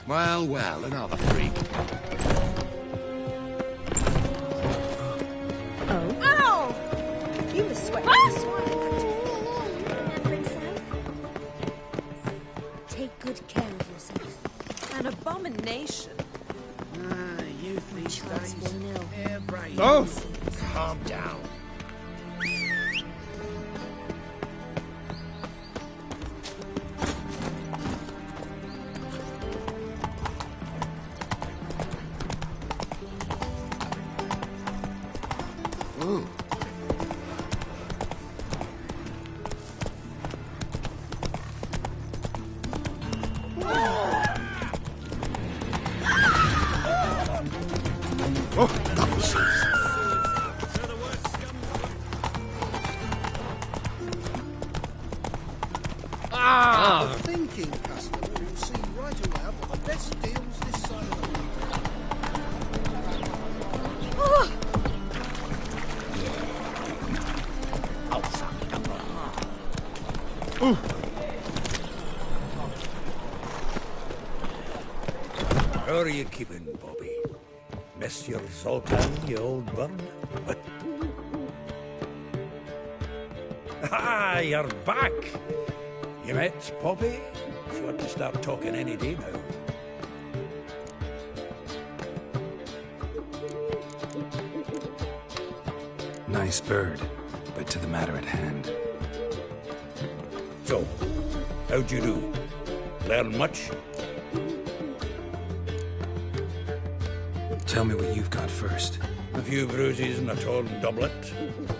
Well, well, another freak. Oh. Ow! You were sweating the swine. Remember himself? Take good care of yourself. An abomination. Youth these days. They're brave. Oh! Calm down. Thinking customer will see right around what the best deals this side of the road. How are you keeping, Bobby? Miss your Zoltan, you old bird? Ah, you're back! You met Poppy? She ought to start talking any day now. Nice bird, but to the matter at hand. So, how'd you do? Learn much? Tell me what you've got first. A few bruises and a torn doublet.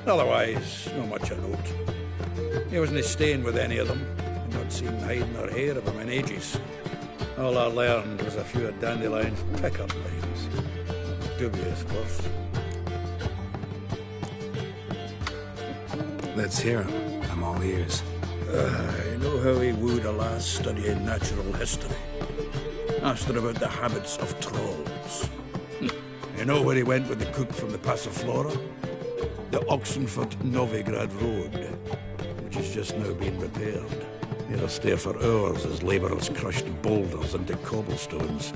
Otherwise, not much of note. He wasn't staying with any of them. I'd not seen hide nor hair of him in ages. All I learned was a few of Dandelion's pick-up lines. Dubious worse. Let's hear him. I'm all ears. I know how he wooed a lass studying natural history. Asked her about the habits of trolls. You know where he went with the cook from the Passiflora? The Oxenford-Novigrad Road, which is just now being repaired. He'll stay for hours as labourers crushed boulders into cobblestones.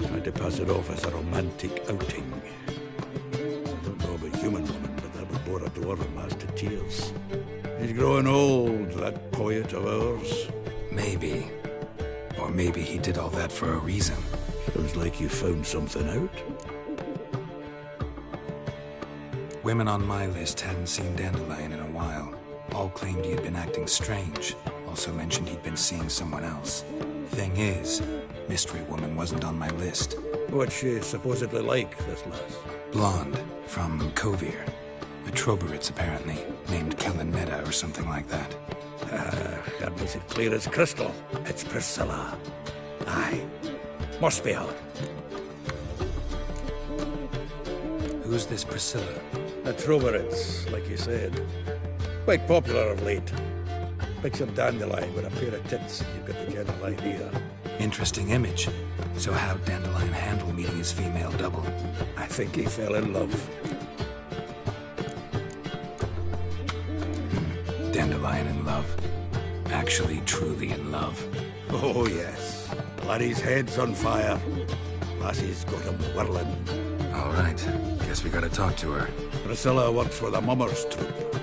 Tried to pass it off as a romantic outing. I don't know about human woman, but that would bore a dwarven lass to tears. He's growing old, that poet of ours. Maybe. Or maybe he did all that for a reason. Sounds like you found something out. Women on my list hadn't seen Dandelion in a while. All claimed he had been acting strange. Also mentioned he'd been seeing someone else. Thing is, Mystery Woman wasn't on my list. What's she supposedly like, this lass? Blonde, from Kovir. A Troberitz, apparently, named Kellanetta or something like that. That makes it clear as crystal. It's Priscilla. Aye. Must be her. Who's this Priscilla? A Troberitz, like you said. Quite popular of late. Picture Dandelion with a pair of tits, and you've got the general idea. Interesting image. So how'd Dandelion handle meeting his female double? I think he fell in love. Dandelion in love. Actually, truly in love. Oh, yes. Laddie's head's on fire. Lassie's got him whirling. All right. Guess we gotta talk to her. Priscilla works for the Mummers troupe.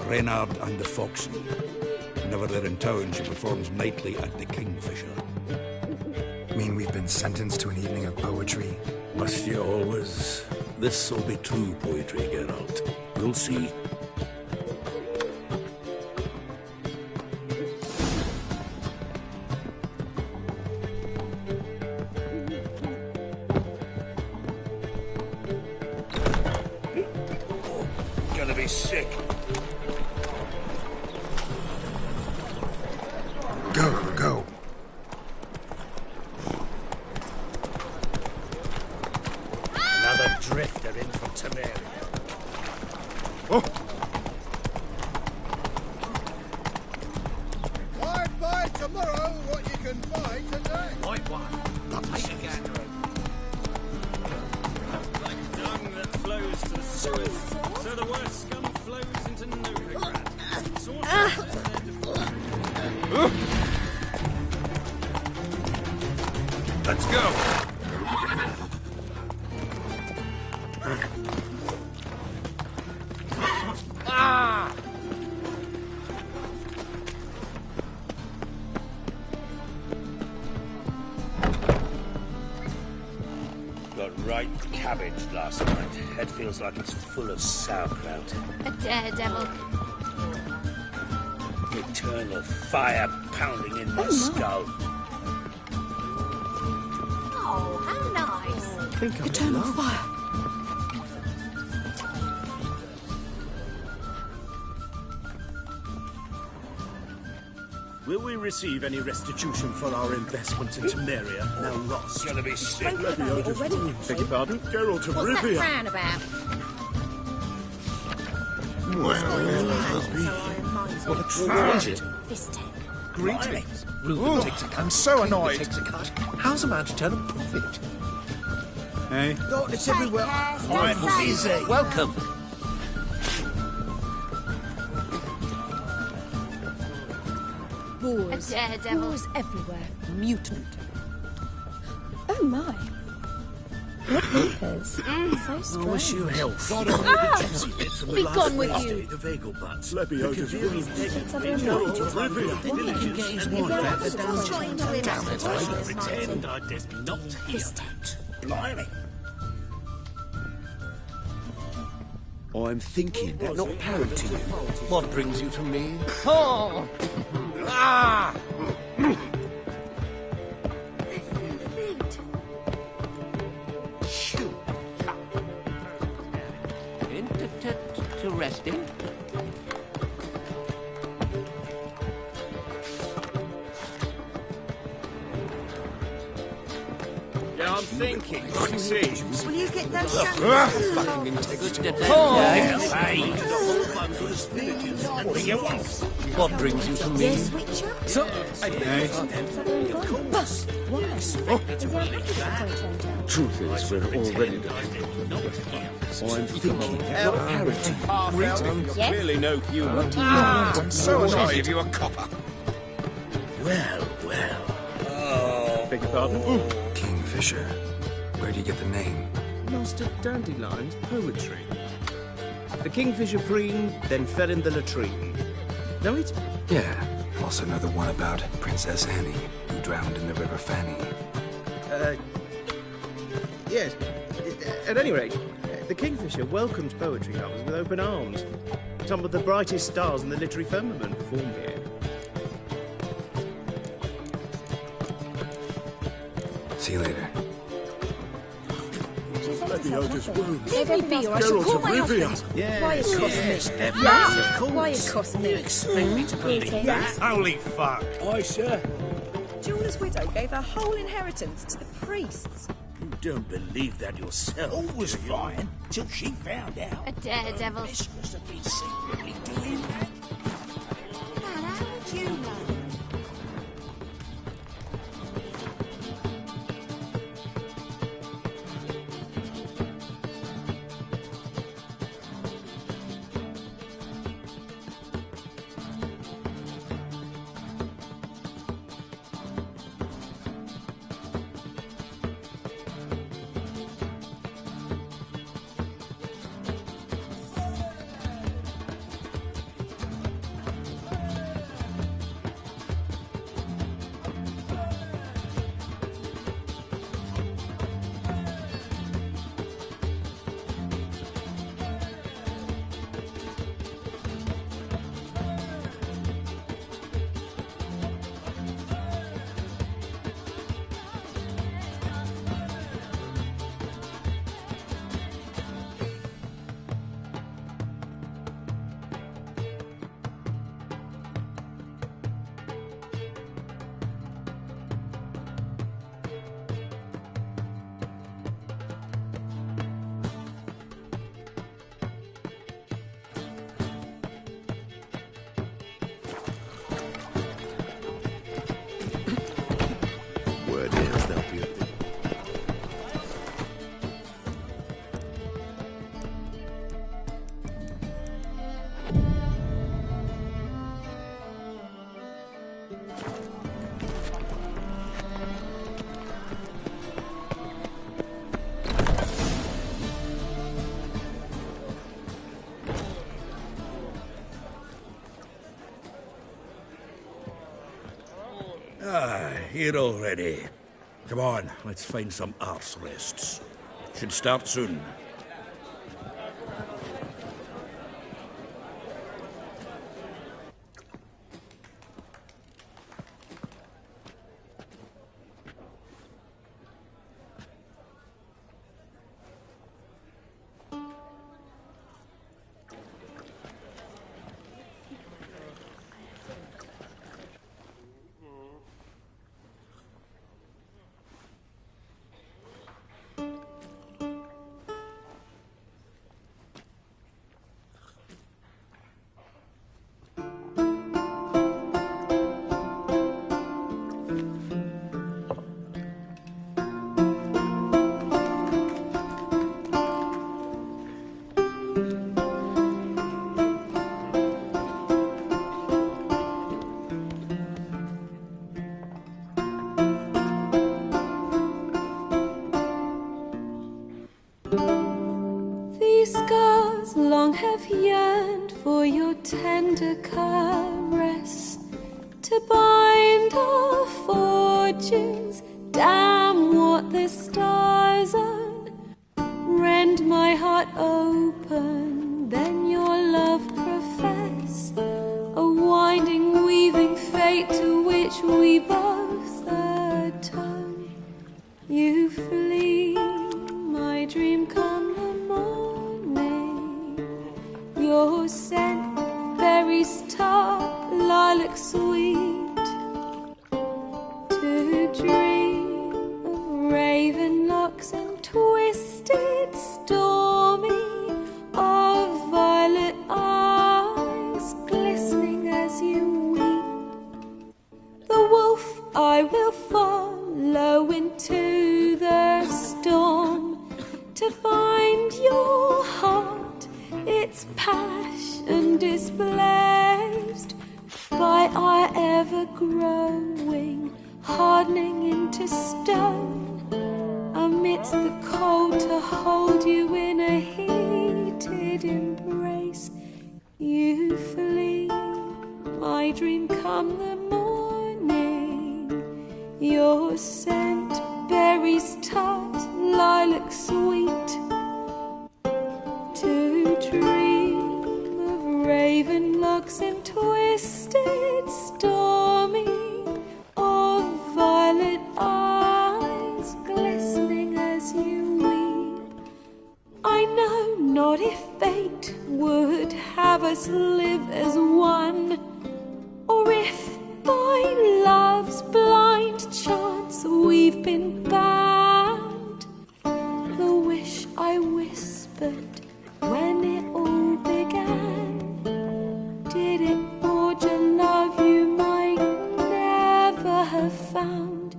Reynard and the Foxen. Whenever they're in town, she performs nightly at the Kingfisher. Mean we've been sentenced to an evening of poetry? Must you always? This'll be true poetry, Geralt. You'll see. Gonna be sick. Go. Another drifter in from Temeria. Oh! Buy tomorrow what you can buy today. Like what? Take a gander. Like dung that flows to the sewers, so the worst scum flows into Novigrad. Let's go! Got right cabbage last night. Head feels like it's full of sauerkraut. A daredevil. Eternal fire pounding in my skull. Oh, how nice. Eternal fire. Will we receive any restitution for our investment in Temeria, now lost? It's gonna be sick. Spoken about it already. Beg your pardon? Geralt de What's that Rivia. frown about? What a tragedy. This tech. Greetings. I'm so annoyed. Takes a cut. How's a man to turn a profit? Hey? Oh, it's everywhere. I'm busy. Welcome. Boars. A daredevil. Boars everywhere. Mutant. Oh my. What makers? So strange. Wish you health. Be gone with you. The vagal butts. Lebioda's Geralt de Rivia. Engaged warfare. Damn it, I should pretend I did not hear This that. Blimey. I'm thinking that not apparent to you. What brings you to me? Oh! Ah! Shoot. Interesting. Yeah, I'm thinking. See. Will you get those Fucking integrity. What do you want? What brings you to me? Yes, Witcher? Truth is, we're already done. I'm thinking that not apparent to you. Yes? Clearly no humour. I'm so annoyed. Give you a copper. Well. Beg your pardon? Kingfisher. Where do you get the name? Master Dandelion's poetry. The kingfisher preened, then fell in the latrine. Know it? Yeah. Also know the one about Princess Annie, who drowned in the River Fanny. Yes. At any rate, the kingfisher welcomes poetry lovers with open arms. Some of the brightest stars in the literary firmament perform here. See you later. Lebioda's wounds. Leave me be, or I shall call my Rivia. husband. Yeah. Why it cost me? Yes, Why it cost me? Expect me to believe that? Holy fuck! Aye, sir. Julia's widow gave her whole inheritance to the priests. You don't believe that yourself. All was fine till she found out. A daredevil. Mistress had been secretly doing that. How would you know? Ah, here already. Come on, let's find some arse rests. Should start soon. Have yearned for your tender caress to bind our fortunes. Damn what the stars are. Rend my heart open, then your love profess. A winding, weaving fate to which we both atone. You flee, my dream come. Your scent, berries tart, lilac sweet. To dream of raven locks and twisted, stormy, of violet eyes glistening as you weep. The wolf I will follow into the storm to find your heart. Its passion displaced by our ever-growing, hardening into stone. Amidst the cold to hold you in a heated embrace. You flee, my dream come the morning. Your scent, berries tart, lilac sweet. To dream of raven locks and twisted, stormy, of violet eyes glistening as you weep. I know not if fate would have us live as one, or if by love's blind chance we've been bound. The wish I whispered when it all began, did it forge a love you might never have found?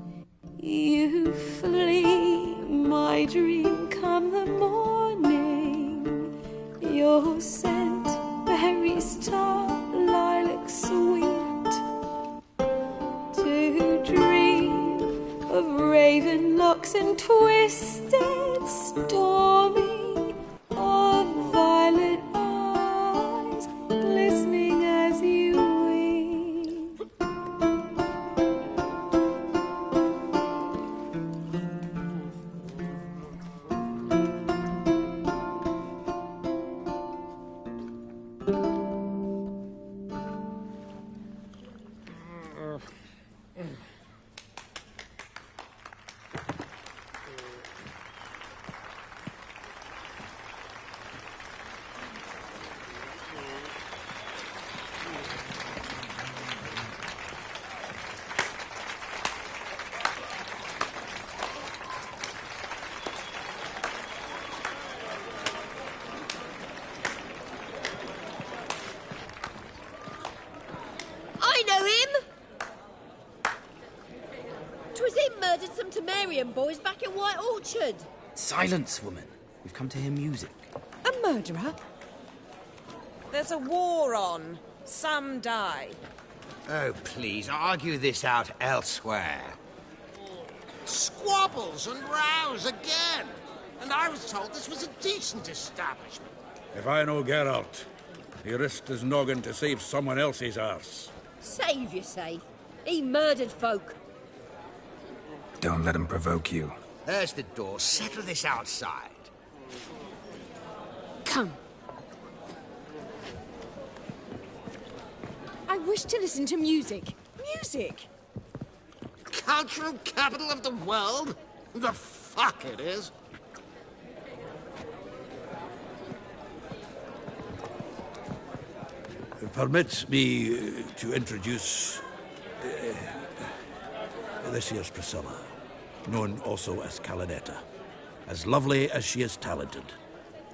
You flee, my dream come the morning. Your scent, berries tart, lilac sweet. To dream of raven locks and twisted, stormy, of violet eyes glistening as you weep. Boys back in White Orchard. Silence, woman. We've come to hear music. A murderer? There's a war on. Some die. Oh, please, argue this out elsewhere. Squabbles and rows again. And I was told this was a decent establishment. If I know Geralt, he risked his noggin to save someone else's arse. Save, you say? He murdered folk. Don't let him provoke you. There's the door. Settle this outside. Come. I wish to listen to music. Music? Cultural capital of the world? The fuck it is. Permit me to introduce this here's Priscilla, known also as Calinetta, as lovely as she is talented.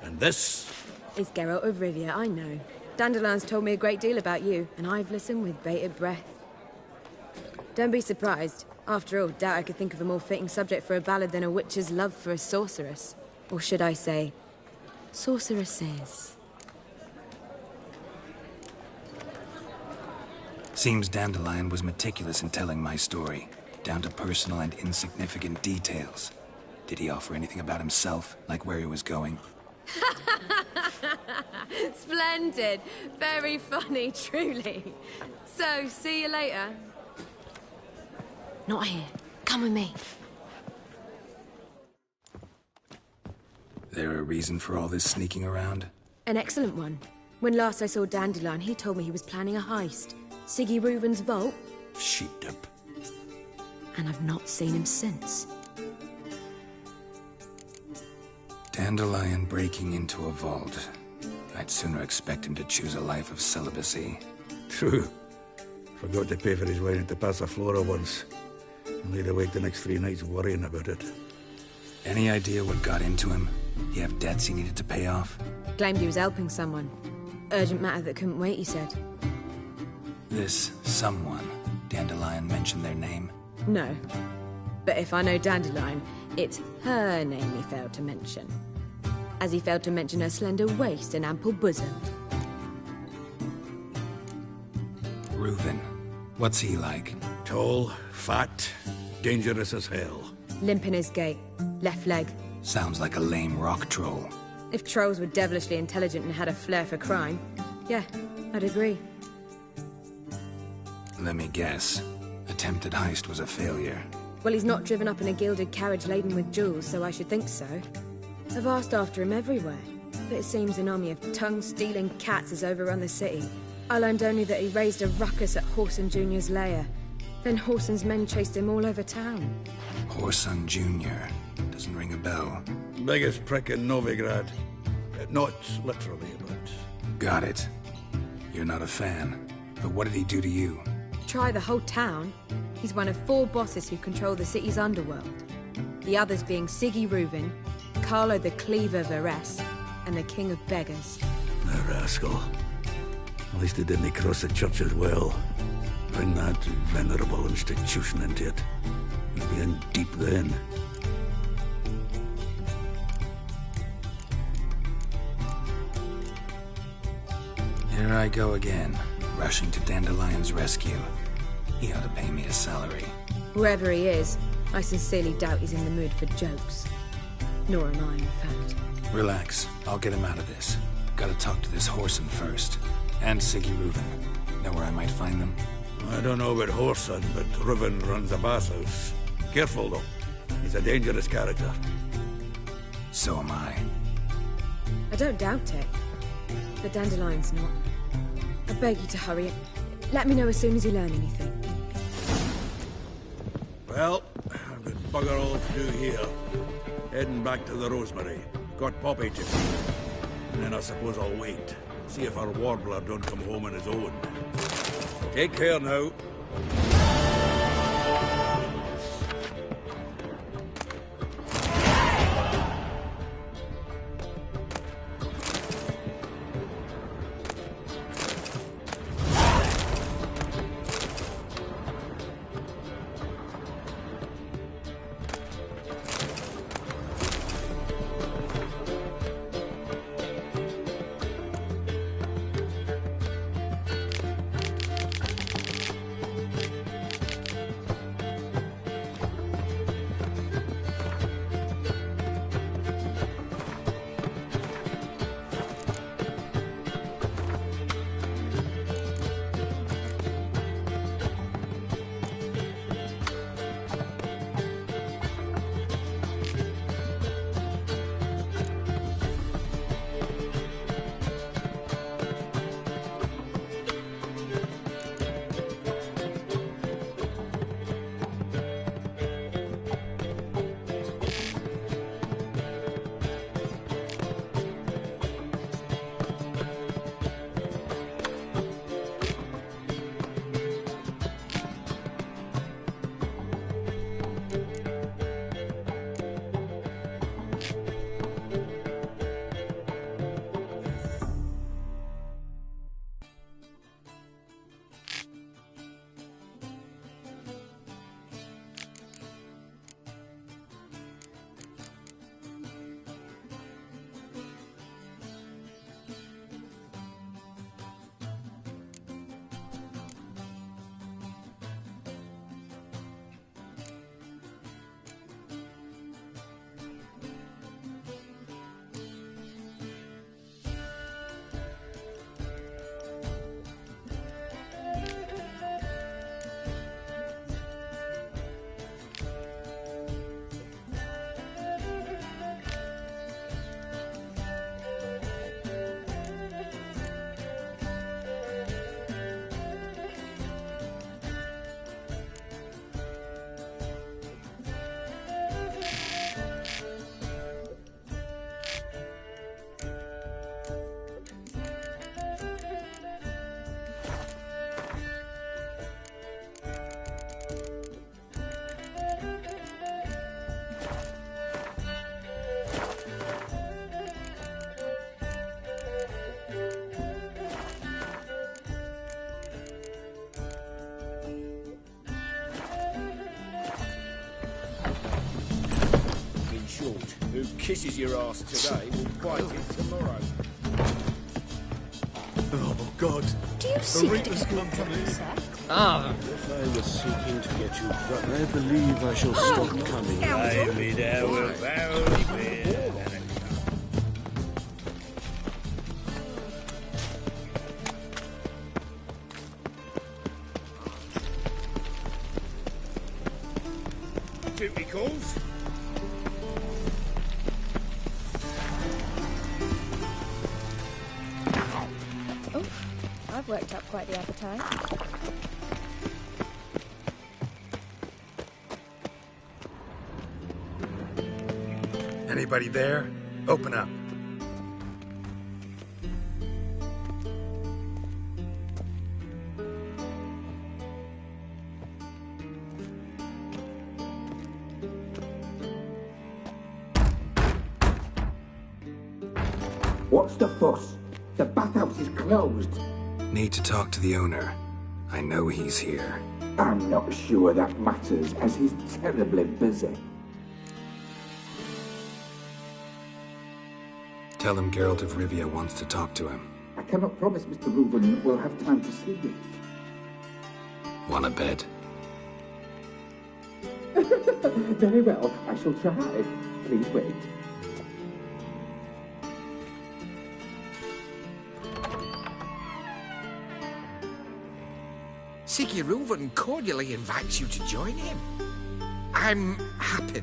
And this is Geralt de Rivia, I know. Dandelion's told me a great deal about you, and I've listened with bated breath. Don't be surprised. After all, doubt I could think of a more fitting subject for a ballad than a witch's love for a sorceress. Or should I say, sorceresses. Seems Dandelion was meticulous in telling my story, down to personal and insignificant details. Did he offer anything about himself, like where he was going? Splendid. Very funny, truly. So, see you later. Not here. Come with me. There a reason for all this sneaking around? An excellent one. When last I saw Dandelion, he told me he was planning a heist. Siggy Reuven's vault. sheep-dip. And I've not seen him since. Dandelion breaking into a vault. I'd sooner expect him to choose a life of celibacy. True. Forgot to pay for his way into Passaflora once. And laid awake the next 3 nights worrying about it. Any idea what got into him? He have debts he needed to pay off? Claimed he was helping someone. Urgent matter that couldn't wait, he said. This someone, Dandelion mentioned their name? No. But if I know Dandelion, it's her name he failed to mention. As he failed to mention her slender waist and ample bosom. Reuven. What's he like? Tall, fat, dangerous as hell. Limp in his gait. Left leg. Sounds like a lame rock troll. If trolls were devilishly intelligent and had a flair for crime, yeah, I'd agree. Let me guess. Attempted heist was a failure. Well, he's not driven up in a gilded carriage laden with jewels, so I should think so. I've asked after him everywhere, but it seems an army of tongue-stealing cats has overrun the city. I learned only that he raised a ruckus at Whoreson Jr.'s lair. Then Whoreson's men chased him all over town. Whoreson Jr. Doesn't ring a bell. Biggest prick in Novigrad. Not literally, but... Got it. You're not a fan. But what did he do to you? Try the whole town. He's one of 4 bosses who control the city's underworld. The others being Siggy Reuven, Carlo the Cleaver Varese, and the King of Beggars. The rascal. At least he didn't cross the church as well. Bring that venerable institution into it. We'd be in deep then. Here I go again, rushing to Dandelion's rescue. He ought to pay me a salary. Wherever he is, I sincerely doubt he's in the mood for jokes. Nor am I, in fact. Relax. I'll get him out of this. Gotta talk to this Whoreson first. And Siggy Reuven. Know where I might find them? I don't know about Whoreson, but Reuven runs a bathhouse. Careful, though. He's a dangerous character. So am I. I don't doubt it. But Dandelion's not. I beg you to hurry it. Let me know as soon as you learn anything. Well, I've got bugger all to do here. Heading back to the Rosemary. Got Poppy to feed. And then I suppose I'll wait. See if our warbler don't come home on his own. Take care now. kisses your ass today will bite it tomorrow. Oh, God. Do you seek discomfort, sir? Ah! If I was seeking to get you drunk, I believe I shall stop coming. Maybe there will barely be. Duty calls. Oh, I've worked up quite the appetite. Anybody there? Open up. What's the fuss? The bathhouse is closed. Need to talk to the owner. I know he's here. I'm not sure that matters, as he's terribly busy. Tell him Geralt of Rivia wants to talk to him. I cannot promise Mr. Reuben will have time to see you. Want a bed? Very well, I shall try. Please wait. Siggy Reuven cordially invites you to join him. I'm happy.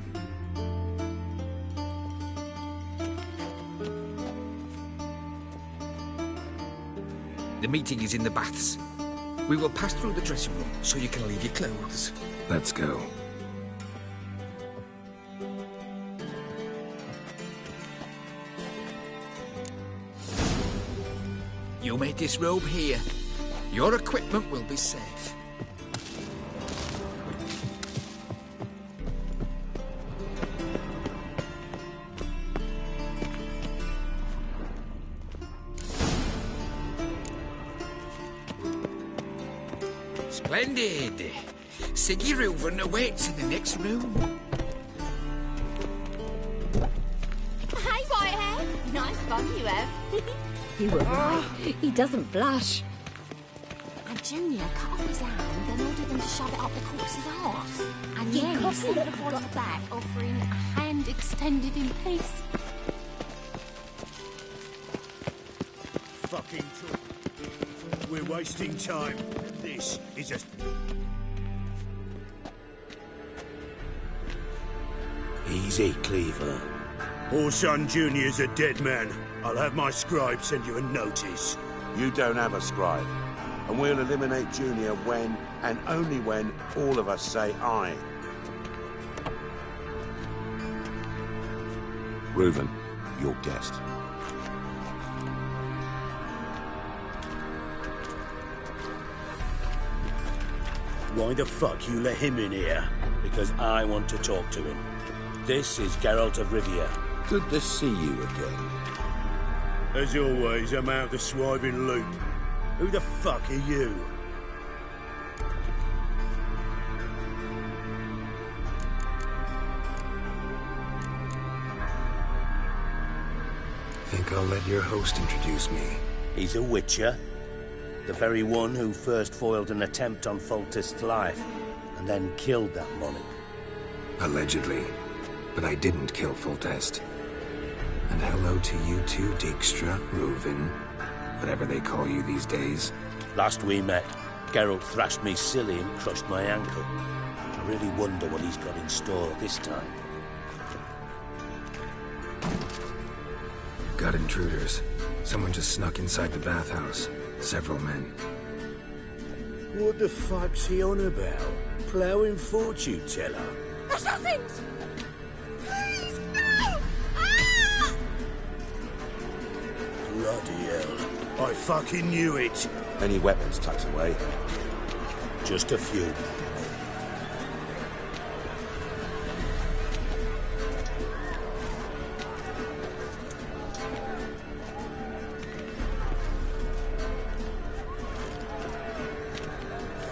The meeting is in the baths. We will pass through the dressing room so you can leave your clothes. Let's go. You may disrobe here. Your equipment will be safe. Splendid. Siggy Reuven awaits in the next room. Hey, Whitehead. Nice fun you have. You were right. He doesn't blush. And Junior cut off his hand, then ordered them to shove it up the corpse's arse. And then he sent the voice back, offering a hand extended in peace. Fucking talk. We're wasting time. This is a... Easy, Cleaver. Orson Jr.'s a dead man. I'll have my scribe send you a notice. You don't have a scribe. And we'll eliminate Junior when, and only when, all of us say aye. Reuven, your guest. Why the fuck you let him in here? Because I want to talk to him. This is Geralt of Rivia. Good to see you again. As always, I'm out the swiving loop. Who the fuck are you? Think I'll let your host introduce me. He's a witcher. The very one who first foiled an attempt on Foltest's life, and then killed that monarch. Allegedly. But I didn't kill Foltest. And hello to you too, Dijkstra, Reuven, whatever they call you these days. Last we met, Geralt thrashed me silly and crushed my ankle. I really wonder what he's got in store this time. Got intruders. Someone just snuck inside the bathhouse. Several men. What the fuck's he on about? Ploughing fortune teller? Assassins! Please, no! Ah! Bloody hell. I fucking knew it. Any weapons tucked away? Just a few.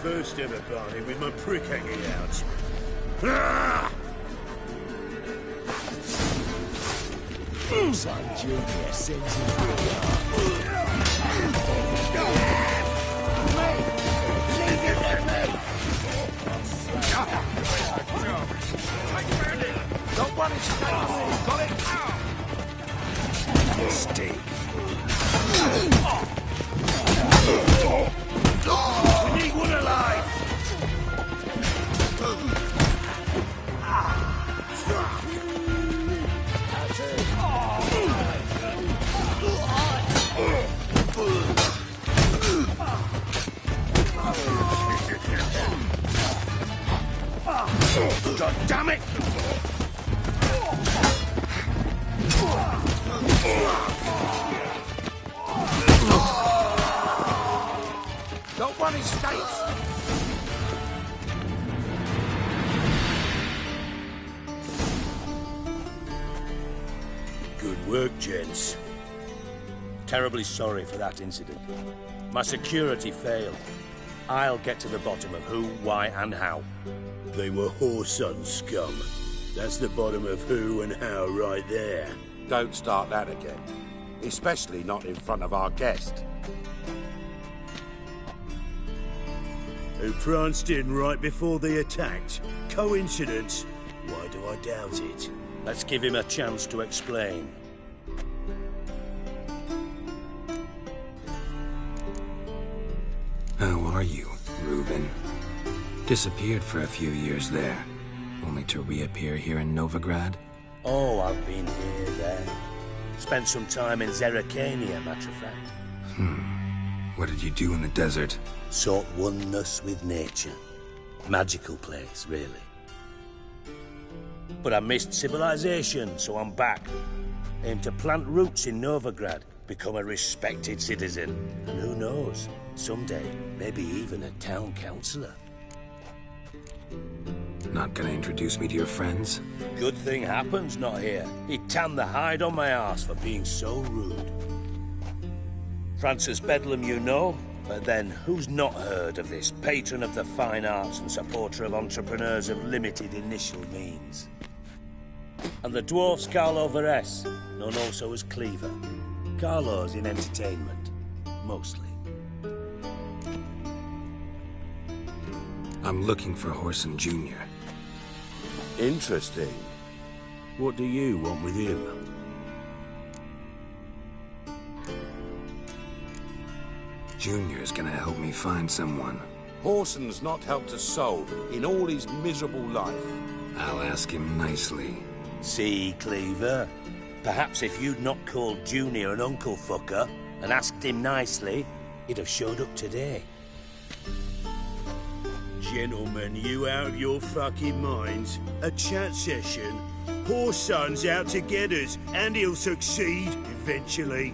First ever party with my prick hanging out. Ah! Son Junior sends his Don't want to stay. Got it? mistake. We need one alive. God damn it! Don't want his face. Good work, gents. Terribly sorry for that incident. My security failed. I'll get to the bottom of who, why, and how. They were whoreson scum. That's the bottom of who and how right there. Don't start that again. Especially not in front of our guest. Who pranced in right before they attacked. Coincidence? Why do I doubt it? Let's give him a chance to explain. How are you, Reuben? Disappeared for a few years there, only to reappear here in Novigrad? Oh, I've been here, there. Spent some time in Zerrikania, matter of fact. What did you do in the desert? Sought oneness with nature. Magical place, really. But I missed civilization, so I'm back. Aim to plant roots in Novigrad, become a respected citizen. And who knows, someday, maybe even a town councillor. Not gonna introduce me to your friends? Good thing happens not here. He'd tan the hide on my arse for being so rude. Francis Bedlam, you know, but then who's not heard of this patron of the fine arts and supporter of entrepreneurs of limited initial means? And the dwarf's Carlo Veres, known also as Cleaver. Carlo's in entertainment, mostly. I'm looking for Whoreson Jr. Interesting. What do you want with him? Junior's gonna help me find someone. Whoreson's not helped a soul in all his miserable life. I'll ask him nicely. See, Cleaver? Perhaps if you'd not called Junior an uncle fucker and asked him nicely, he'd have showed up today. Gentlemen, you out of your fucking minds? A chat session? Whoreson's out to get us, and he'll succeed eventually.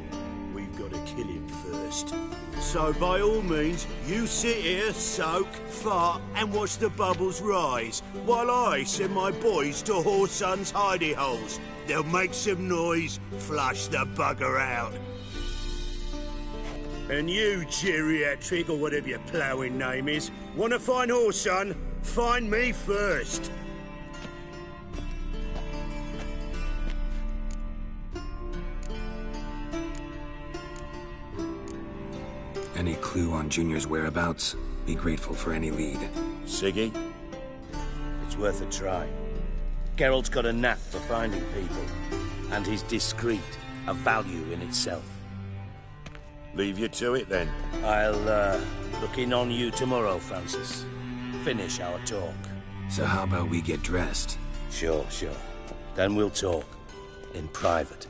We've got to kill him first. So by all means, you sit here, soak, fart, and watch the bubbles rise, while I send my boys to Whoreson's hidey holes. They'll make some noise, flush the bugger out. And you, geriatric, or whatever your ploughing name is, want to find Whoreson? Find me first. Any clue on Junior's whereabouts? Be grateful for any lead. Siggy? It's worth a try. Geralt's got a knack for finding people, and he's discreet, a value in itself. Leave you to it, then. I'll, look in on you tomorrow, Francis. Finish our talk. So how about we get dressed? Sure. Then we'll talk. In private.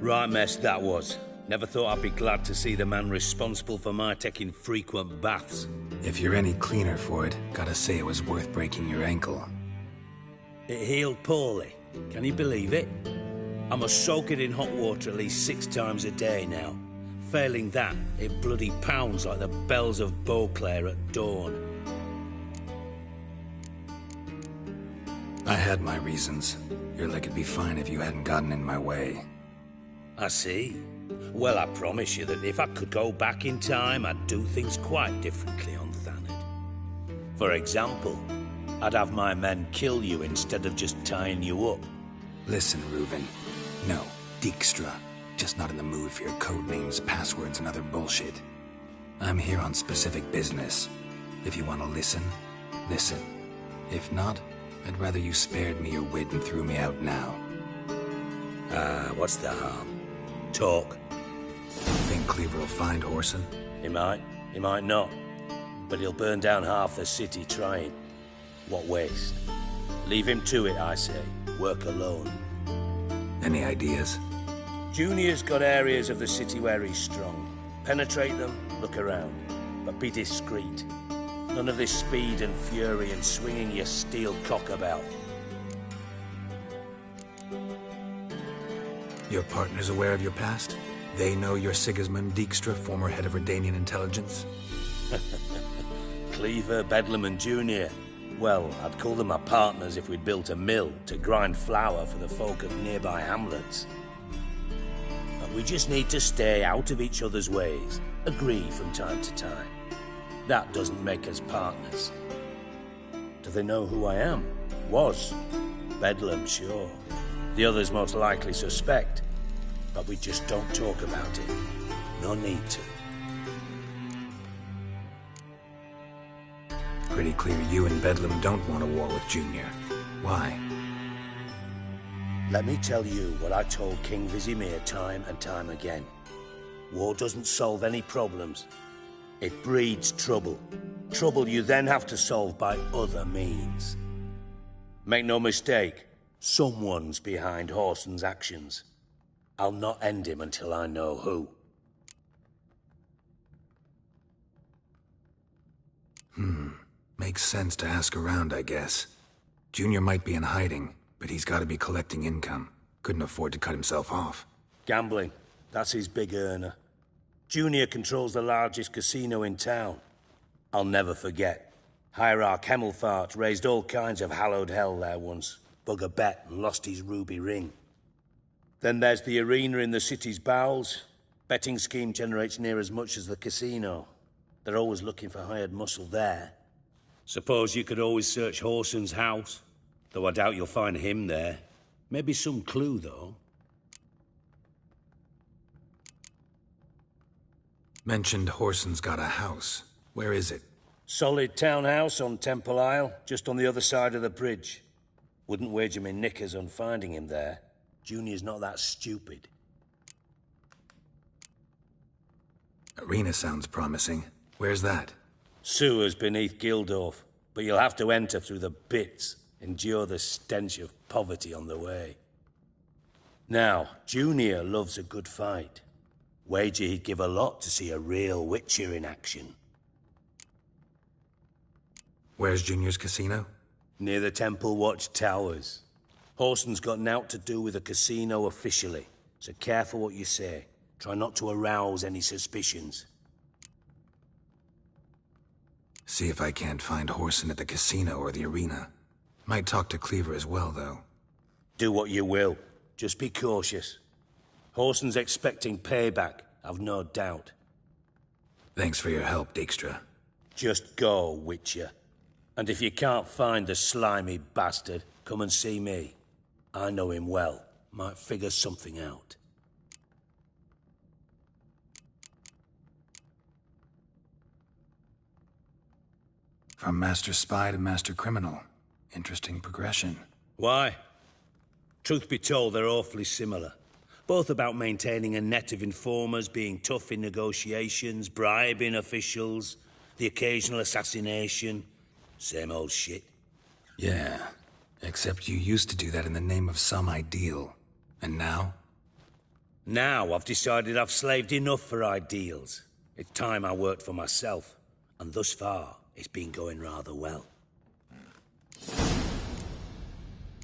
Right mess that was. Never thought I'd be glad to see the man responsible for my taking frequent baths. If you're any cleaner for it, gotta say it was worth breaking your ankle. It healed poorly. Can you believe it? I must soak it in hot water at least 6 times a day now. Failing that, it bloody pounds like the bells of Beauclair at dawn. I had my reasons. Your leg would be fine if you hadn't gotten in my way. I see. Well, I promise you that if I could go back in time, I'd do things quite differently on Thanedd. For example, I'd have my men kill you instead of just tying you up. Listen, Reuven. No, Dijkstra. Just not in the mood for your code names, passwords, and other bullshit. I'm here on specific business. If you want to listen, listen. If not, I'd rather you spared me your wit and threw me out now. What's the harm? Talk. Think Cleaver will find Whoreson? He might not. But he'll burn down half the city trying. What waste? Leave him to it, I say. Work alone. Any ideas? Junior's got areas of the city where he's strong. Penetrate them, look around. But be discreet. None of this speed and fury and swinging your steel cock about. Your partner's aware of your past? They know you're Sigismund Dijkstra, former head of Redanian intelligence? Cleaver, Bedlam and Junior. Well, I'd call them my partners if we'd built a mill to grind flour for the folk of nearby hamlets. But we just need to stay out of each other's ways, agree from time to time. That doesn't make us partners. Do they know who I am? Was. Bedlam, sure. The others most likely suspect. But we just don't talk about it. No need to. Pretty clear you and Bedlam don't want a war with Junior. Why? Let me tell you what I told King Vizimir time and time again. War doesn't solve any problems. It breeds trouble. Trouble you then have to solve by other means. Make no mistake, someone's behind Whoreson's actions. I'll not end him until I know who. Makes sense to ask around, I guess. Junior might be in hiding, but he's got to be collecting income. Couldn't afford to cut himself off. Gambling. That's his big earner. Junior controls the largest casino in town. I'll never forget. Hierarch Hemmelfart raised all kinds of hallowed hell there once. Bug a bet and lost his ruby ring. Then there's the arena in the city's bowels. Betting scheme generates near as much as the casino. They're always looking for hired muscle there. Suppose you could always search Whoreson's house. Though I doubt you'll find him there. Maybe some clue, though. Mentioned Whoreson's got a house. Where is it? Solid townhouse on Temple Isle, just on the other side of the bridge. Wouldn't wager me knickers on finding him there. Junior's not that stupid. Arena sounds promising. Where's that? Sewers beneath Gildorf, but you'll have to enter through the bits, endure the stench of poverty on the way. Now, Junior loves a good fight. Wager he'd give a lot to see a real Witcher in action. Where's Junior's casino? Near the Temple Watch Towers. Whoreson's got naught to do with the casino officially, so careful what you say. Try not to arouse any suspicions. See if I can't find Whoreson at the casino or the arena. Might talk to Cleaver as well, though. Do what you will. Just be cautious. Whoreson's expecting payback, I've no doubt. Thanks for your help, Dijkstra. Just go, Witcher. And if you can't find the slimy bastard, come and see me. I know him well. Might figure something out. From master spy to master criminal. Interesting progression. Why? Truth be told, they're awfully similar. Both about maintaining a net of informers, being tough in negotiations, bribing officials, the occasional assassination. Same old shit. Yeah, except you used to do that in the name of some ideal. And now? Now I've decided I've slaved enough for ideals. It's time I worked for myself. And thus far, it's been going rather well.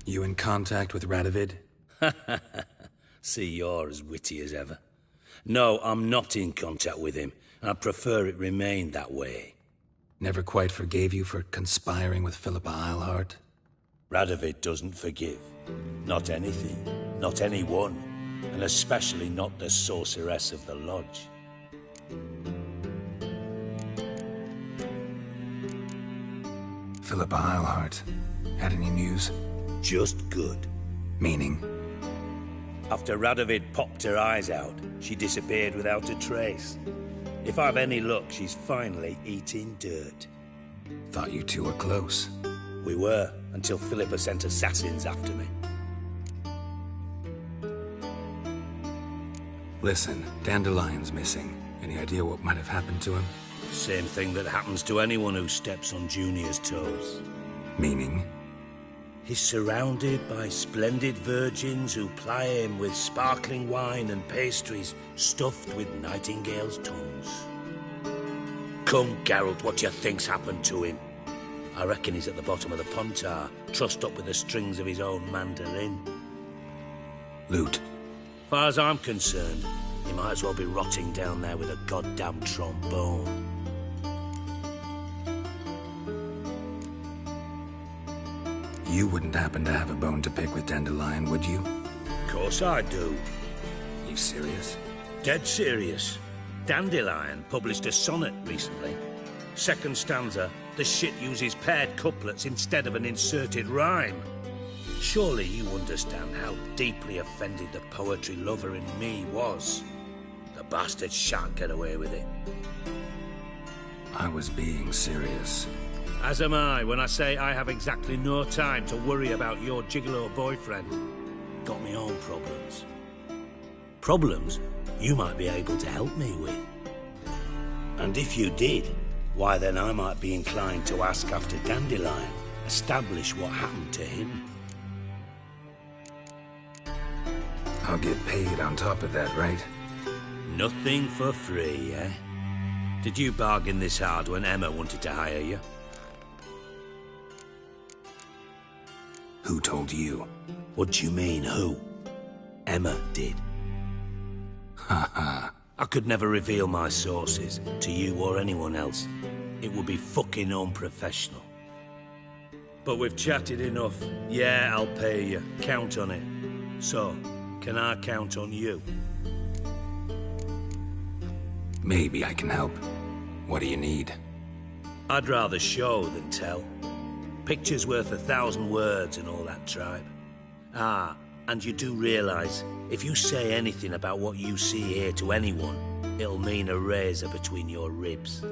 You in contact with Radovid? See, you're as witty as ever. No, I'm not in contact with him. I prefer it remained that way. Never quite forgave you for conspiring with Philippa Eilhart? Radovid doesn't forgive. Not anything. Not anyone. And especially not the sorceress of the Lodge. Philippa Eilhart. Had any news? Just good. Meaning? After Radovid popped her eyes out, she disappeared without a trace. If I've any luck, she's finally eating dirt. Thought you two were close. We were, until Philippa sent assassins after me. Listen, Dandelion's missing. Any idea what might have happened to him? Same thing that happens to anyone who steps on Junior's toes. Meaning? He's surrounded by splendid virgins who ply him with sparkling wine and pastries stuffed with nightingales' tongues. Come, Geralt, what do you think's happened to him? I reckon he's at the bottom of the Pontar, trussed up with the strings of his own mandolin. Loot. Far as I'm concerned, he might as well be rotting down there with a goddamn trombone. You wouldn't happen to have a bone to pick with Dandelion, would you? Of course I do. You serious? Dead serious. Dandelion published a sonnet recently. Second stanza, the shit uses paired couplets instead of an inserted rhyme. Surely you understand how deeply offended the poetry lover in me was. The bastard shan't get away with it. I was being serious. As am I when I say I have exactly no time to worry about your gigolo boyfriend. Got me own problems. Problems you might be able to help me with. And if you did, why then I might be inclined to ask after Dandelion, establish what happened to him. I'll get paid on top of that, right? Nothing for free, eh? Did you bargain this hard when Emma wanted to hire you? Who told you? What do you mean, who? Emma did. Ha ha. I could never reveal my sources to you or anyone else. It would be fucking unprofessional. But we've chatted enough. Yeah, I'll pay you. Count on it. So, can I count on you? Maybe I can help. What do you need? I'd rather show than tell. Picture's worth 1,000 words and all that tribe. Ah, and you do realize, if you say anything about what you see here to anyone, it'll mean a razor between your ribs.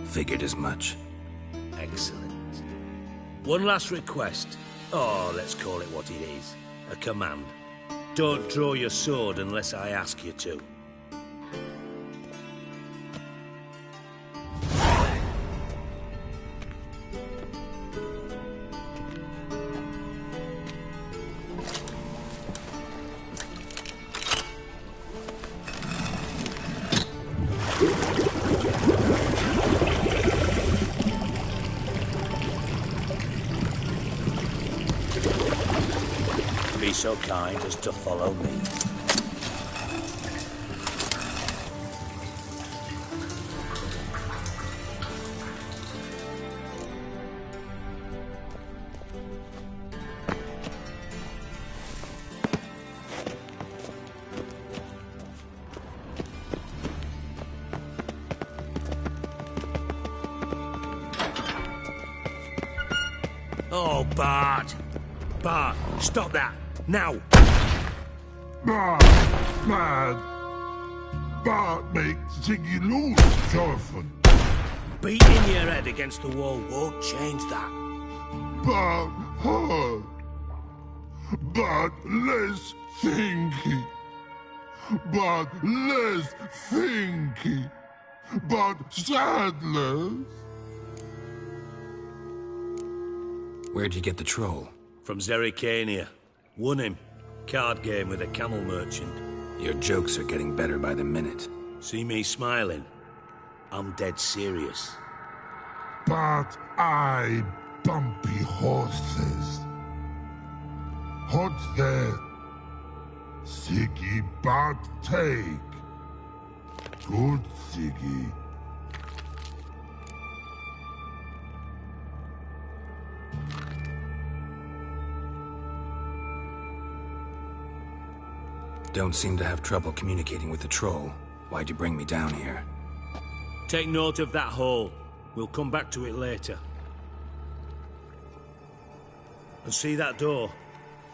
Figured as much. Excellent. One last request. Oh, let's call it what it is. A command. Don't draw your sword unless I ask you to. Be so kind as to follow me. Oh, Bart! Bart, stop that! Now! Bad. Bart makes Ziggy lose so often. Beating your head against the wall won't change that. Bart hard. Bart less thinky. Bart less thinky. Bart sadless. Where'd you get the troll? From Zerrikania. Won him. Card game with a camel merchant. Your jokes are getting better by the minute. See me smiling? I'm dead serious. But I bumpy horses. What's there? Siggy Bart take. Good Siggy. Don't seem to have trouble communicating with the troll. Why'd you bring me down here? Take note of that hole. We'll come back to it later. And see that door?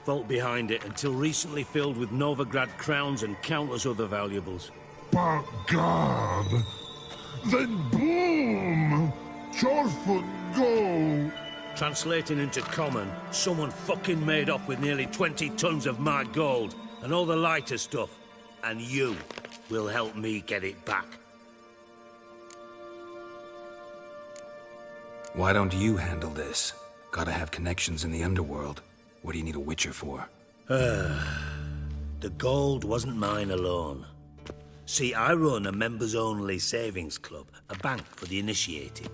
Vault behind it, until recently filled with Novigrad crowns and countless other valuables. But God, then boom! Chorford go! Translating into common, someone fucking made off with nearly 20 tons of my gold, and all the lighter stuff. And you will help me get it back. Why don't you handle this? Gotta have connections in the underworld. What do you need a witcher for? The gold wasn't mine alone. See, I run a members-only savings club, a bank for the initiated.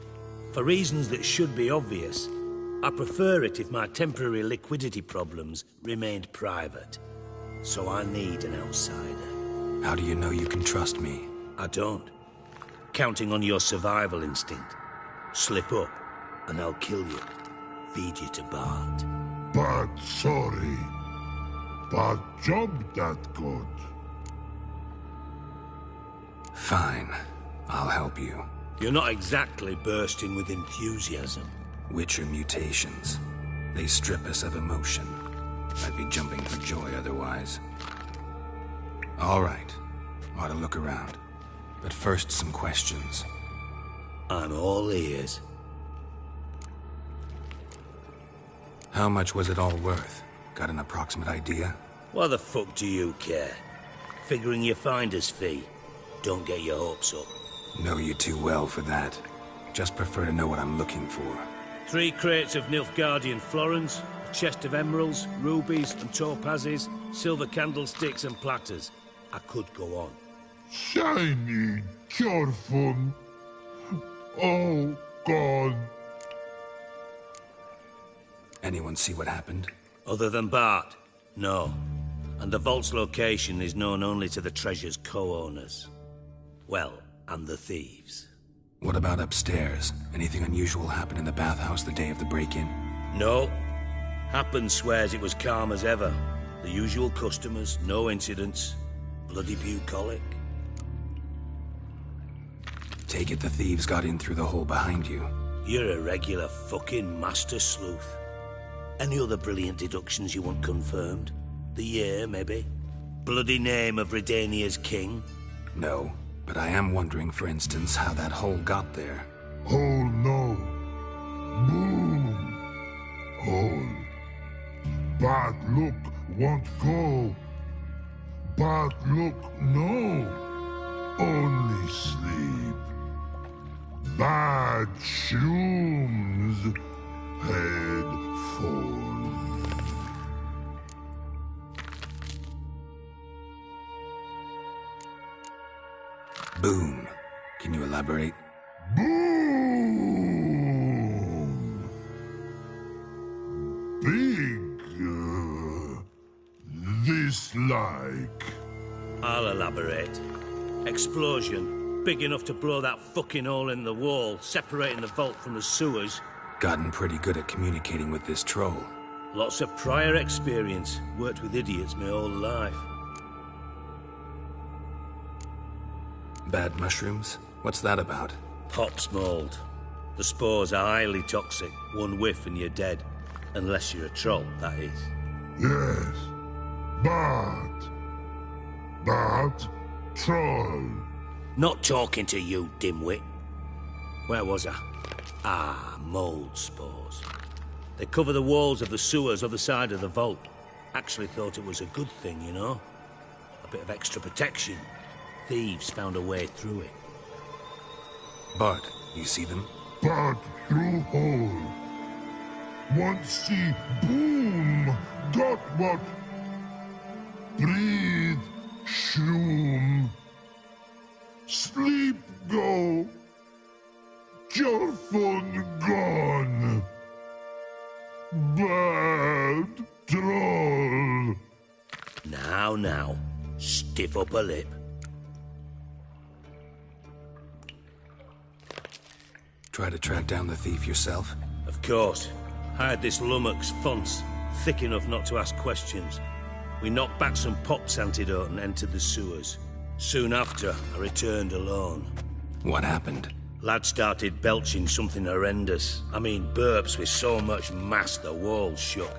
For reasons that should be obvious, I prefer it if my temporary liquidity problems remained private. So I need an outsider. How do you know you can trust me? I don't. Counting on your survival instinct. Slip up, and I'll kill you. Feed you to Bart. But sorry. But job that good. Fine. I'll help you. You're not exactly bursting with enthusiasm. Witcher mutations. They strip us of emotion. I'd be jumping for joy otherwise. All right. Ought to look around. But first, some questions. I'm all ears. How much was it all worth? Got an approximate idea? Why the fuck do you care? Figuring your finder's fee. Don't get your hopes up. Know you too well for that. Just prefer to know what I'm looking for. 3 crates of Nilfgaardian florins, a chest of emeralds, rubies and topazes, silver candlesticks and platters. I could go on. Shiny, careful. Oh, God. Anyone see what happened? Other than Bart? No. And the vault's location is known only to the treasure's co-owners. Well, and the thieves. What about upstairs? Anything unusual happen in the bathhouse the day of the break-in? No. Happen swears it was calm as ever. The usual customers, no incidents. Bloody bucolic. Take it the thieves got in through the hole behind you. You're a regular fucking master sleuth. Any other brilliant deductions you want confirmed? The year, maybe? Bloody name of Redania's king? No, but I am wondering, for instance, how that hole got there. Hole no. Boom. Hole. Bad look won't go. Bad look no. Only sleep. Bad shrooms. Head fall. Boom. Can you elaborate? Boom! Big. This like. I'll elaborate. Explosion. Big enough to blow that fucking hole in the wall, separating the vault from the sewers. Gotten pretty good at communicating with this troll. Lots of prior experience. Worked with idiots my whole life. Bad mushrooms? What's that about? Pops mold. The spores are highly toxic. One whiff and you're dead. Unless you're a troll, that is. Yes. But troll. Not talking to you, dimwit. Where was I? Ah, mold spores. They cover the walls of the sewers other side of the vault. Actually thought it was a good thing, you know? A bit of extra protection. Thieves found a way through it. Bart, you see them? Bart through hole. Want see boom. Got what? Breathe. Shroom. Sleep go. Your phone gone. Bad troll. Now. Stiff upper lip. Try to track down the thief yourself? Of course. I had this lummox fonts, thick enough not to ask questions. We knocked back some Pop's antidote and entered the sewers. Soon after, I returned alone. What happened? Lad started belching something horrendous. I mean, burps with so much mass the walls shook.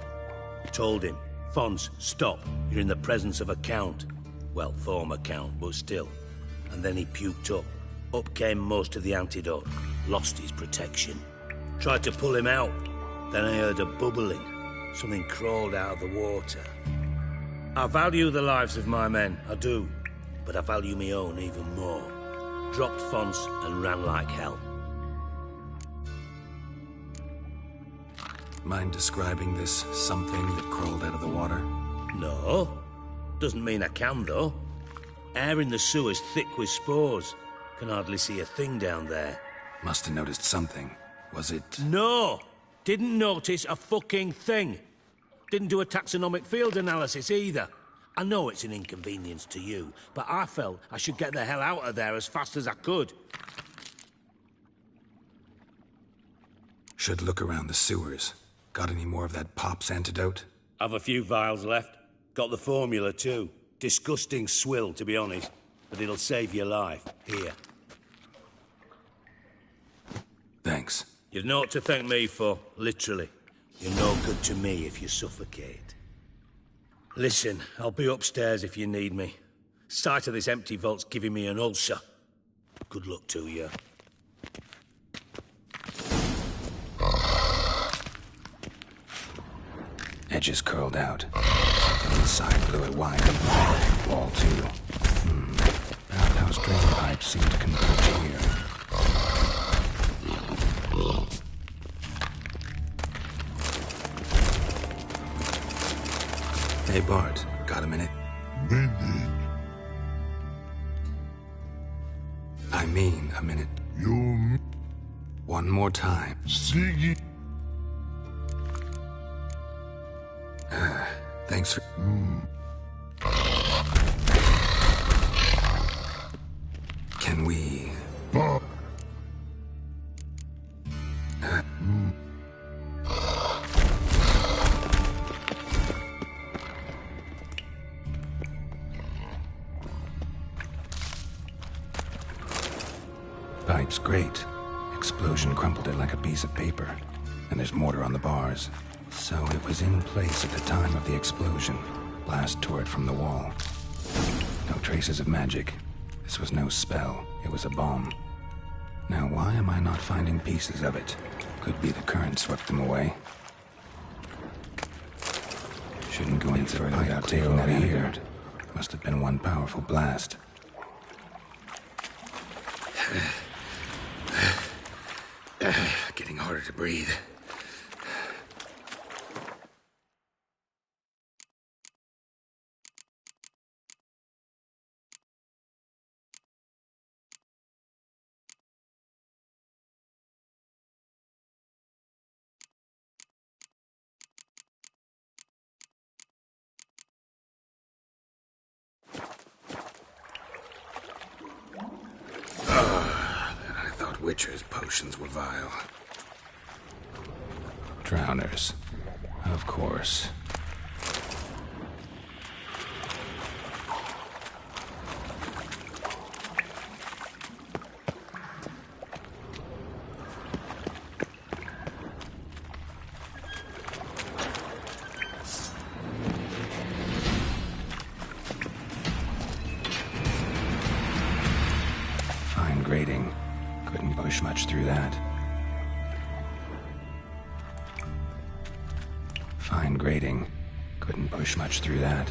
Told him, Fons, stop. You're in the presence of a count. Well, former count, but still. And then he puked up. Up came most of the antidote. Lost his protection. Tried to pull him out. Then I heard a bubbling. Something crawled out of the water. I value the lives of my men, I do. But I value my own even more. Dropped Fons and ran like hell. Mind describing this something that crawled out of the water? No. Doesn't mean I can, though. Air in the sewer's thick with spores. Can hardly see a thing down there. Must have noticed something. Was it... No! Didn't notice a fucking thing. Didn't do a taxonomic field analysis either. I know it's an inconvenience to you, but I felt I should get the hell out of there as fast as I could. Should look around the sewers. Got any more of that Pop's antidote? I've a few vials left. Got the formula too. Disgusting swill, to be honest. But it'll save your life. Here. Thanks. You've naught to thank me for, literally. You're no good to me if you suffocate. Listen, I'll be upstairs if you need me. Sight of this empty vault's giving me an ulcer. Good luck to you. Edges curled out. Something inside blew it wide open. Wall too. Outhouse drain pipes seem to converge here. Hey Bart, got a minute? Minute. I mean a minute. You... One more time. Siggy. Thanks for... Can we... Pipe's great. Explosion crumpled it like a piece of paper. And there's mortar on the bars. So it was in place at the time of the explosion. Blast tore it from the wall. No traces of magic. This was no spell. It was a bomb. Now why am I not finding pieces of it? Could be the current swept them away. Shouldn't go any further without taking that antidote. Must have been one powerful blast. Getting harder to breathe. Witcher's potions were vile. Drowners. Of course. Fine grating. Couldn't push much through that. Fine grating. Couldn't push much through that.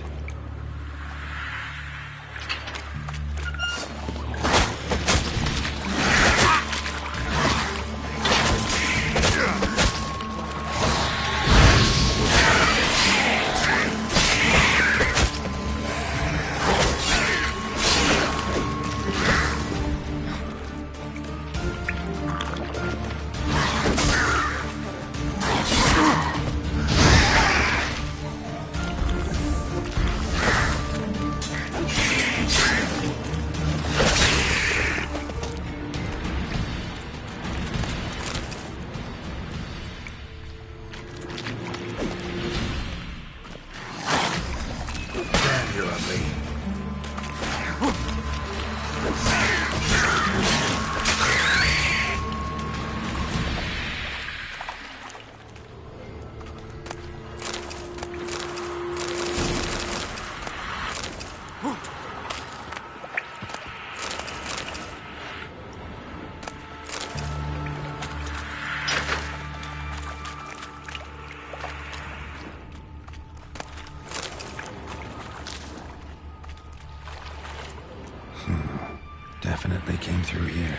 definitely came through here.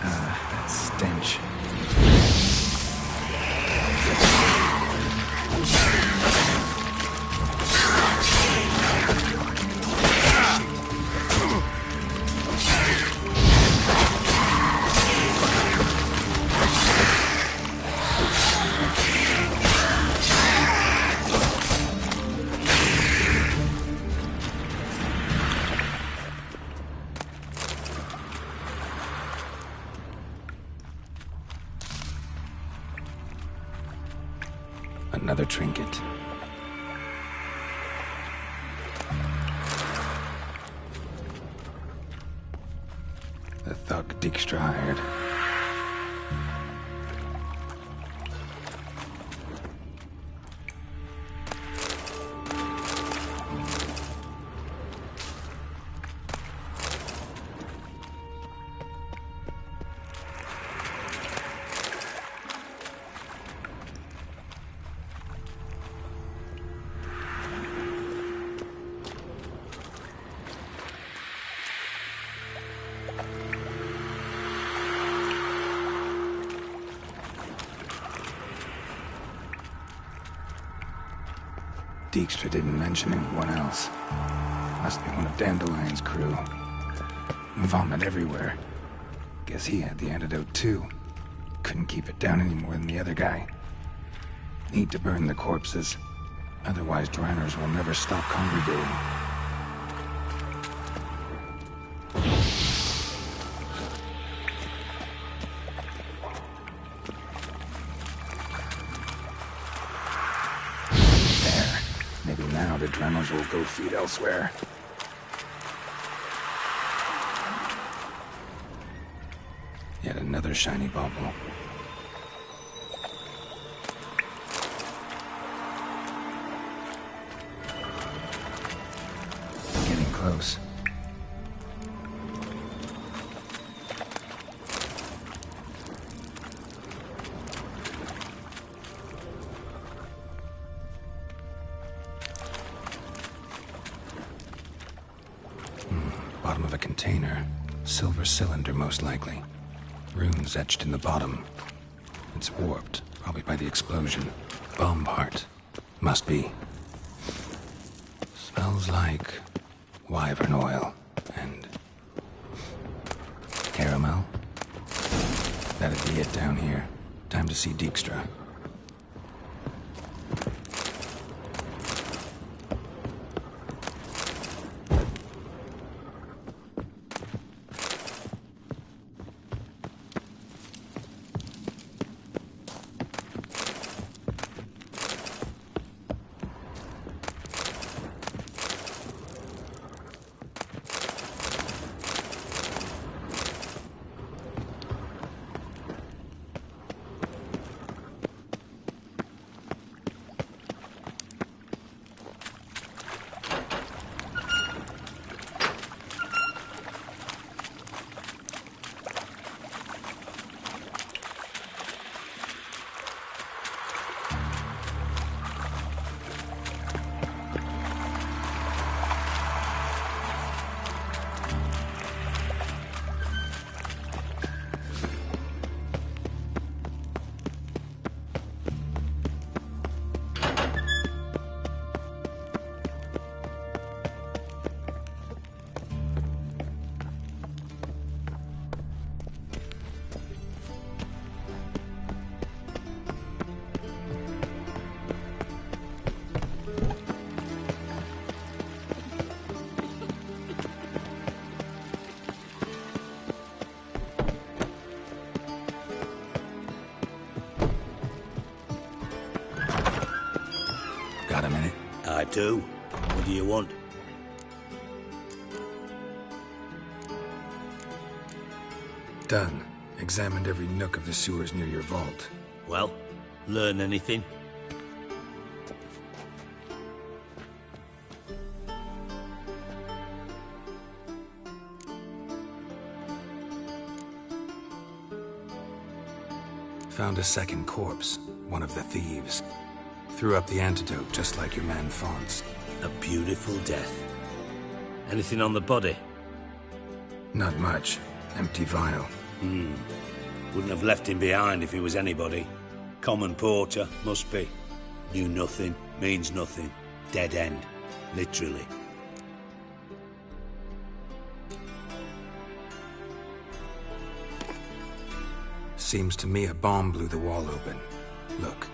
That stench. Another trinket. The thug Dijkstra hired. Dijkstra didn't mention anyone else. Must be one of Dandelion's crew. Vomit everywhere. Guess he had the antidote too. Couldn't keep it down any more than the other guy. Need to burn the corpses. Otherwise Draenors will never stop congregating. The Draenors will go feed elsewhere. Yet another shiny bauble. Getting close. Bottom of a container. Silver cylinder, most likely. Runes etched in the bottom. It's warped, probably by the explosion. Bomb part. Must be. Smells like wyvern oil and caramel. That'd be it down here. Time to see Dijkstra. Got a minute? I do. What do you want? Done. Examined every nook of the sewers near your vault. Well, learn anything? Found a second corpse, one of the thieves. Threw up the antidote just like your man Fonz. A beautiful death. Anything on the body? Not much. Empty vial. Wouldn't have left him behind if he was anybody. Common porter, must be. Knew nothing, means nothing. Dead end. Literally. Seems to me a bomb blew the wall open. Look.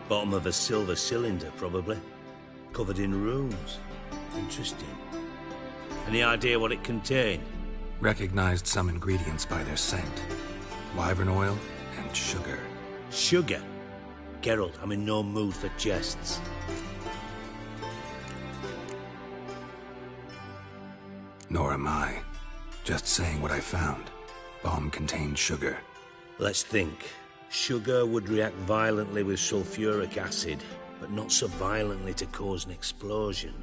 Bottom of a silver cylinder, probably. Covered in runes. Interesting. Any idea what it contained? Recognized some ingredients by their scent. Wyvern oil and sugar. Sugar? Geralt, I'm in no mood for jests. Nor am I. Just saying what I found. Bomb contained sugar. Let's think. Sugar would react violently with sulfuric acid, but not so violently to cause an explosion.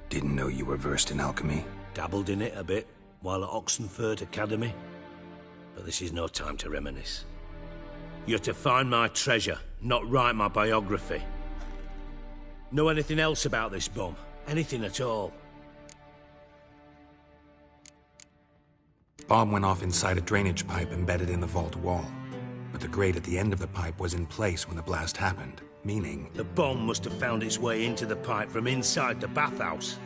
Didn't know you were versed in alchemy. Dabbled in it a bit, while at Oxenford Academy. But this is no time to reminisce. You're to find my treasure, not write my biography. Know anything else about this bomb? Anything at all? Bomb went off inside a drainage pipe embedded in the vault wall. But the grate at the end of the pipe was in place when the blast happened, meaning... The bomb must have found its way into the pipe from inside the bathhouse.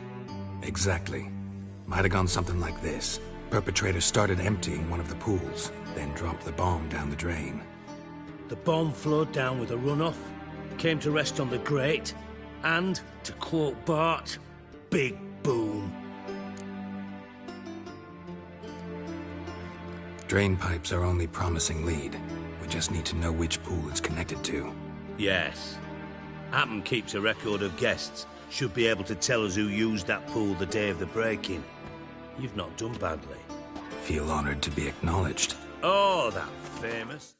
Exactly. Might have gone something like this. Perpetrator started emptying one of the pools, then dropped the bomb down the drain. The bomb flowed down with a runoff, came to rest on the grate, and, to quote Bart, big boom. Drain pipes are only promising lead. We just need to know which pool it's connected to. Yes. Happen keeps a record of guests. Should be able to tell us who used that pool the day of the break-in. You've not done badly. Feel honored to be acknowledged. Oh, that famous...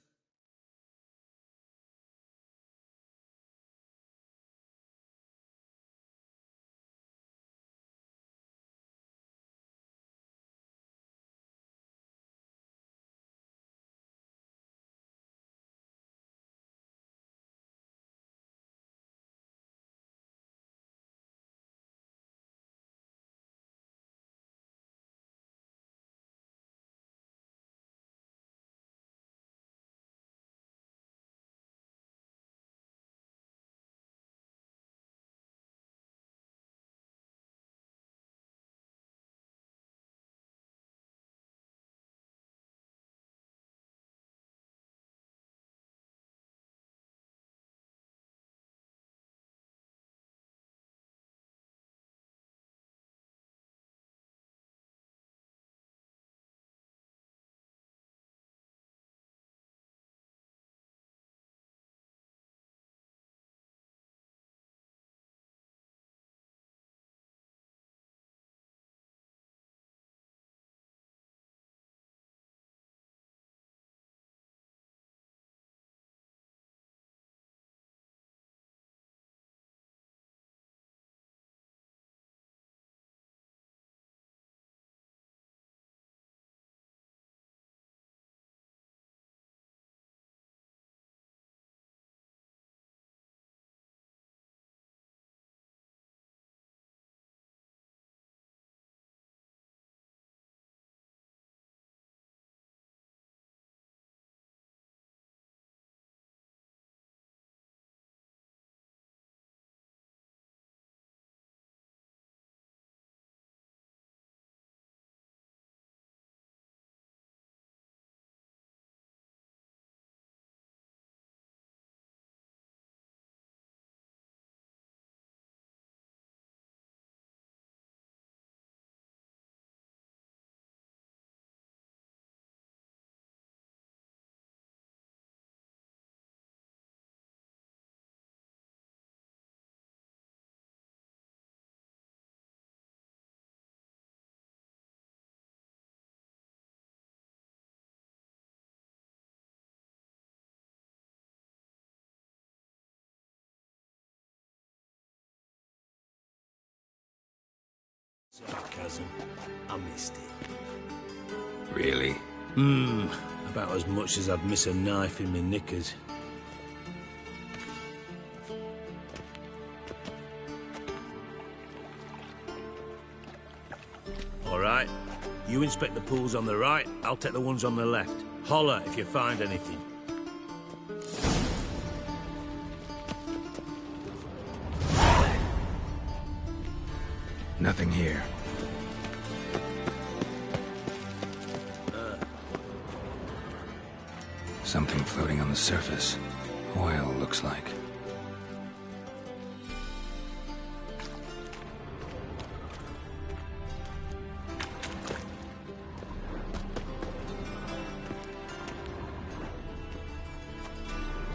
Sarcasm. I missed it. Really? About as much as I'd miss a knife in my knickers. All right. You inspect the pools on the right, I'll take the ones on the left. Holler if you find anything. Nothing here. Something floating on the surface. Oil, looks like.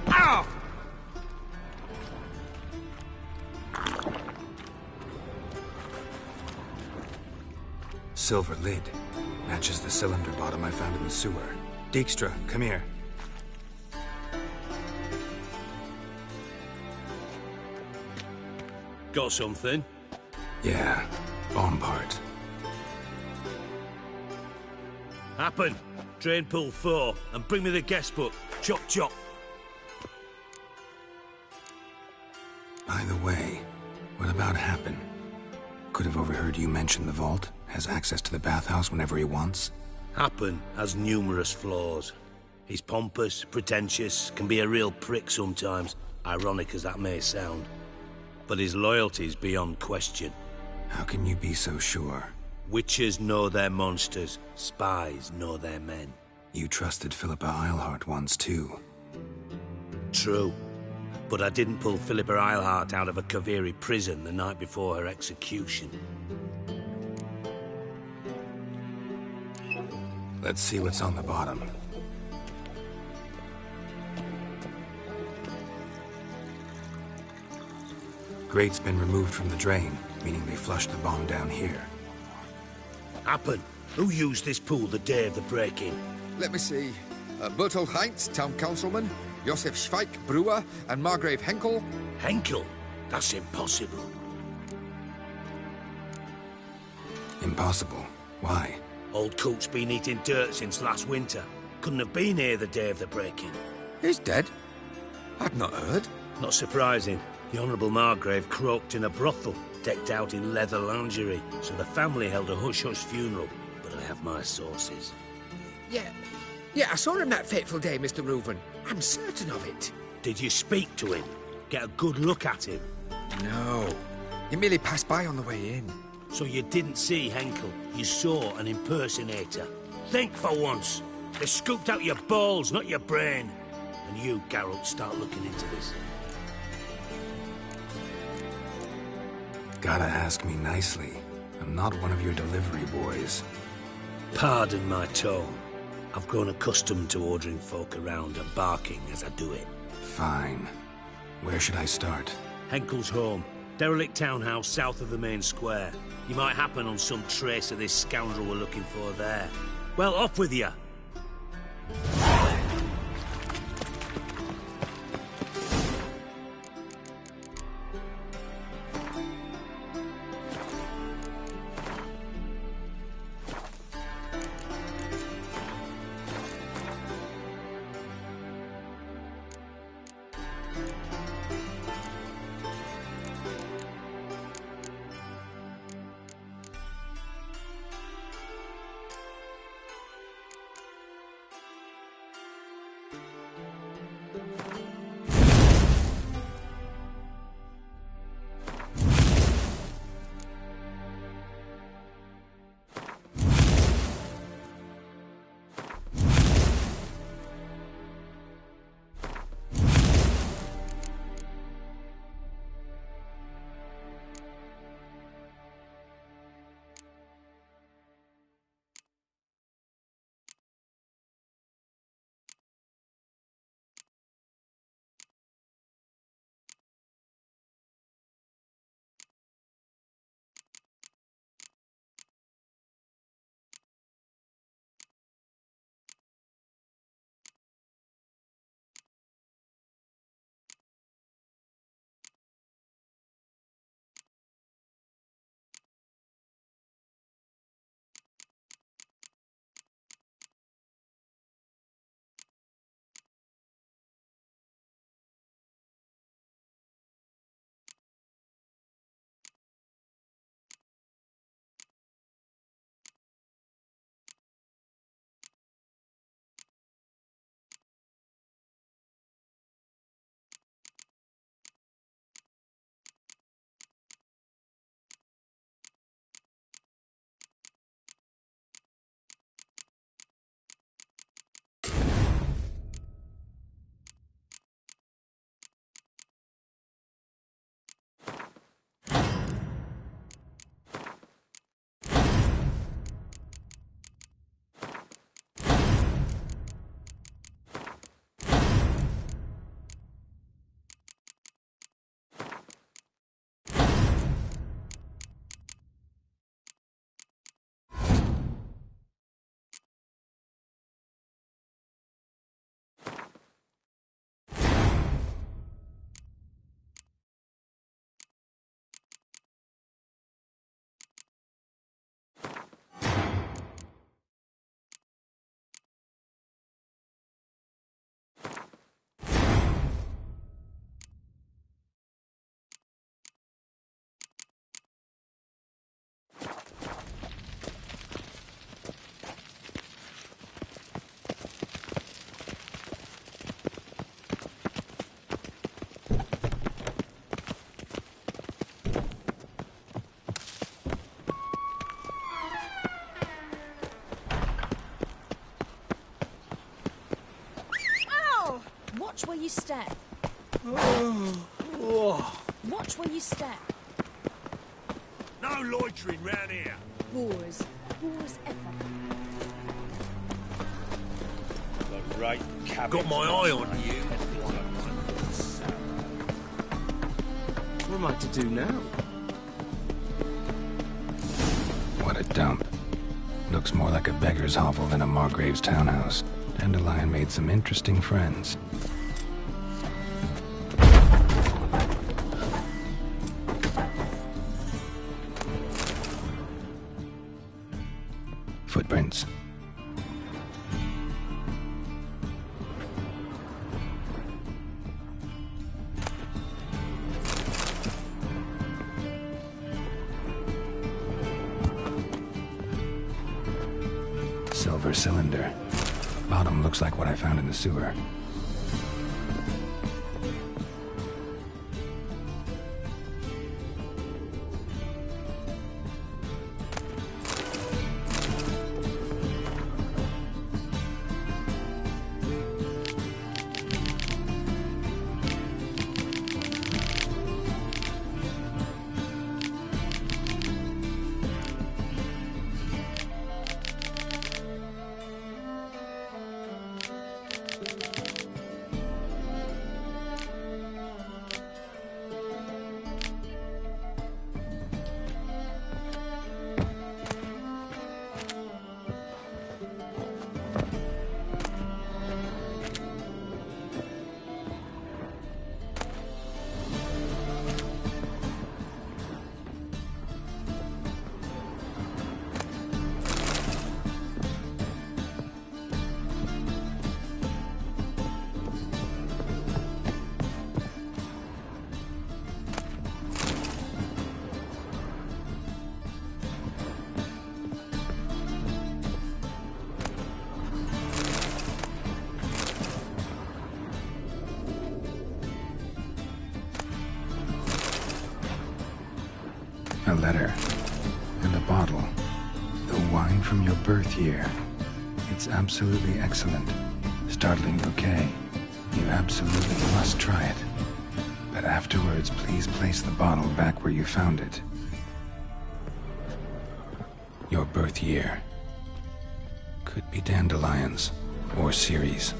Ow! Silver lid. Matches the cylinder bottom I found in the sewer. Dijkstra, come here. Got something? Yeah, bomb part. Happen. Drain pool 4, and bring me the guest book. Chop chop. By the way, what about Happen? Could have overheard you mention the vault. Has access to the bathhouse whenever he wants. Happen has numerous flaws. He's pompous, pretentious, can be a real prick sometimes, ironic as that may sound. But his loyalty's beyond question. How can you be so sure? Witches know their monsters, spies know their men. You trusted Philippa Eilhart once too. True. But I didn't pull Philippa Eilhart out of a Kaviri prison the night before her execution. Let's see what's on the bottom. Grate's been removed from the drain, meaning they flushed the bomb down here. Happen. Who used this pool the day of the break-in? Let me see. Bertolt Heinz, town councilman, Josef Schweik, brewer, and Margrave Henkel. Henkel? That's impossible. Impossible? Why? Old Coot's been eating dirt since last winter. Couldn't have been here the day of the break-in. He's dead? I've not heard. Not surprising. The Honourable Margrave croaked in a brothel, decked out in leather lingerie, so the family held a hush-hush funeral. But I have my sources. Yeah, I saw him that fateful day, Mr. Reuven. I'm certain of it. Did you speak to him? Get a good look at him? No. He merely passed by on the way in. So you didn't see Henkel, you saw an impersonator. Think for once. They scooped out your balls, not your brain. And you, Geralt, start looking into this. Gotta ask me nicely. I'm not one of your delivery boys. Pardon my tone. I've grown accustomed to ordering folk around and barking as I do it. Fine. Where should I start? Henkel's home. Derelict townhouse south of the main square. You might happen on some trace of this scoundrel we're looking for there. Well, off with you! you step. Watch where you step. No loitering round here. Boars. Boars ever. The right cabbage. Got my eye on you. What am I to do now? What a dump. Looks more like a beggar's hovel than a Margrave's townhouse. Dandelion made some interesting friends. Footprints. Silver cylinder. Bottom looks like what I found in the sewer. A letter. And a bottle. The wine from your birth year. It's absolutely excellent. Startling bouquet. You absolutely must try it. But afterwards, please place the bottle back where you found it. Your birth year. Could be dandelions. Or Ceres.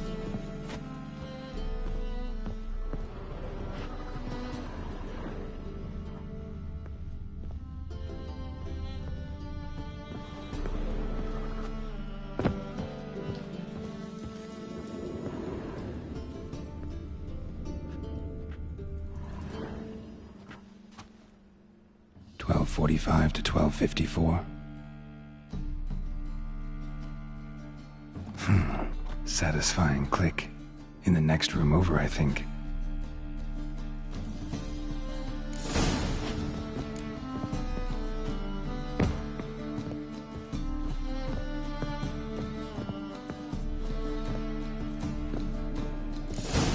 .45 to 12:54. Satisfying click. In the next room over, I think.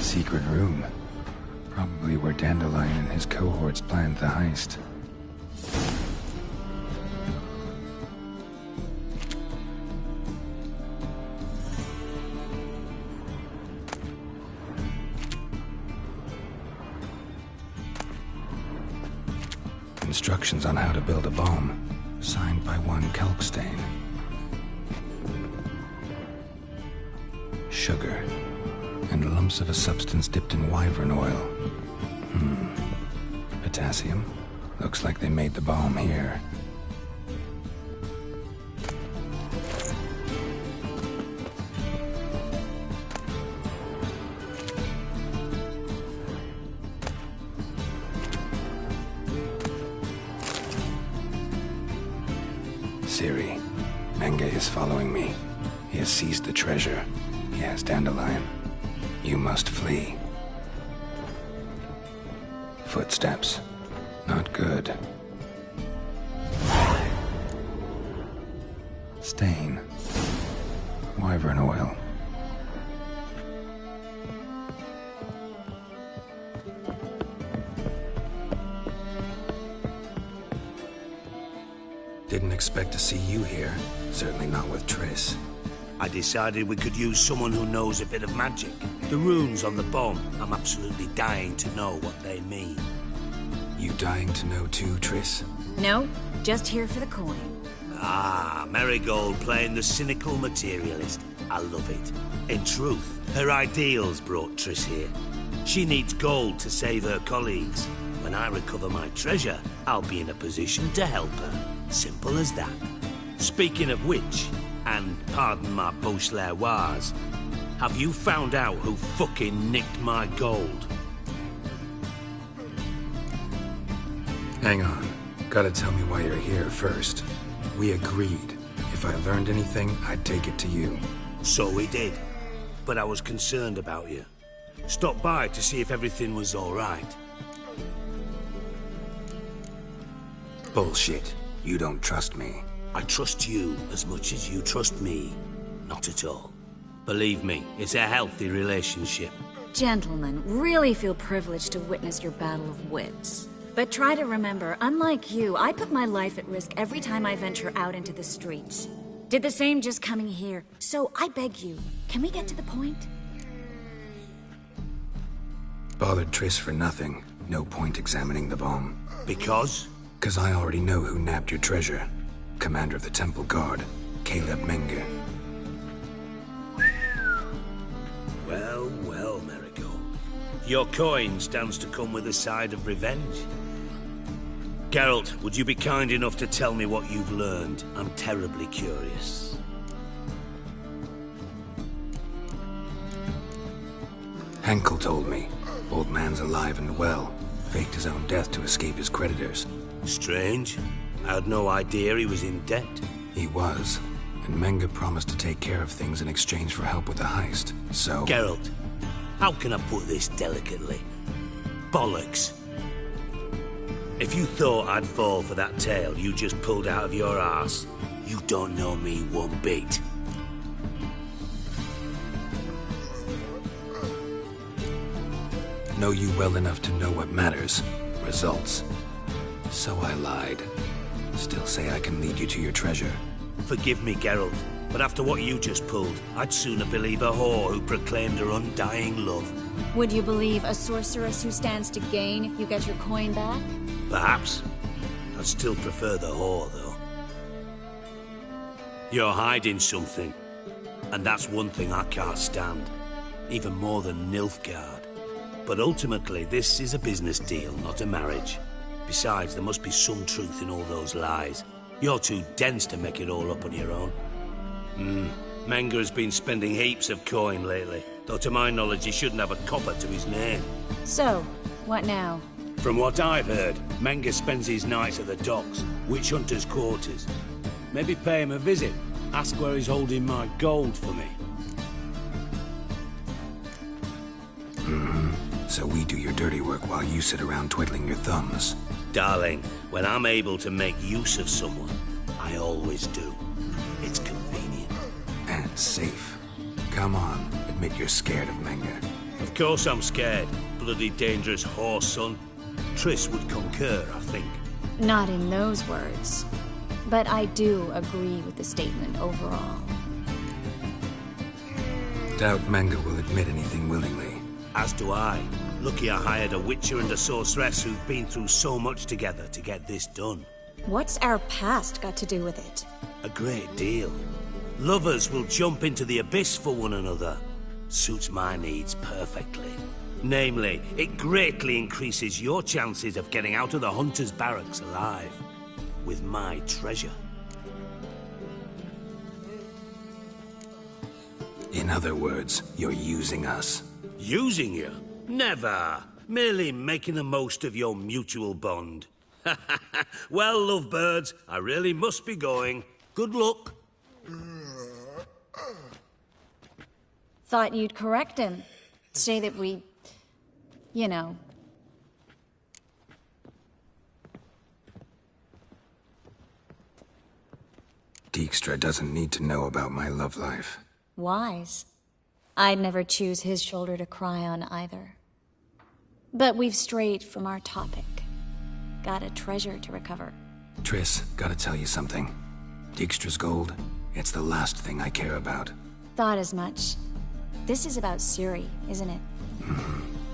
Secret room. Probably where Dandelion and his cohorts planned the heist. Instructions on how to build a bomb, signed by one Kelkstain. Sugar, and lumps of a substance dipped in wyvern oil. Potassium? Looks like they made the bomb here. Siri, Menge is following me. He has seized the treasure. He has Dandelion. You must flee. Footsteps. Not good. Stain. Wyvern oil. Didn't expect to see you here. Certainly not with Triss. I decided we could use someone who knows a bit of magic. The runes on the bomb, I'm absolutely dying to know what they mean. You dying to know too, Triss? No, just here for the coin. Ah, Marigold playing the cynical materialist. I love it. In truth, her ideals brought Triss here. She needs gold to save her colleagues. When I recover my treasure, I'll be in a position to help her. Simple as that. Speaking of which, and pardon my Beauclervoise, have you found out who fucking nicked my gold? Hang on. Gotta tell me why you're here first. We agreed. If I learned anything, I'd take it to you. So we did. But I was concerned about you. Stopped by to see if everything was all right. Bullshit. You don't trust me. I trust you as much as you trust me. Not at all. Believe me, it's a healthy relationship. Gentlemen, really feel privileged to witness your battle of wits. But try to remember, unlike you, I put my life at risk every time I venture out into the streets. Did the same just coming here. So I beg you, can we get to the point? Bothered Triss for nothing. No point examining the bomb. Because? 'Cause I already know who nabbed your treasure. Commander of the Temple Guard, Caleb Menge. Well, well, Marigold. Your coin stands to come with a side of revenge. Geralt, would you be kind enough to tell me what you've learned? I'm terribly curious. Henkel told me. Old man's alive and well. Faked his own death to escape his creditors. Strange. I had no idea he was in debt. He was. And Menge promised to take care of things in exchange for help with the heist. So... Geralt, how can I put this delicately? Bollocks. If you thought I'd fall for that tale you just pulled out of your arse, you don't know me one bit. Know you well enough to know what matters. Results. So I lied. Still say I can lead you to your treasure. Forgive me, Geralt, but after what you just pulled, I'd sooner believe a whore who proclaimed her undying love. Would you believe a sorceress who stands to gain if you get your coin back? Perhaps. I'd still prefer the whore, though. You're hiding something, and that's one thing I can't stand. Even more than Nilfgaard. But ultimately, this is a business deal, not a marriage. Besides, there must be some truth in all those lies. You're too dense to make it all up on your own. Menge has been spending heaps of coin lately, though to my knowledge he shouldn't have a copper to his name. So, what now? From what I've heard, Menge spends his nights at the docks, witch hunters' quarters. Maybe pay him a visit, ask where he's holding my gold for me. So we do your dirty work while you sit around twiddling your thumbs. Darling, when I'm able to make use of someone, I always do. It's convenient. And safe. Come on, admit you're scared of Menge. Of course I'm scared. Bloody dangerous whore, son. Triss would concur, I think. Not in those words. But I do agree with the statement overall. Doubt Menge will admit anything willingly. As do I. Lucky I hired a witcher and a sorceress who've been through so much together to get this done. What's our past got to do with it? A great deal. Lovers will jump into the abyss for one another. Suits my needs perfectly. Namely, it greatly increases your chances of getting out of the hunter's barracks alive. With my treasure. In other words, you're using us. Using you? Never. Merely making the most of your mutual bond. Well, lovebirds, I really must be going. Good luck. Thought you'd correct him. Say that we... you know... Dijkstra doesn't need to know about my love life. Wise. I'd never choose his shoulder to cry on either. But we've strayed from our topic. Got a treasure to recover. Triss, gotta tell you something. Dijkstra's gold, it's the last thing I care about. Thought as much. This is about Ciri, isn't it?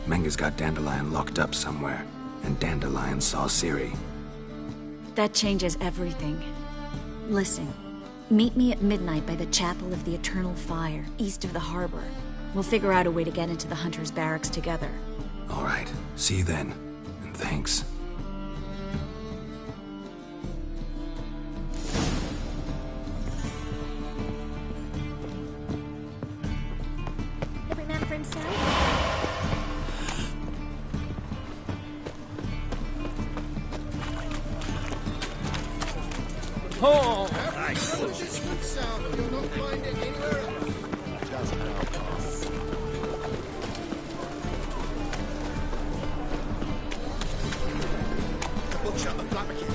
Menga's got Dandelion locked up somewhere, and Dandelion saw Ciri. That changes everything. Listen, meet me at midnight by the Chapel of the Eternal Fire, east of the harbor. We'll figure out a way to get into the Hunter's barracks together. All right, see you then, and thanks. Every man for himself. Oh! You'll not find it anywhere else. Just help us. The butcher and Blackmakin.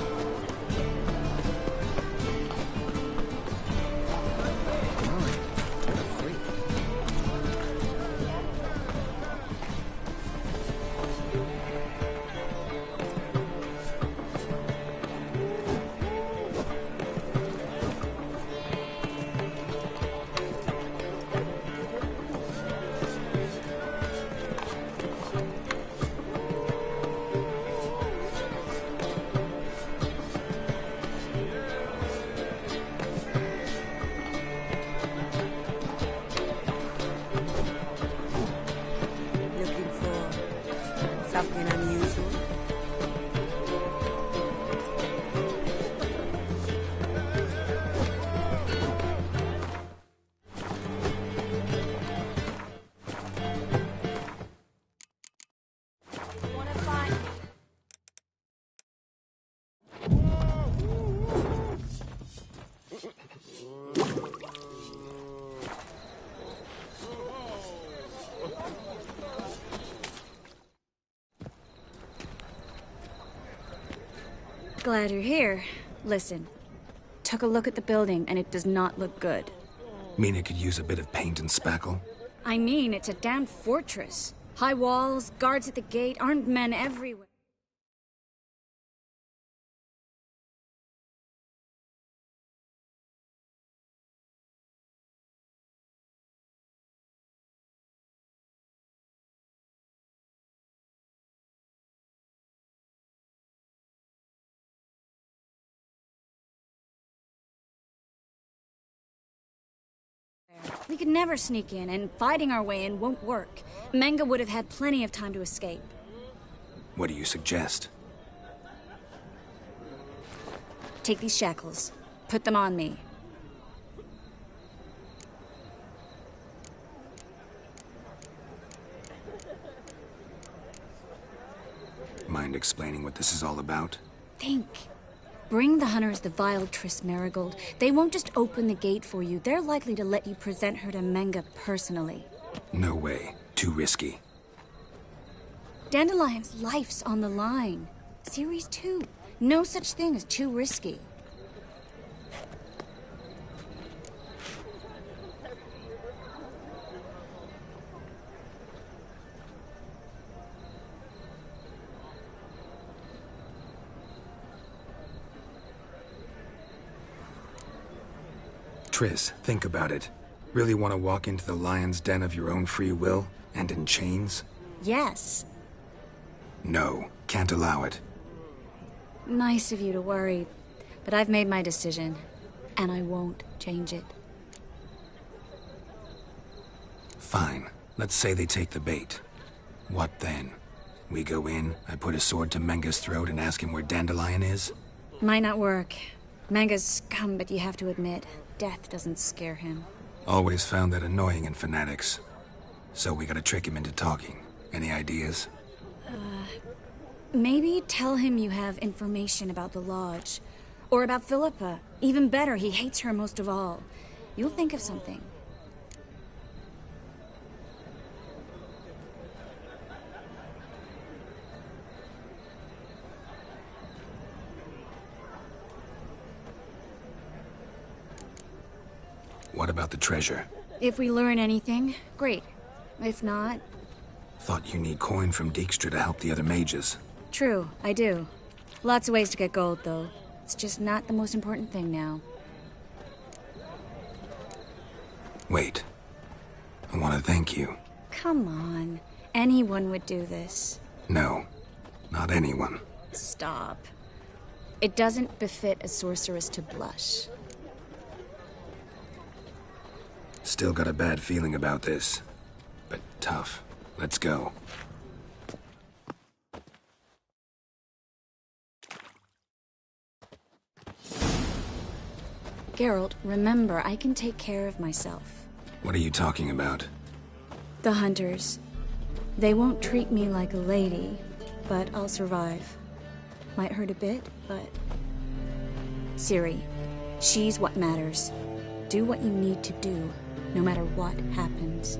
Something unusual? Glad you're here. Listen, took a look at the building and it does not look good. Mean it could use a bit of paint and spackle? I mean, it's a damn fortress. High walls, guards at the gate, armed men everywhere. We could never sneak in, and fighting our way in won't work. Menga would have had plenty of time to escape. What do you suggest? Take these shackles. Put them on me. Mind explaining what this is all about? Think. Bring the hunters the vile Triss Marigold. They won't just open the gate for you. They're likely to let you present her to Menga personally. No way. Too risky. Dandelion's life's on the line. Series 2. No such thing as too risky. Triss, think about it. Really want to walk into the lion's den of your own free will, and in chains? Yes. No, can't allow it. Nice of you to worry, but I've made my decision, and I won't change it. Fine. Let's say they take the bait. What then? We go in, I put a sword to Menga's throat and ask him where Dandelion is? Might not work. Menga's scum, but you have to admit, death doesn't scare him. Always found that annoying in fanatics. So we gotta trick him into talking. Any ideas? Maybe tell him you have information about the Lodge. Or about Philippa. Even better, he hates her most of all. You'll think of something. What about the treasure? If we learn anything, great. If not... Thought you need coin from Dijkstra to help the other mages. True, I do. Lots of ways to get gold, though. It's just not the most important thing now. Wait, I want to thank you. Come on. Anyone would do this. No, not anyone. Stop. It doesn't befit a sorceress to blush. Still got a bad feeling about this. But tough. Let's go. Geralt, remember, I can take care of myself. What are you talking about? The hunters. They won't treat me like a lady, but I'll survive. Might hurt a bit, but... Ciri, she's what matters. Do what you need to do, no matter what happens.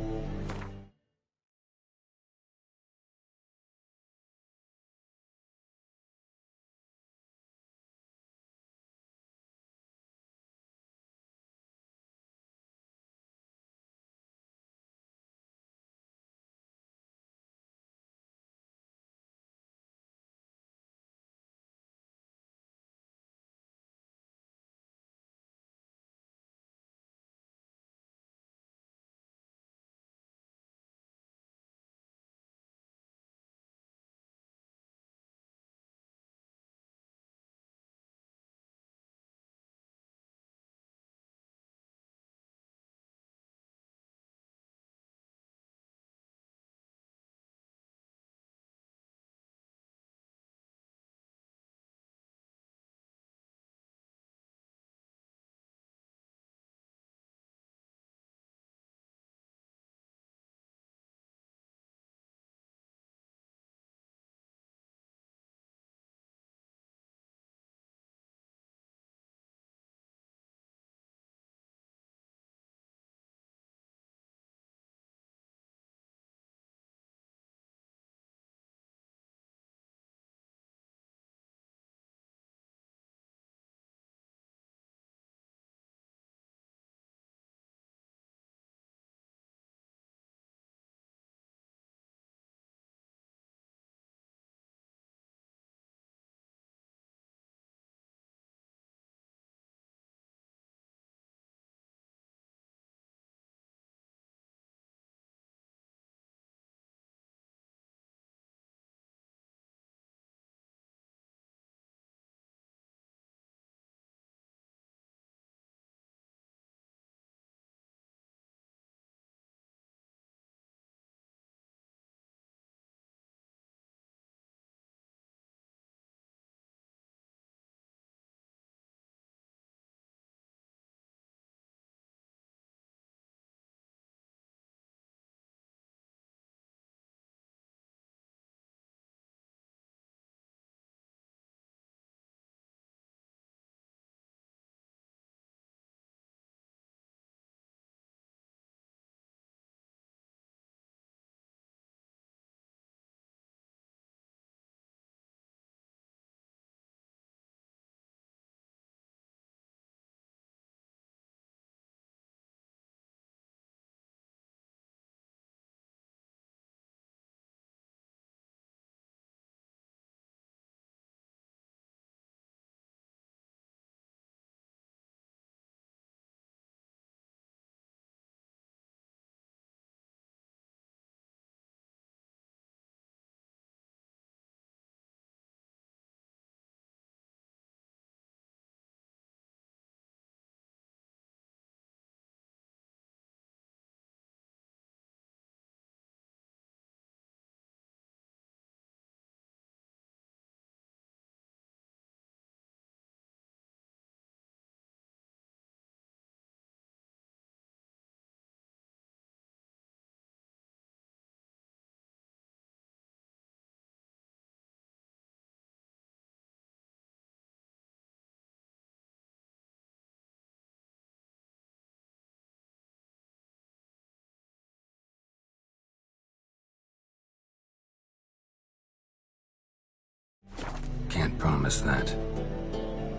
Can't promise that.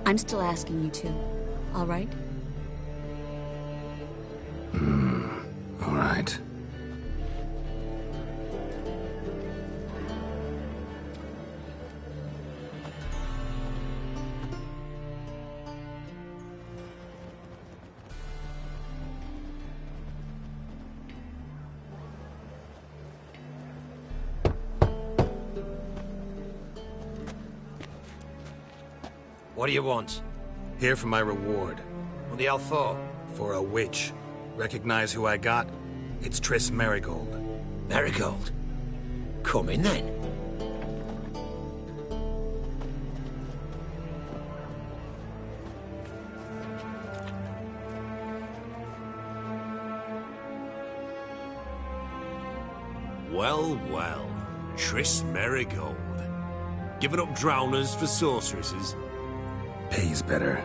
I'm still asking you to, all right? All right. What do you want? Here for my reward. What the hell for? For a witch. Recognize who I got? It's Triss Merigold. Merigold? Come in then. Well, well. Triss Merigold. Giving up drowners for sorceresses? Pays better.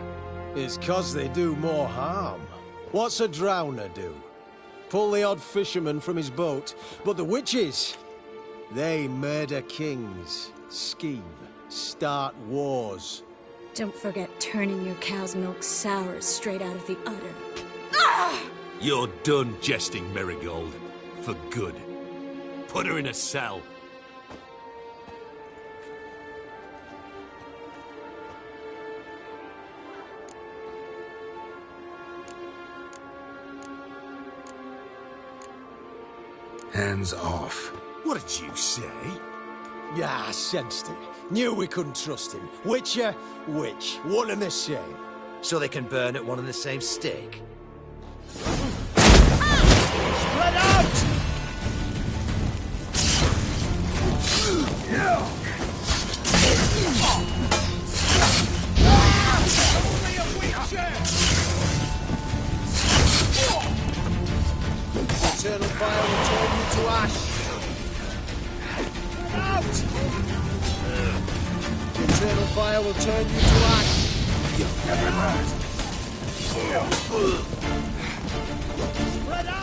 It's 'cause they do more harm. What's a drowner do? Pull the odd fisherman from his boat. But the witches, they murder kings, scheme, start wars. Don't forget turning your cow's milk sour straight out of the udder. You're done jesting, Merigold. For good. Put her in a cell. Hands off. What did you say? Yeah, I sensed it. Knew we couldn't trust him. Witcher, witch. One and the same. So they can burn at one and the same stake? Spread out! Only a witcher! Eternal fire will turn you to ash. Out! Eternal fire will turn you to ash. You'll never learn. Spread out!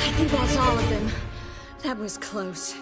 I think that's all of them. That was close.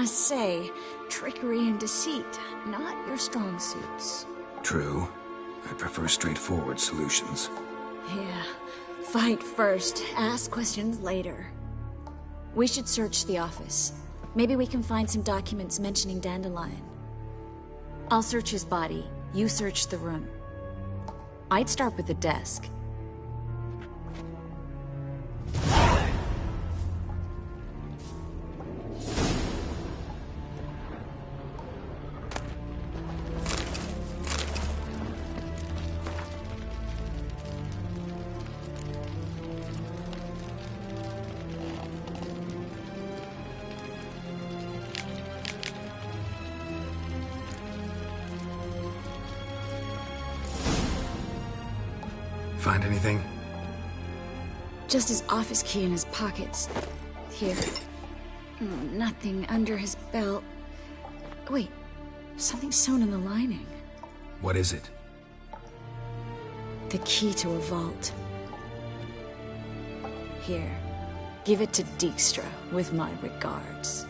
must say, trickery and deceit, not your strong suits. True. I prefer straightforward solutions. Yeah. Fight first, ask questions later. We should search the office. Maybe we can find some documents mentioning Dandelion. I'll search his body. You search the room. I'd start with the desk. Find anything? Just his office key in his pockets. Here. Nothing under his belt. Wait, something sewn in the lining. What is it? The key to a vault. Here, give it to Dijkstra with my regards.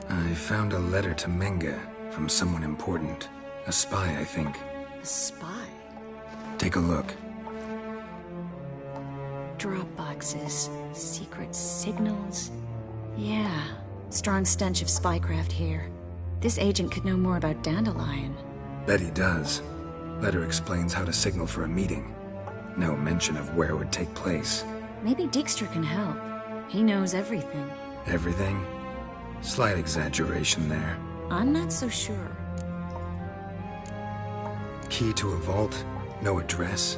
I found a letter to Menga from someone important. A spy, I think. A spy? Take a look. Drop boxes, secret signals. Yeah, strong stench of spycraft here. This agent could know more about Dandelion. Bet he does. Letter explains how to signal for a meeting. No mention of where it would take place. Maybe Dijkstra can help. He knows everything. Everything? Slight exaggeration there. I'm not so sure. Key to a vault? No address?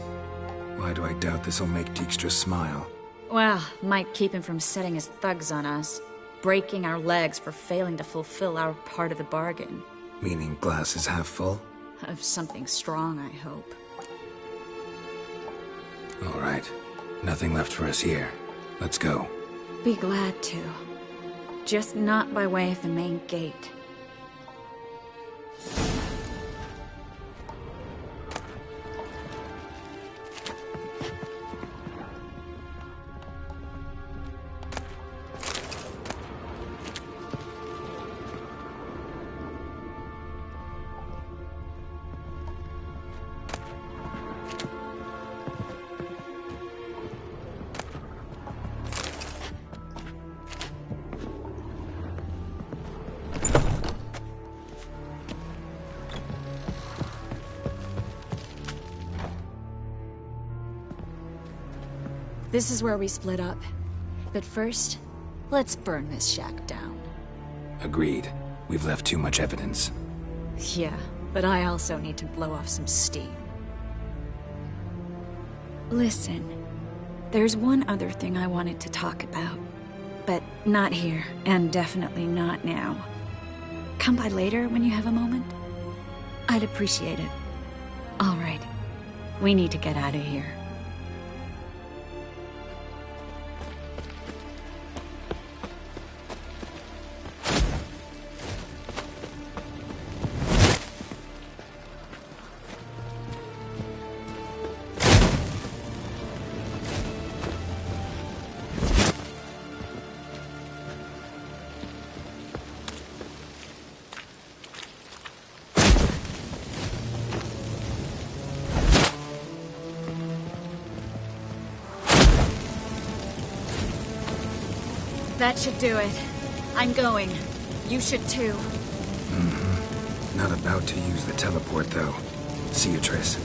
Why do I doubt this'll make Dijkstra smile? Well, might keep him from setting his thugs on us. Breaking our legs for failing to fulfill our part of the bargain. Meaning glass is half full? Of something strong, I hope. All right. Nothing left for us here. Let's go. Be glad to. Just not by way of the main gate. This is where we split up. But first, let's burn this shack down. Agreed. We've left too much evidence. Yeah, but I also need to blow off some steam. Listen, there's one other thing I wanted to talk about. But not here, and definitely not now. Come by later when you have a moment? I'd appreciate it. All right. We need to get out of here. That should do it. I'm going. You should too. Mm-hmm. Not about to use the teleport, though. See you, Triss.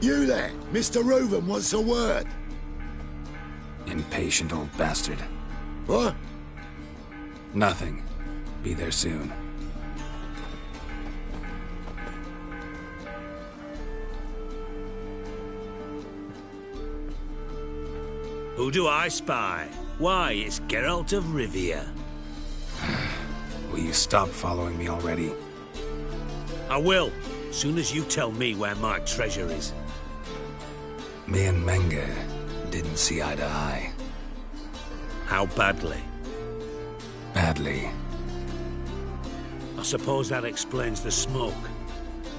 You there! Mr. Reuven wants a word. Impatient old bastard. What? Nothing. Be there soon. Who do I spy? Why, it's Geralt of Rivia. Will you you stop following me already? I will, soon as you tell me where my treasure is. Me and Menge didn't see eye to eye. How badly? Badly. I suppose that explains the smoke.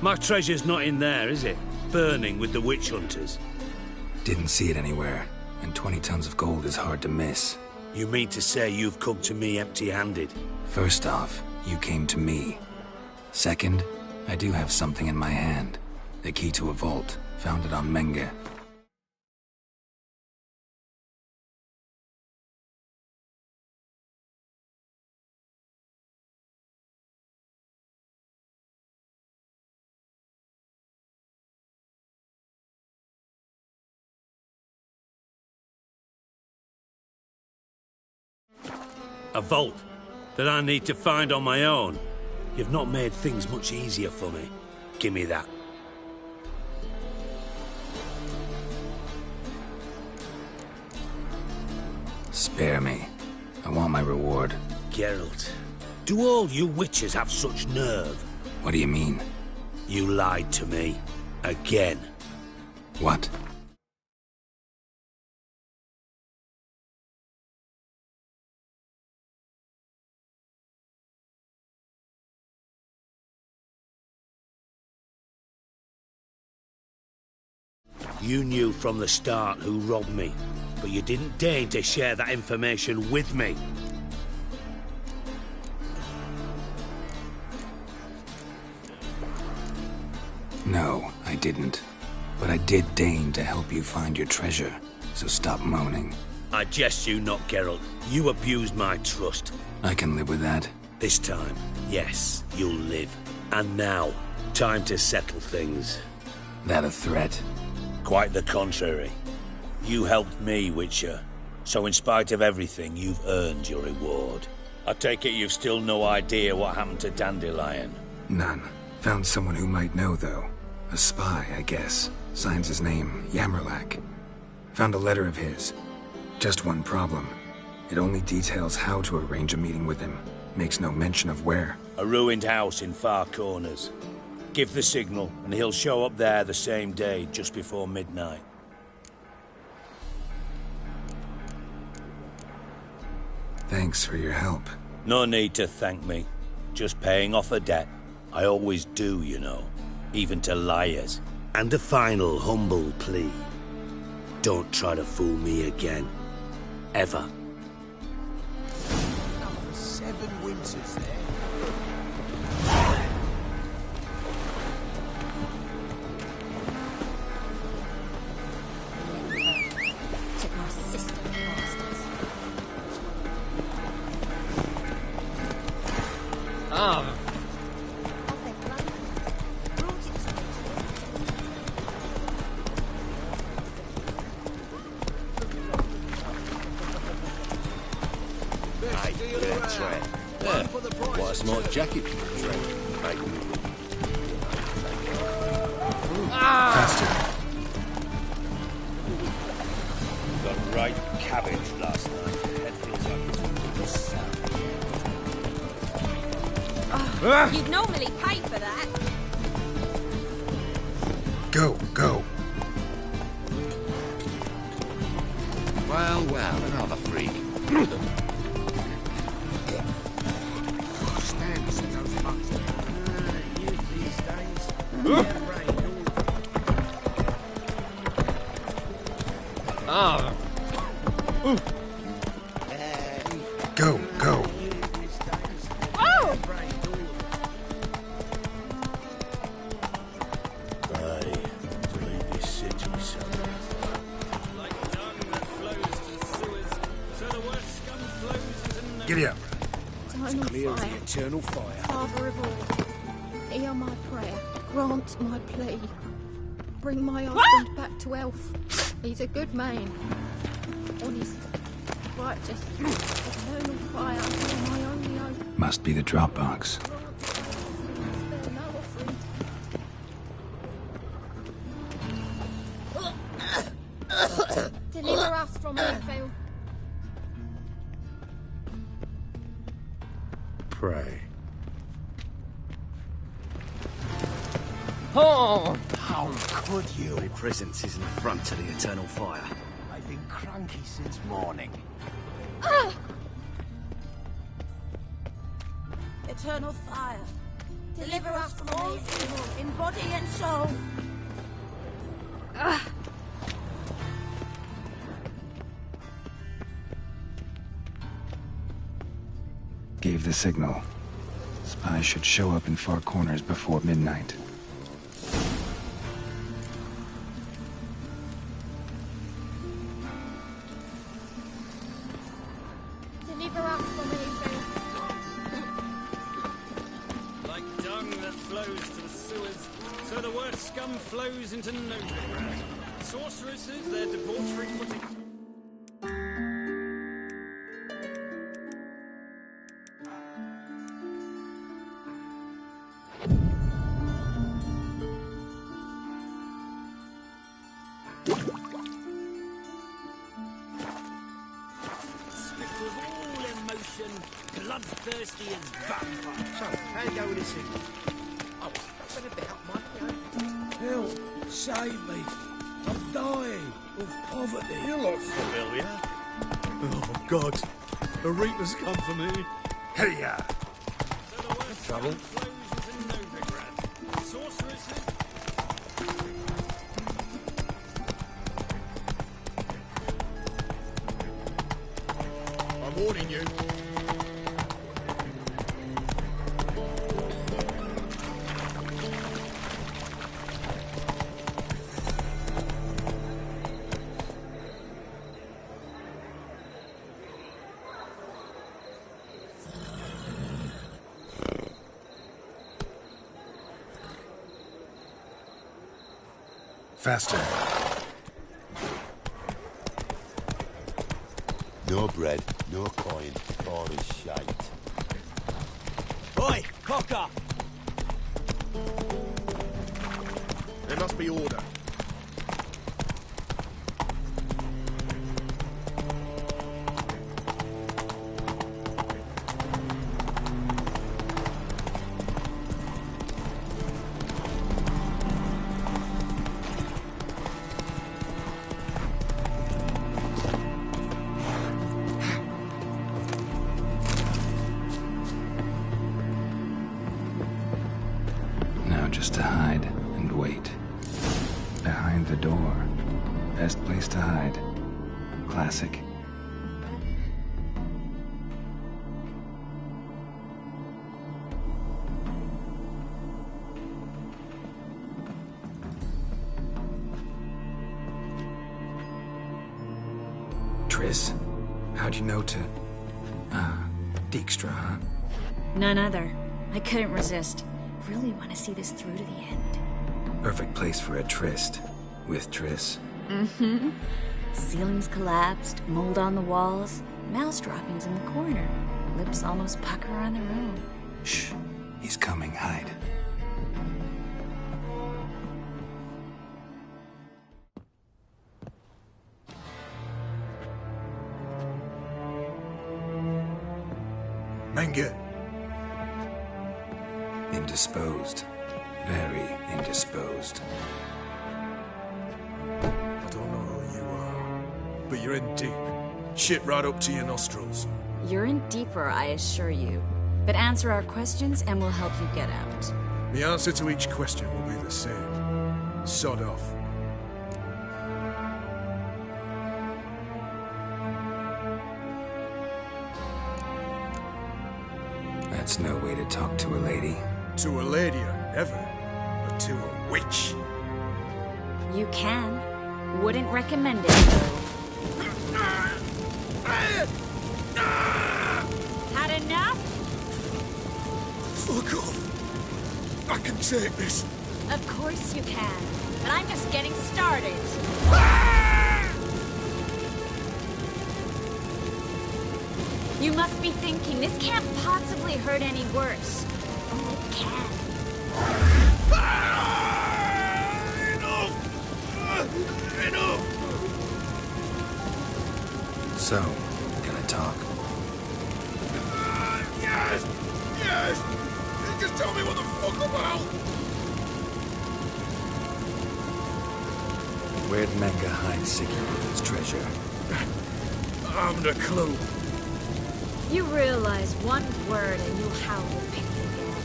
My treasure's not in there, is it? Burning with the witch hunters. Didn't see it anywhere, and 20 tons of gold is hard to miss. You mean to say you've come to me empty-handed? First off, you came to me. Second, I do have something in my hand. The key to a vault, found it on Menge. A vault that I need to find on my own. You've not made things much easier for me. Give me that. Spare me. I want my reward. Geralt, do all you witches have such nerve? What do you mean? You lied to me. Again. What? You knew from the start who robbed me, but you didn't deign to share that information with me. No, I didn't. But I did deign to help you find your treasure, so stop moaning. I jest you not, Geralt. You abused my trust. I can live with that. This time, yes, you'll live. And now, time to settle things. That a threat? Quite the contrary. You helped me, Witcher. So in spite of everything, you've earned your reward. I take it you've still no idea what happened to Dandelion? None. Found someone who might know, though. A spy, I guess. Signs his name, Yammerlack. Found a letter of his. Just one problem. It only details how to arrange a meeting with him. Makes no mention of where. A ruined house in Far Corners. Give the signal, and he'll show up there the same day, just before midnight. Thanks for your help. No need to thank me. Just paying off a debt. I always do, you know. Even to liars. And a final humble plea. Don't try to fool me again. Ever. 7 winters there. What a smart jacket. Faster. Got right cabbage last night. Head feels like it's sound. You'd normally pay for that. Go, go. Well, well, another freak. Go, go. Oh! Giddy up. Eternal fire. Eternal fire. Father of all, hear my prayer. Grant my plea. Bring my husband back to Elf. He's a good man. Honest. Righteous. Eternal fire. You're my only hope. Must be the drop box. Spare no offering. Deliver us from evil. Pray. Oh! How could you? My presence is an affront to the eternal fire. I've been cranky since morning. Eternal fire, deliver us from all evil in body and soul. Gave the signal. Spies should show up in far corners before midnight. Deliver us from evil. Like dung that flows to the sewers, so the word scum flows into Novigrad. Sorceresses, their debauchery putting... bloodthirsty as vampire. So, how you go with this thing? Oh, that's been a bit up my Help! Save me! I'm dying of poverty. You look familiar. Oh, God. The Reapers come for me. Hey, ya! Trouble? I'm warning you. Faster. No bread, no coin, all is shite. Oi, cocker! There must be order. Just to hide and wait. Behind the door. Best place to hide. Classic. Triss, how'd you know to... Dijkstra, huh? None other. I couldn't resist. Really want to see this through to the end. Perfect place for a tryst. With Triss. Mm-hmm. Ceilings collapsed, mold on the walls, mouse droppings in the corner. Lips almost pucker on their own. Shh. He's coming. Hide. Menge. Indisposed. Very indisposed. I don't know who you are, but you're in deep. Shit right up to your nostrils. You're in deeper, I assure you. But answer our questions and we'll help you get out. The answer to each question will be the same. Sod off. That's no way to talk to a lady. To a lady, I never. But to a witch. You can. Wouldn't recommend it, though. Had enough? Fuck off. I can take this. Of course you can. But I'm just getting started. You must be thinking, this can't possibly hurt any worse. Oh, it can. Enough! So, gonna talk? Yes! Yes! Just tell me what the fuck about! Where'd Menga hide Siggy with his treasure? I haven't a clue. You realize one word and you'll howl with pain again.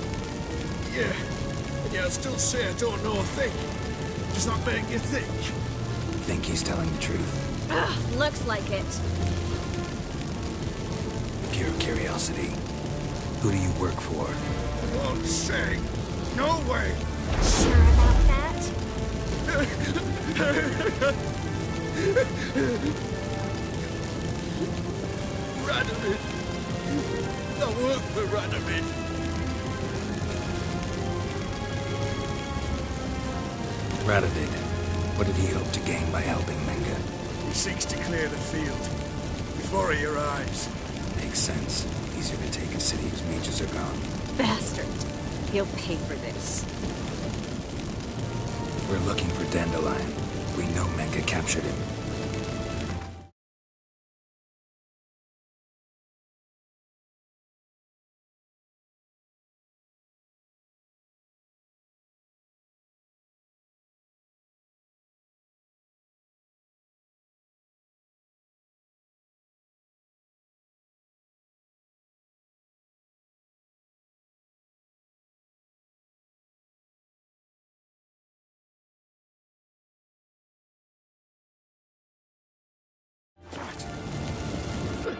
Yeah, and yet I still say I don't know a thing. Does that make you think? Think he's telling the truth? Ugh, looks like it. Pure curiosity. Who do you work for? For God's sake, no way! Sure about that? Radovid. I work for Radovid. Radovid. What did he hope to gain by helping Menga? He seeks to clear the field before he arrives. Makes sense. Easier to take a city whose mages are gone. Bastard. He'll pay for this. We're looking for Dandelion. We know Menga captured him.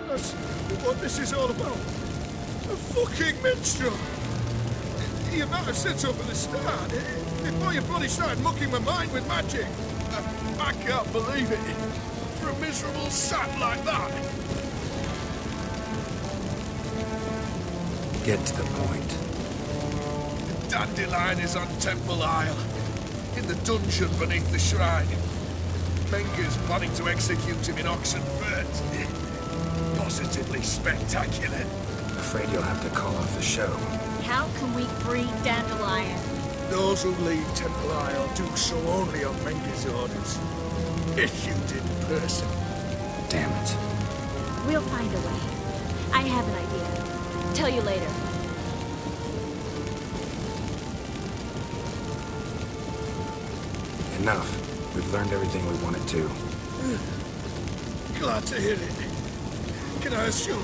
That's what this is all about. A fucking minstrel. You might have said so from the start. Before you bloody started mucking my mind with magic. I can't believe it. For a miserable sap like that. Get to the point. The Dandelion is on Temple Isle. In the dungeon beneath the shrine. Menga's planning to execute him in Oxenfurt. Positively spectacular. Afraid you'll have to call off the show. How can we free Dandelion? Those who leave Temple Isle do so only on Menga's orders. Issued in person. Damn it. We'll find a way. I have an idea. Tell you later. Enough. We've learned everything we wanted to. Glad to hear it. Can I assume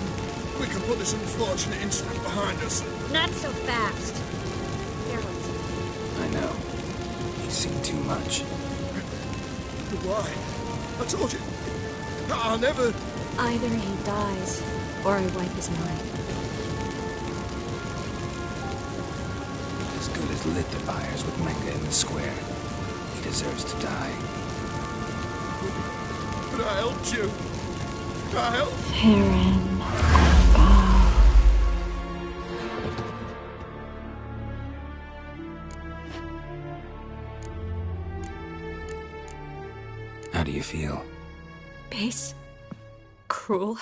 we can put this unfortunate incident behind us? Not so fast. Geralt. I know. He's seen too much. Why? I told you. I'll never... Either he dies, or I wipe his mind. As good as lit the fires with Menga in the square. He deserves to die. But I helped you. I helped. Farron. How do you feel? Base. Cruel.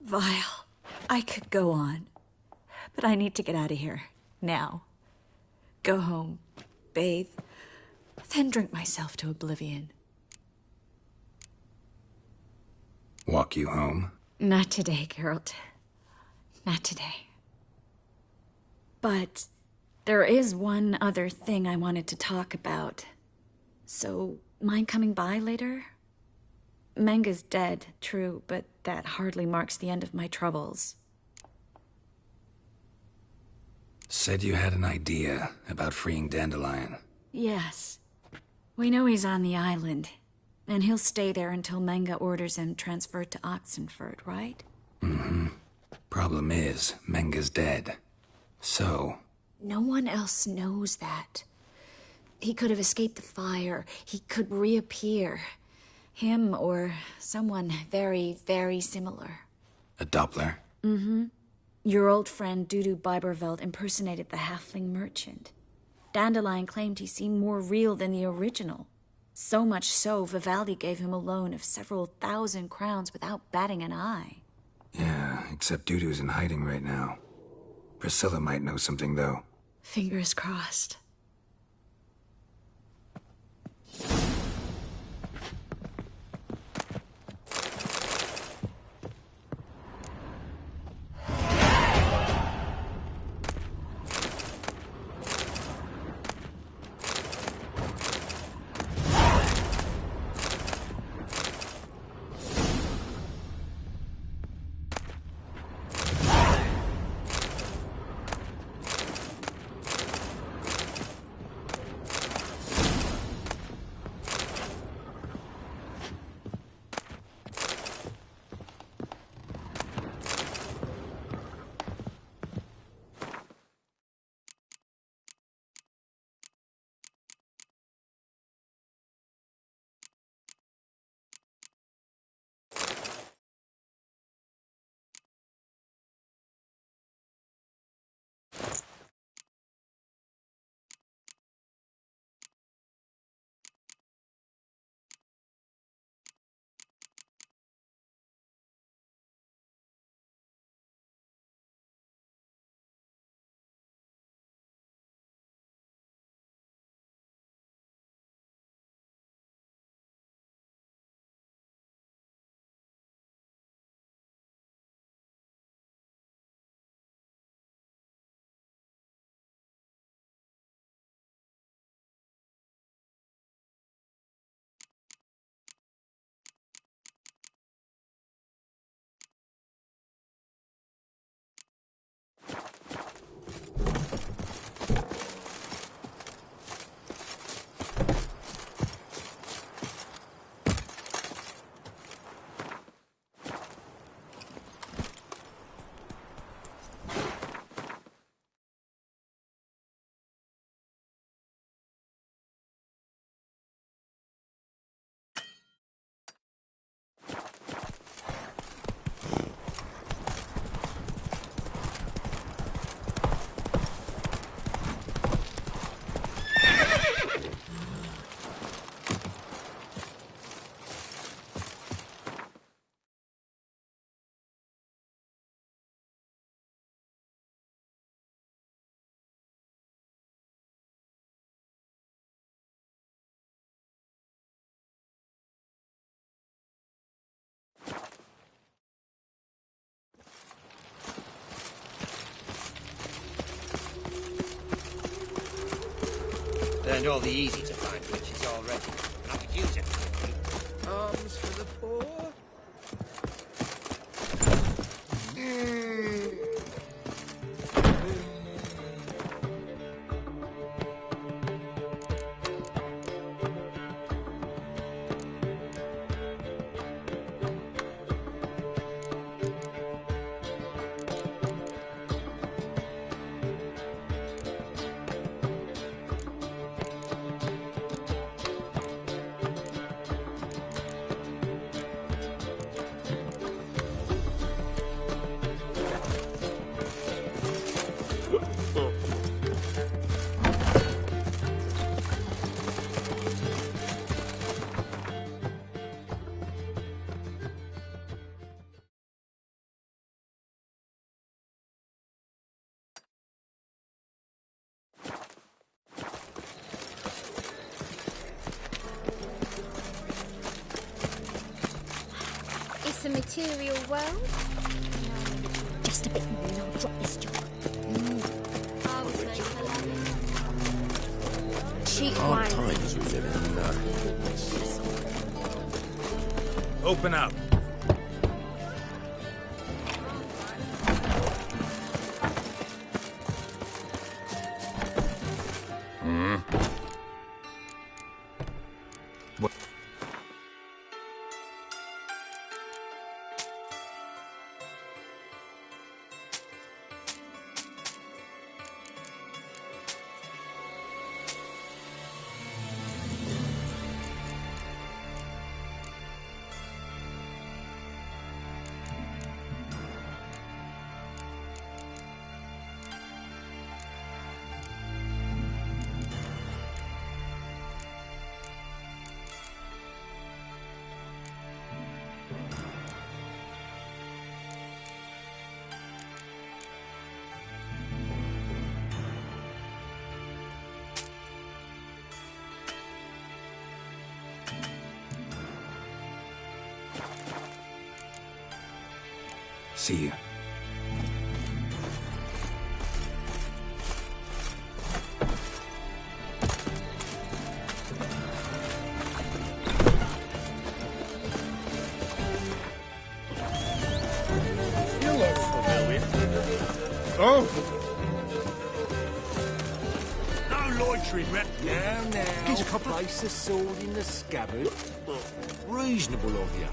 Vile. I could go on. But I need to get out of here. Now. Go home. Bathe. Then drink myself to oblivion. Walk you home? Not today, Geralt. Not today. But there is one other thing I wanted to talk about. So, mind coming by later? Menga's dead, true, but that hardly marks the end of my troubles. Said you had an idea about freeing Dandelion. Yes. We know he's on the island, and he'll stay there until Menga orders him transferred to Oxenfurt, right? Mm-hmm. Problem is, Menga's dead. So... No one else knows that. He could have escaped the fire. He could reappear. Him or someone very, very similar. A Doppler? Mm-hmm. Your old friend Dudu Biberveld impersonated the halfling merchant. Dandelion claimed he seemed more real than the original. So much so, Vivaldi gave him a loan of several thousand crowns without batting an eye. Yeah, except Dudu's in hiding right now. Priscilla might know something, though. Fingers crossed. found all the easy-to-find witches already. I could use it. Arms for the poor. It's a material world. Just a bit more and I'll drop this job. I was made for loving. Cheap Hard wine. times we live in. Open up. See you. You look familiar. Oh! No loitering, Red. Now, now. Gives a couple- Place the sword in the scabbard. Reasonable of you.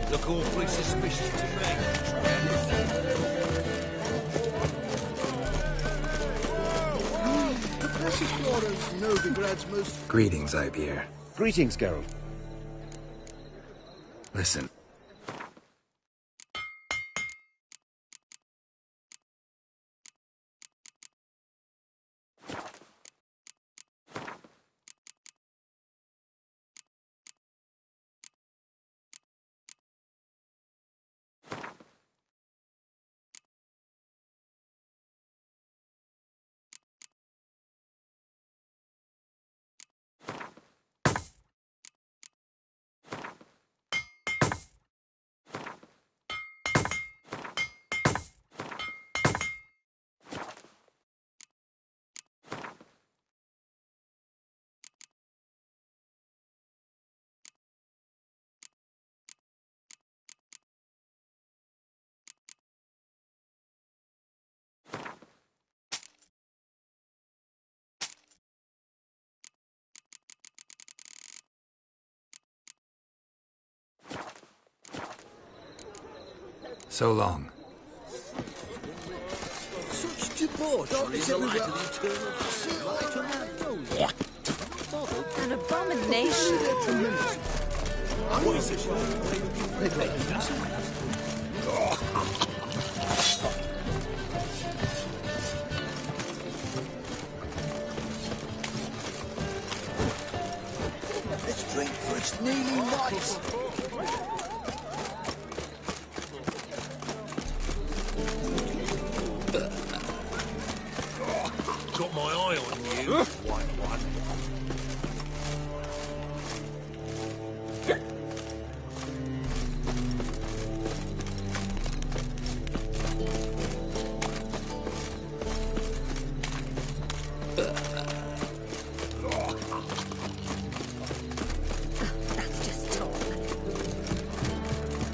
Look awfully suspicious to me. The precious waters Novigrad's most... Greetings, Ibeer. Greetings, Geralt. Listen. So long. Such debauchery in the light of the eternal What? An abomination. What is this? Let's drink for its nearly nice. Got my eye on you, white one. That's just talk.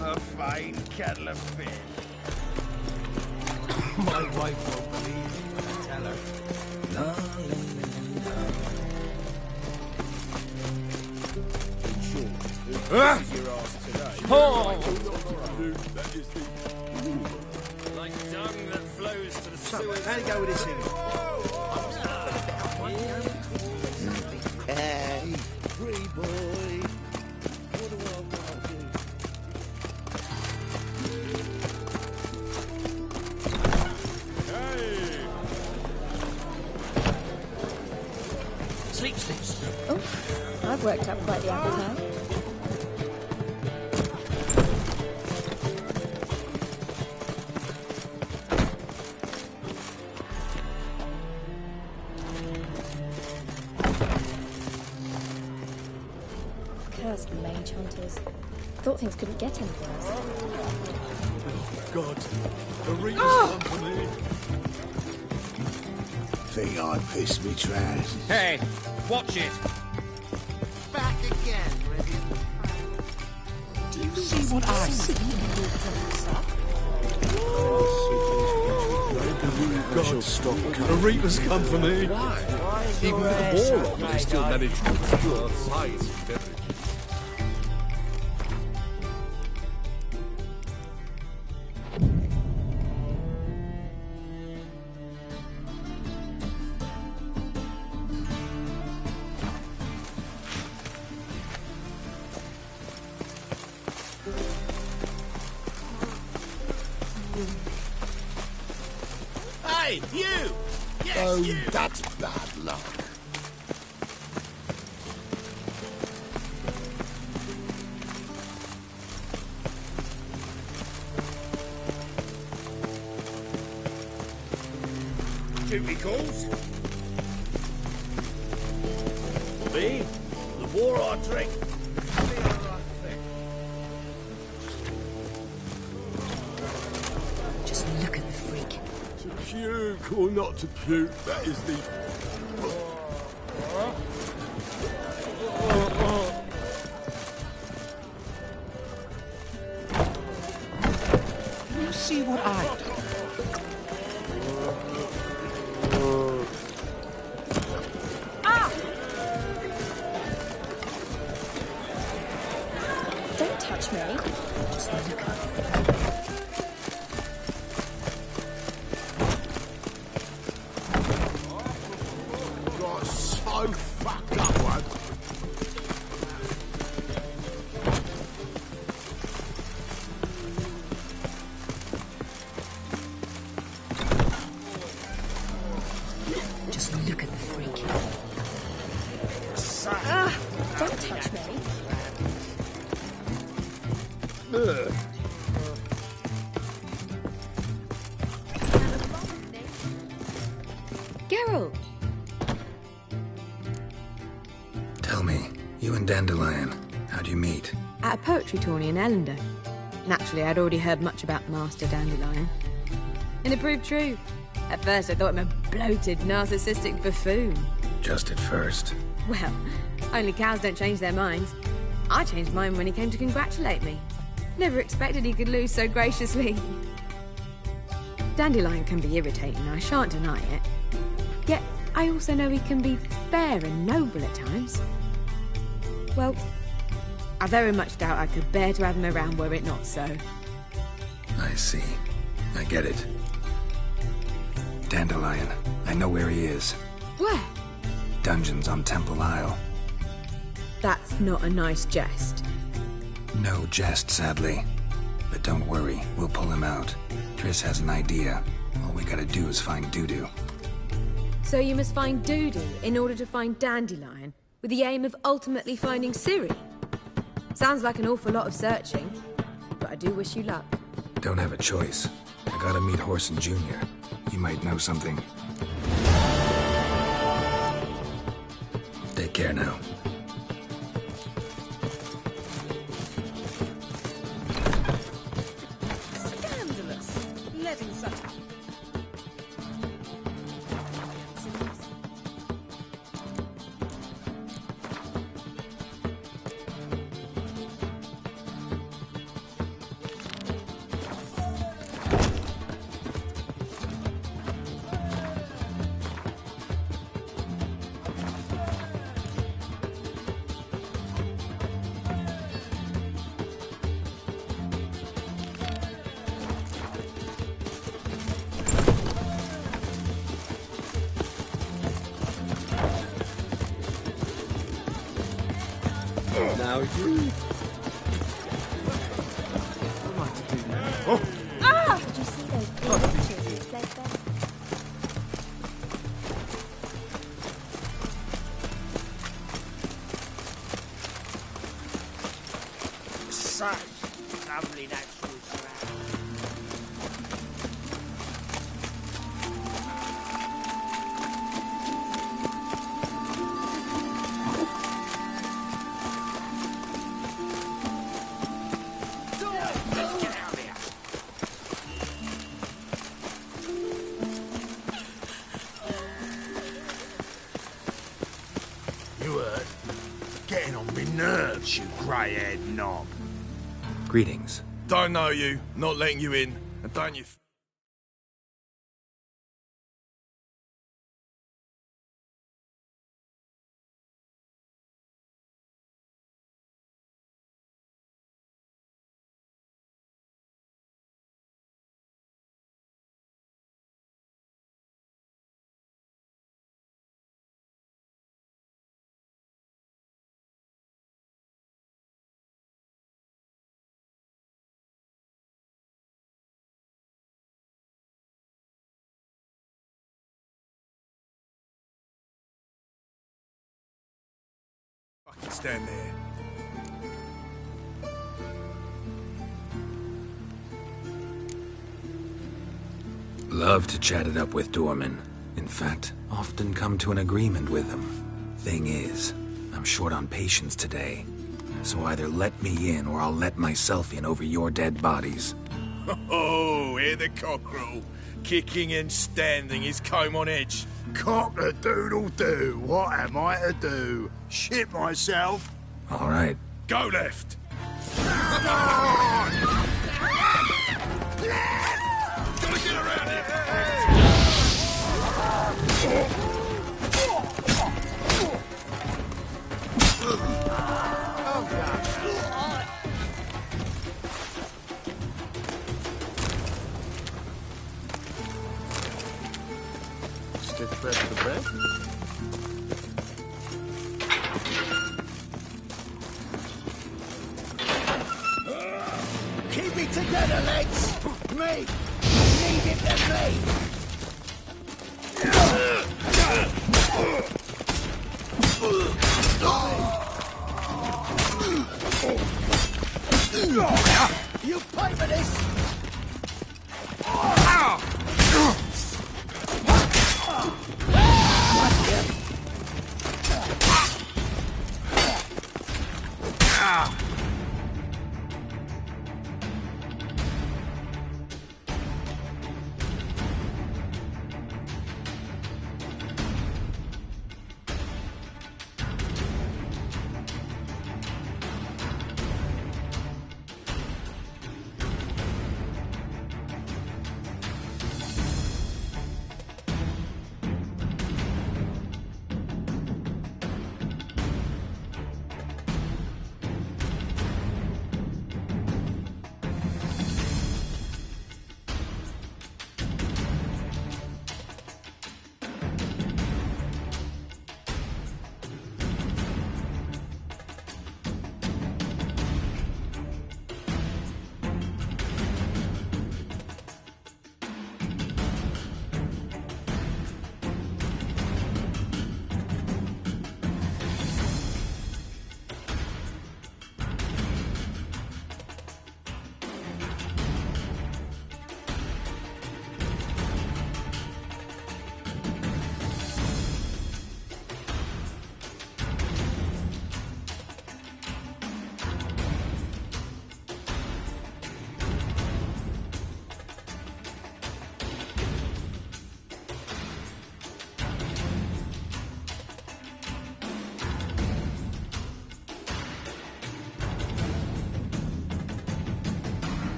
A fine kettle of fish. My wife won't believe me when I tell her. Like dung that flows to the sewers. How do you go with this thing? Hey, free boy. What do I got to do? Sleep, sleep, sleep. Oh, I've worked up quite the appetite. Cursed mage hunters. Thought things couldn't get any worse. God, the Reaper's company. Think I pissed me trash. Hey, watch it. Back again, Do you see what I see? God, stop. The Reapers come for me. Even with the war on, they still manage to obscure science and beverage. Hey, you! Yes, Oh, you! that's bad luck. Duty calls. Me? The war I drink. Just look at the freak. To puke or not to puke, that is the... You see what I do? Don't touch me. Just look at Got so fucked up once. Just look at the freak. Don't touch me. Geralt! Tell me, you and Dandelion, how'd you meet? At a poetry tourney in Ellender. Naturally, I'd already heard much about Master Dandelion. And it proved true. At first, I thought him a bloated, narcissistic buffoon. Just at first. Well, only cows don't change their minds. I changed mine when he came to congratulate me. Never expected he could lose so graciously. Dandelion can be irritating, I shan't deny it. Yet, I also know he can be fair and noble at times. Well, I very much doubt I could bear to have him around were it not so. I see. I get it. Dandelion. I know where he is. Where? Dungeons on Temple Isle. That's not a nice jest. No jest, sadly. But don't worry, we'll pull him out. Triss has an idea. All we gotta do is find Dudu. So you must find Dudu in order to find Dandelion, with the aim of ultimately finding Ciri? Sounds like an awful lot of searching, but I do wish you luck. Don't have a choice. I gotta meet Horson Jr. He might know something. Take care now. Scandalous. Letting such... Now you. Ah! Did you see those poor witches who fled them? Such lovely natural surroundings. Let's get out of here. You heard? Getting on me nerves, you grey-haired knob. Greetings. Don't know you, not letting you in, and don't you... Fucking stand there. Love to chat it up with Dorman. In fact, often come to an agreement with him. Thing is, I'm short on patience today. So either let me in or I'll let myself in over your dead bodies. Oh, hear the cockerel. Kicking and standing, his comb on edge. Cock-a-doodle-doo, what am I to do? Shit myself? All right. Go left. Gotta get around here. Stiff bread for the bread? Keep it together, lads! Me! Leave it to me! You pay for this!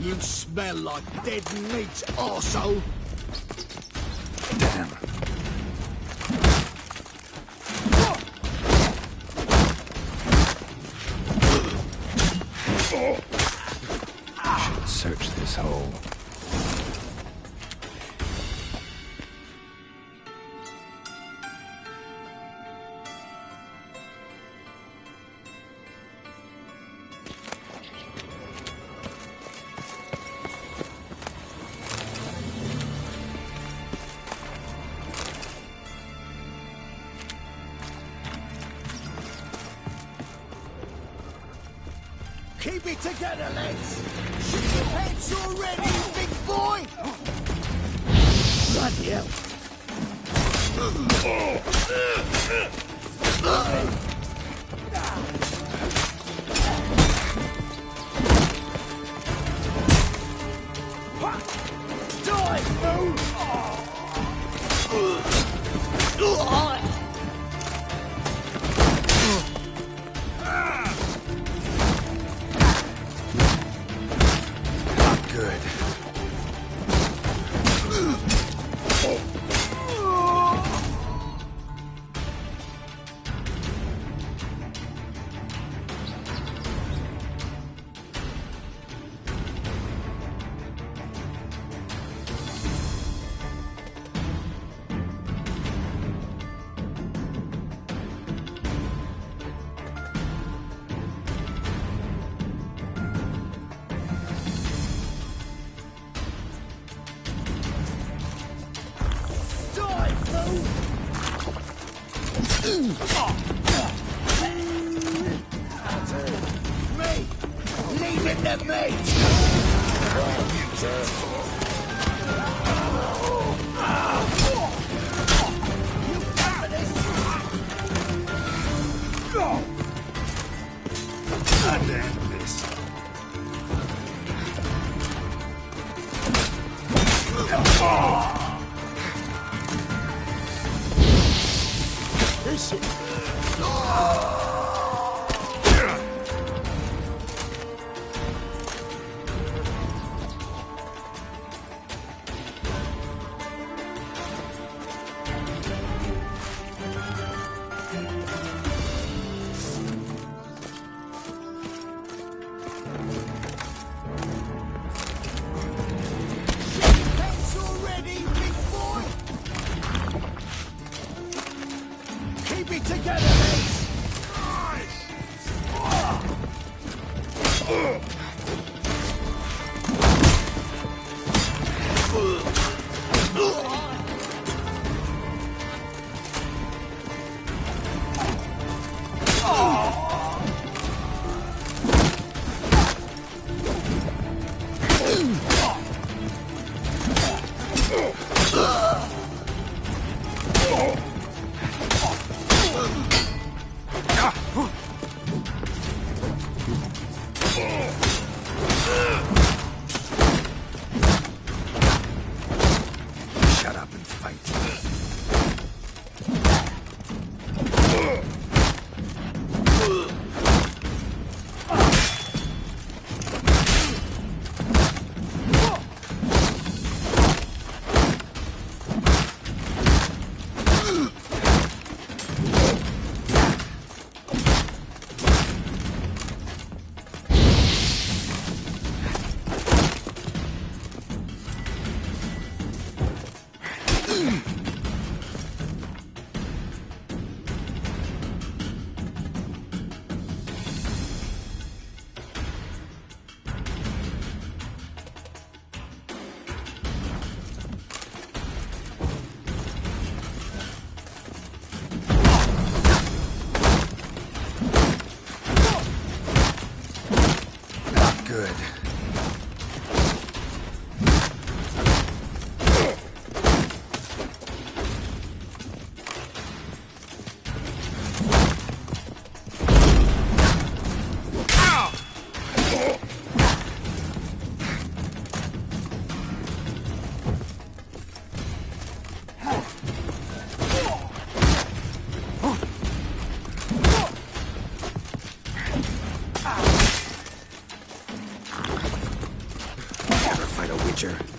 You smell like dead meat, arsehole! Damn. Should search this hole. Keep it together, lads! Shoot your heads already, big boy! Bloody hell! Die, fool! Good. Me! Leave it to me! This is... Good. creature.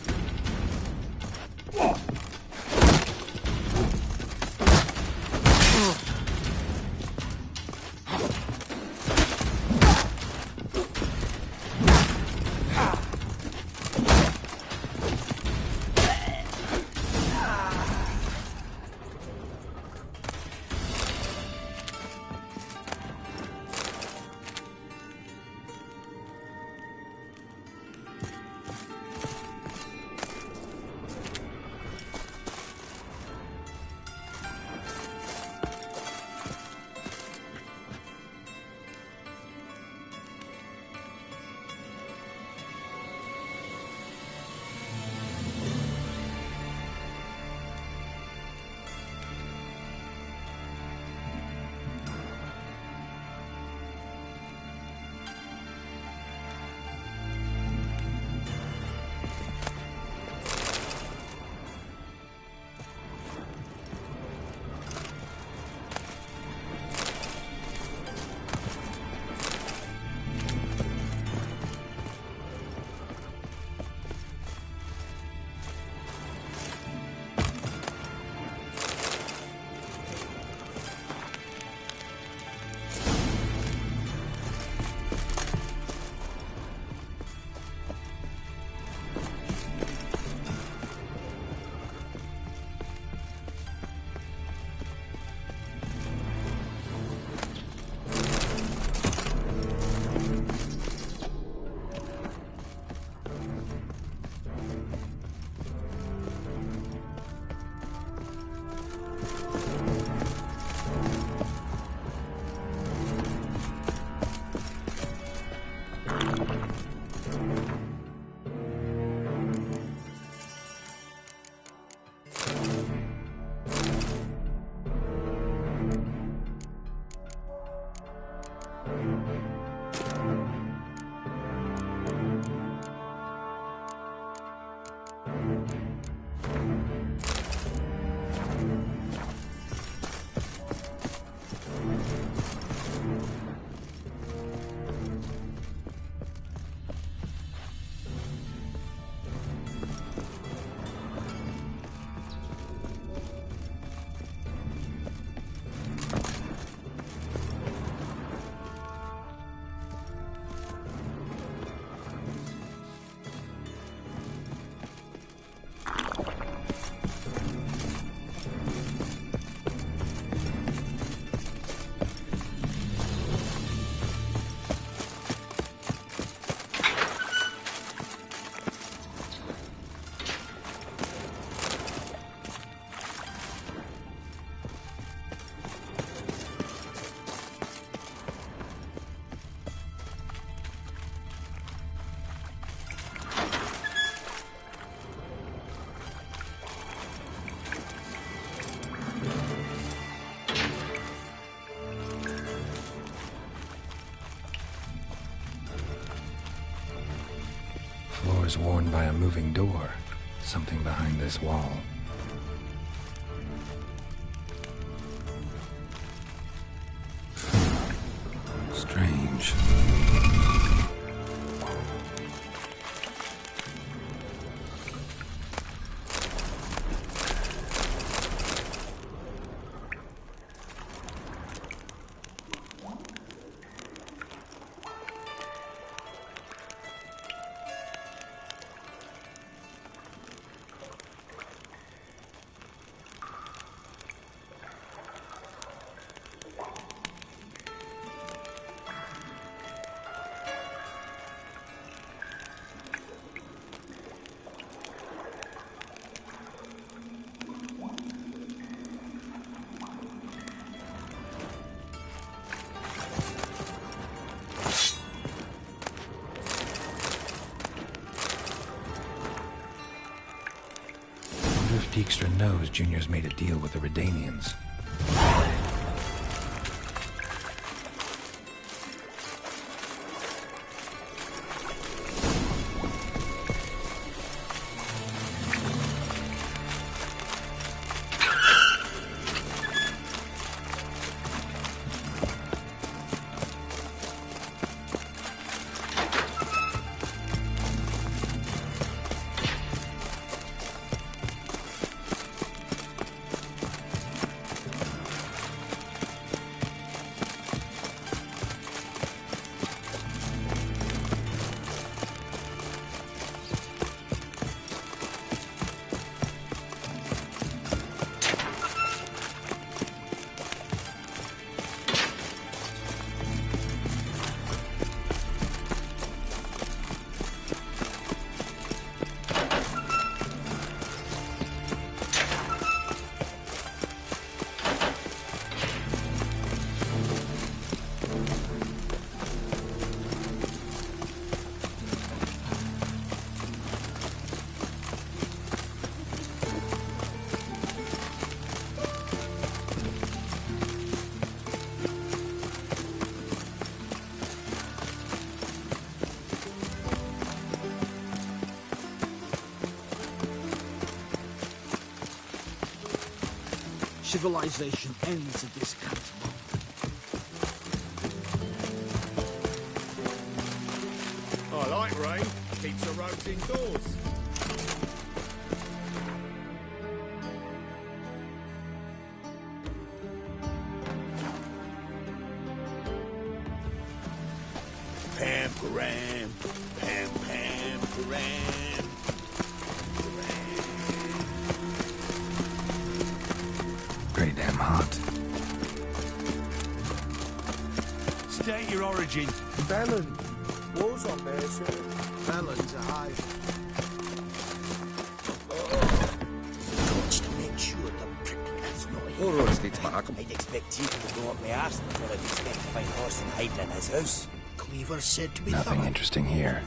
Floors worn by a moving door. Something behind this wall. Strange. Dijkstra knows Junior's made a deal with the Redanians. Civilization ends at this moment. I like rain. Keeps the roads indoors. Pam-param, pam-pam-param. Pretty damn hot. State your origin. Fallon. War's on there, sir. Fallon's a hive. Gots to make sure the pricklin's not here. All roads lead to Markham. I'd expect you to go up my arse before I'd expect to find horse and hide in his house. Cleaver said to be Nothing interesting here.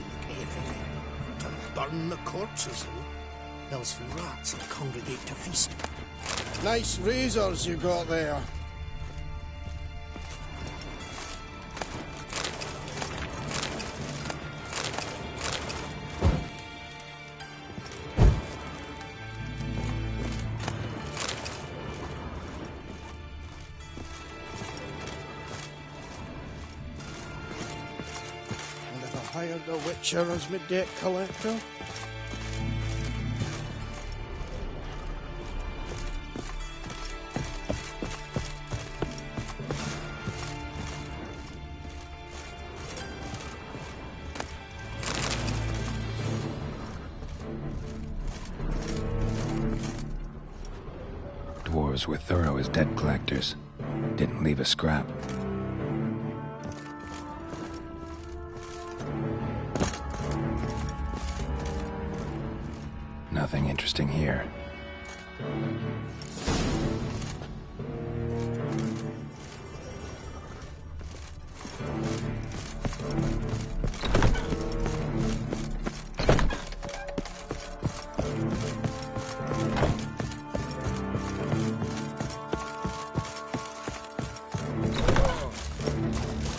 To burn the corpses, though. Else rats will congregate to feast. Nice razors you got there. And if I hired a witcher as my debt collector? Dwarves were thorough as debt collectors. Didn't leave a scrap. Nothing interesting here.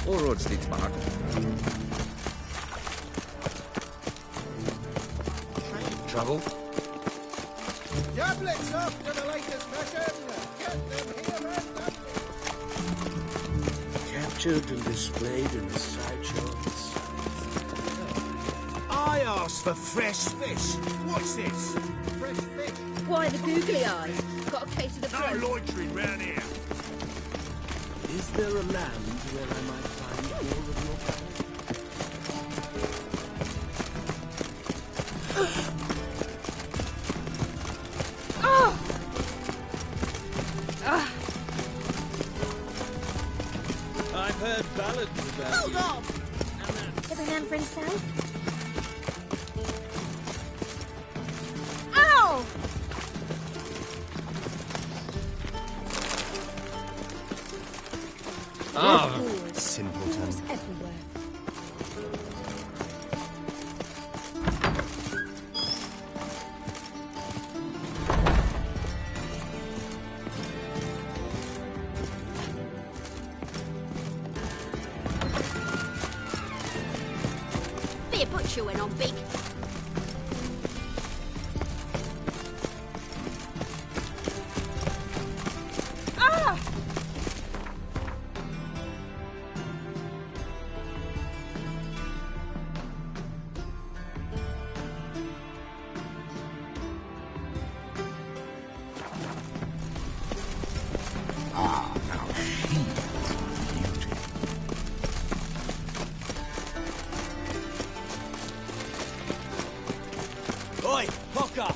All roads lead to Markham. Trouble? Tablets up to the latest fashion. Get them here and done. Captured and displayed in the sideshow. I asked for fresh fish. What's this? Fresh fish. Why the googly eyes? Got a case of the No throat. loitering round here. Is there a land where I might find more of your kind? I've heard ballads about Hold you. on! Every man for himself? Ow! Simpleton. Everywhere. Beer put chewing on big. Ah! Ah, now she is beauty. Oi, Pocker!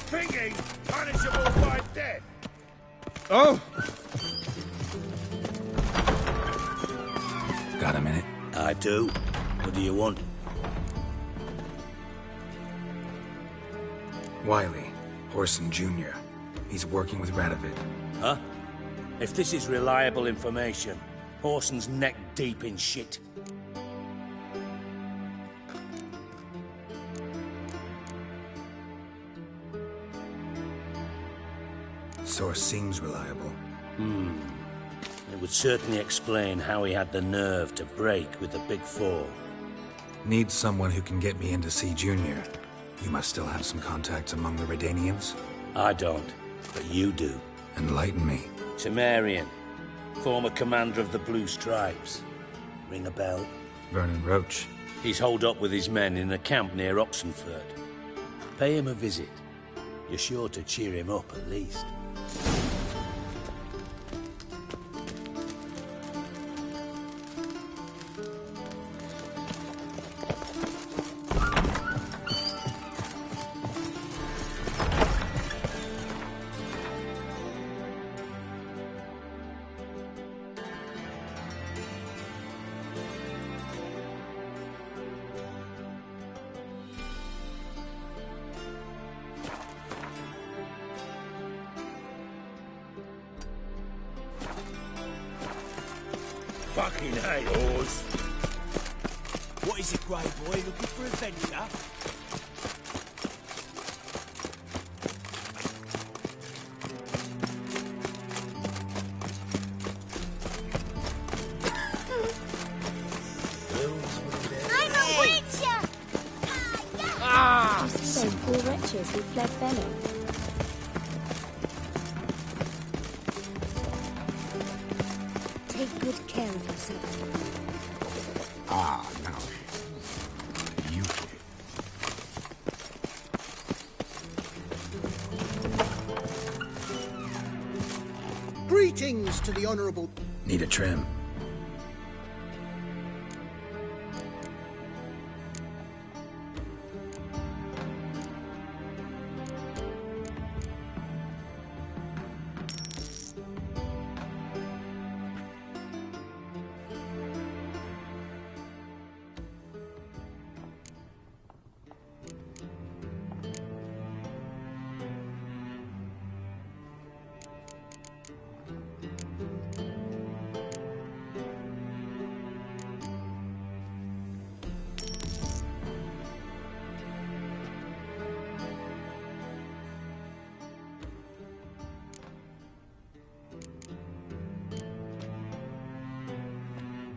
Thinking punishable by death. Oh! Got a minute? I do. What do you want? Wiley, Horson Jr. He's working with Radovid. Huh? If this is reliable information, Horson's neck deep in shit. Source seems reliable. It would certainly explain how he had the nerve to break with the Big Four. Need someone who can get me in to see Junior. You must still have some contacts among the Redanians? I don't. But you do. Enlighten me. Temerian, former commander of the Blue Stripes. Ring a bell? Vernon Roach. He's holed up with his men in a camp near Oxenford. Pay him a visit. You're sure to cheer him up, at least. Fucking hate oars. What is it, Grey Boy? Looking for adventure? I'm a witcher! Did you see those poor wretches who fled Bellow? Take good care of yourself. Ah, now. You Greetings to the Honourable... Need a trim.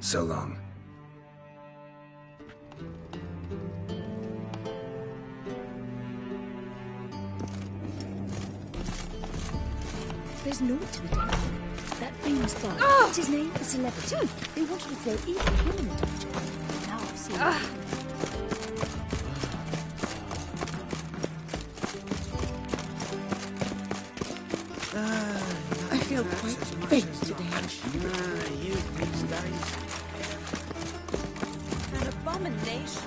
So long. There's naught to be done. That famous guy, what's his name? The celebrity. They wanted to throw even him in the dungeon. Now I've seen I feel quite faint today. You these days. An abomination.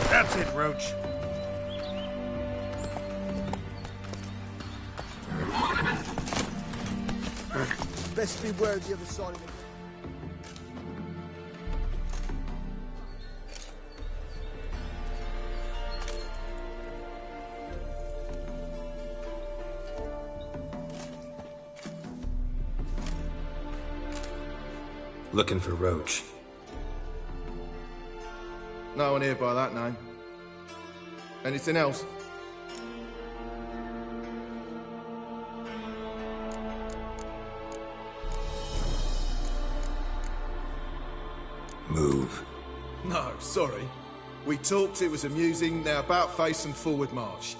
That's it, Roach. Best beware of the other side of it. Looking for Roach. No one here by that name. Anything else? Move. No, sorry. We talked, it was amusing, now about face and forward march.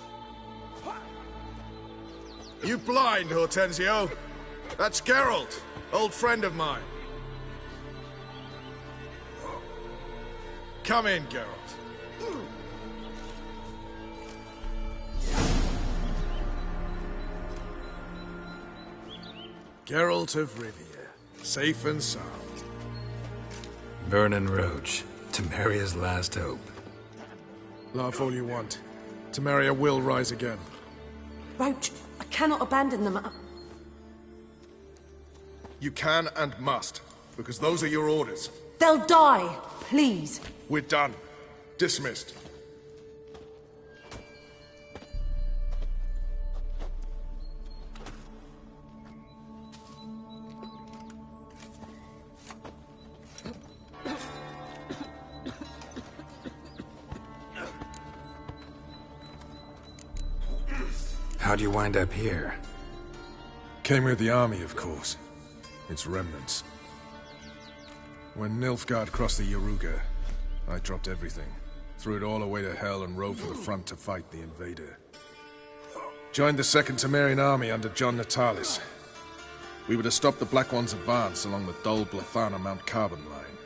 You blind, Hortensio? That's Geralt, old friend of mine. Come in, Geralt. Geralt of Rivia, safe and sound. Vernon Roach, Temeria's last hope. Laugh all you want. Temeria will rise again. Roach, I cannot abandon them. You can and must, because those are your orders. They'll die, please. We're done. Dismissed. How'd you wind up here? Came with the army, of course. Its remnants. When Nilfgaard crossed the Yaruga, I dropped everything. Threw it all away to hell and rode for the front to fight the invader. Joined the Second Temerian army under John Natalis. We were to stop the Black One's advance along the Dol Blathana Mount Carbon line.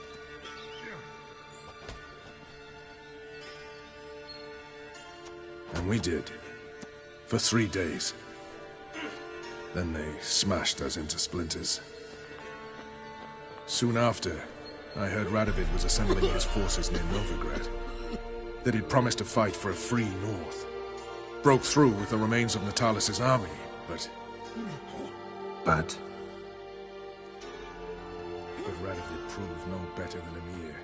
And we did. For 3 days. Then they smashed us into splinters. Soon after, I heard Radovid was assembling his forces near Novigrad. That he'd promised to fight for a free North. Broke through with the remains of Natalis' army, but... But Radovid proved no better than Emir.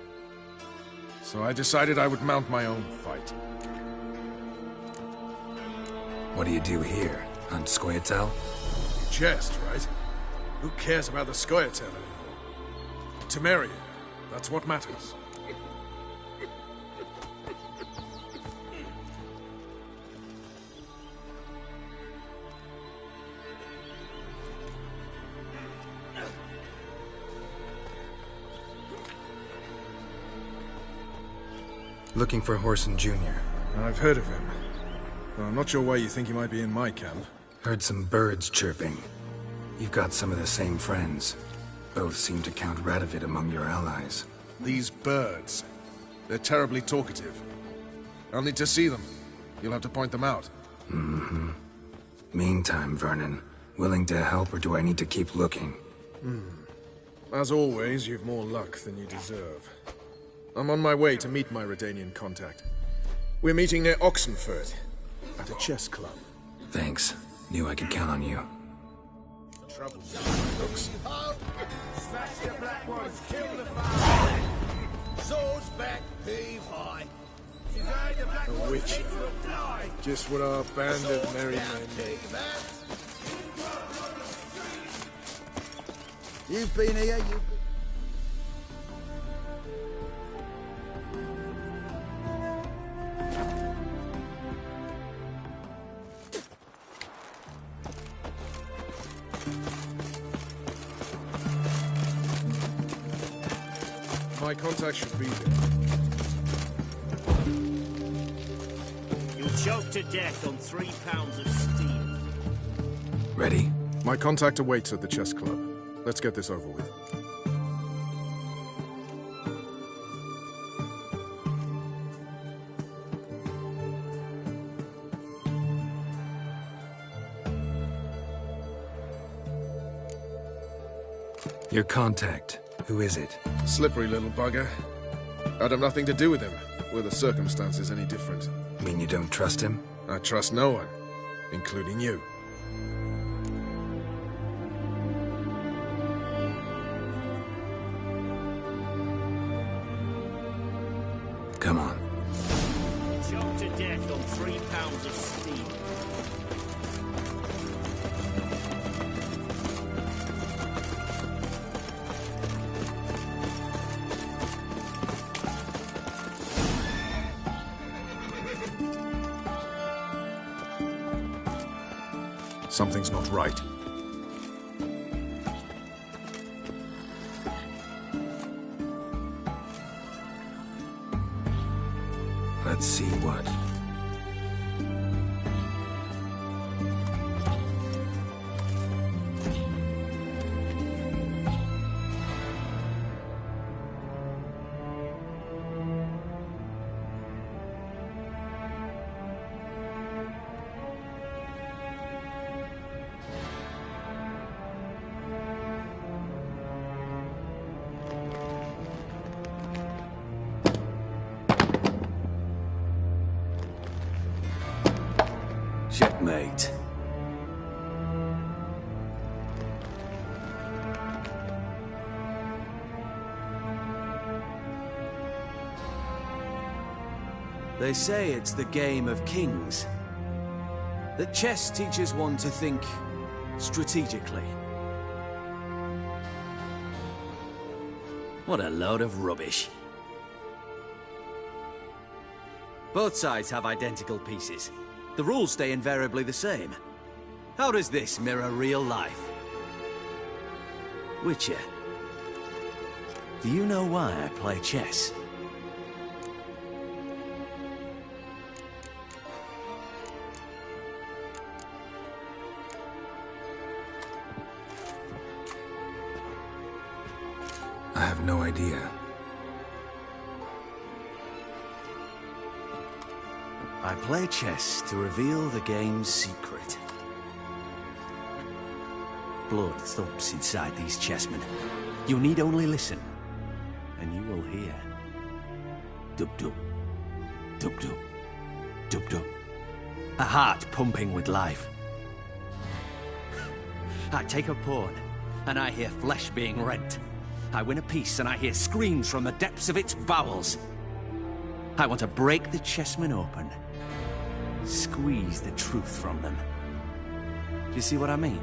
So I decided I would mount my own fight. what do you do here? Hunt Scoia'tael? Chest, right? Who cares about the Scoia'tael anymore? Temeria, that's what matters. Looking for Horson Jr. I've heard of him. Well, I'm not sure why you think he might be in my camp. Heard some birds chirping. You've got some of the same friends. Both seem to count Radovid among your allies. These birds. They're terribly talkative. I'll need to see them. You'll have to point them out. Mm-hmm. Meantime, Vernon, willing to help or do I need to keep looking? As always, you've more luck than you deserve. I'm on my way to meet my Redanian contact. We're meeting near Oxenford, at a chess club. Thanks. Knew I could count on you. Trouble. Smash the black ones, kill the fire. Swords back, heave high. A witch. Just what our band of merry men need. You've been here, you've been... My contact should be there. You'll choke to death on 3 pounds of steel. Ready? My contact awaits at the chess club. Let's get this over with. Your contact. Who is it? Slippery little bugger. I'd have nothing to do with him, were the circumstances any different. Mean you don't trust him? I trust no one, including you. Come on. Choke to death on 3 pounds of steel. Something's not right. Let's see what. Checkmate. They say it's the game of kings. That chess teaches one to think strategically. What a load of rubbish. Both sides have identical pieces. The rules stay invariably the same. How does this mirror real life? Witcher, do you know why I play chess? I have no idea. I play chess to reveal the game's secret. Blood thumps inside these chessmen. You need only listen, and you will hear. Dub-dub, dub-dub, dub-dub. A heart pumping with life. I take a pawn, and I hear flesh being rent. I win a piece, and I hear screams from the depths of its bowels. I want to break the chessmen open. Squeeze the truth from them. Do you see what I mean?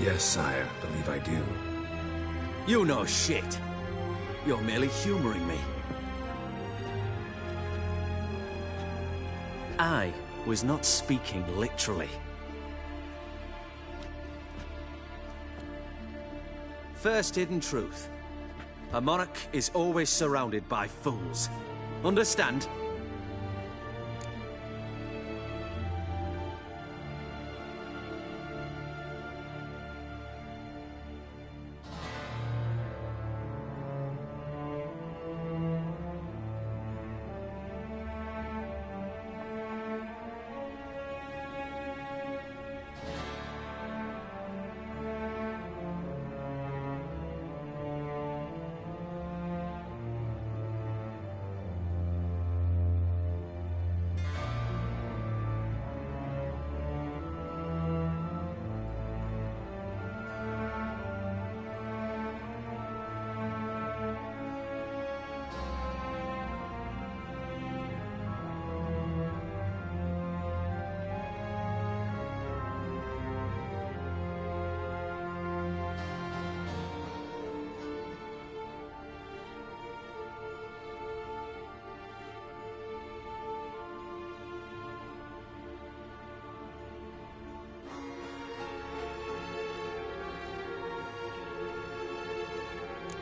Yes, sire. Believe I do. You know shit. You're merely humoring me. I was not speaking literally. First hidden truth. A monarch is always surrounded by fools. Understand?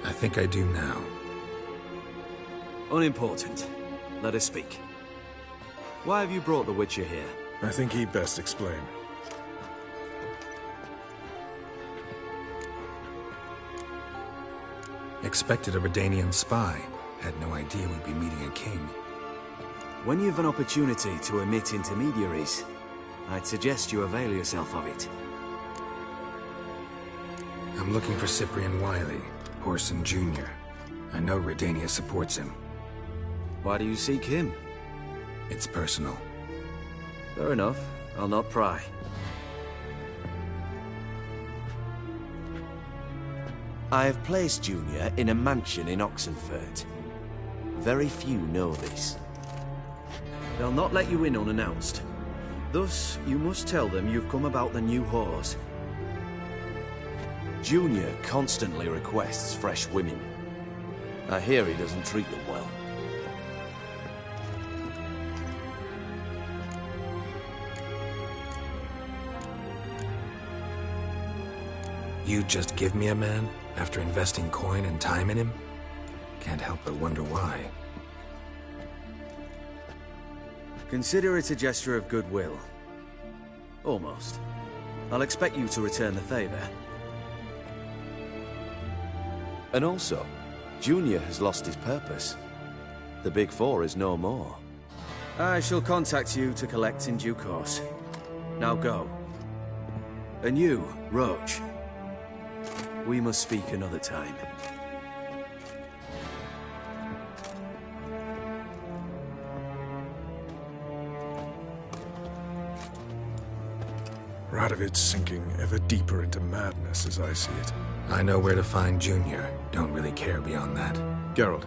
I think I do now. Unimportant. Let us speak. Why have you brought the Witcher here? I think he'd best explain. Expected a Redanian spy. Had no idea we'd be meeting a king. When you've an opportunity to omit intermediaries, I'd suggest you avail yourself of it. I'm looking for Cyprian Wiley, Orson Jr. I know Redania supports him. Why do you seek him? It's personal. Fair enough. I'll not pry. I have placed Junior in a mansion in Oxenfurt. Very few know this. They'll not let you in unannounced. Thus, you must tell them you've come about the new whores. Junior constantly requests fresh women. I hear he doesn't treat them well. You'd just give me a man after investing coin and time in him? Can't help but wonder why. Consider it a gesture of goodwill. Almost. I'll expect you to return the favor. And also, Junior has lost his purpose. The Big Four is no more. I shall contact you to collect in due course. Now go. And you, Roach. We must speak another time. Radovid's sinking ever deeper into madness as I see it. I know where to find Junior. Don't really care beyond that. Geralt,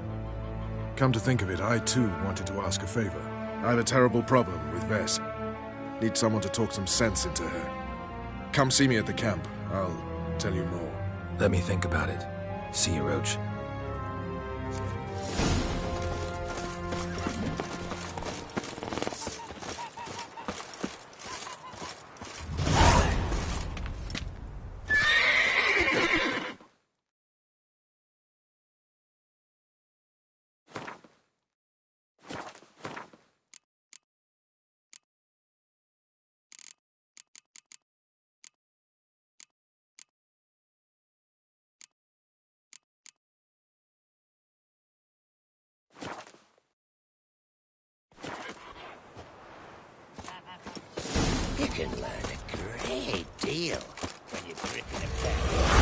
come to think of it, I too wanted to ask a favor. I have a terrible problem with Vess. Need someone to talk some sense into her. Come see me at the camp. I'll tell you more. Let me think about it. See you, Roach. You can learn a great deal when you're gripping a pen.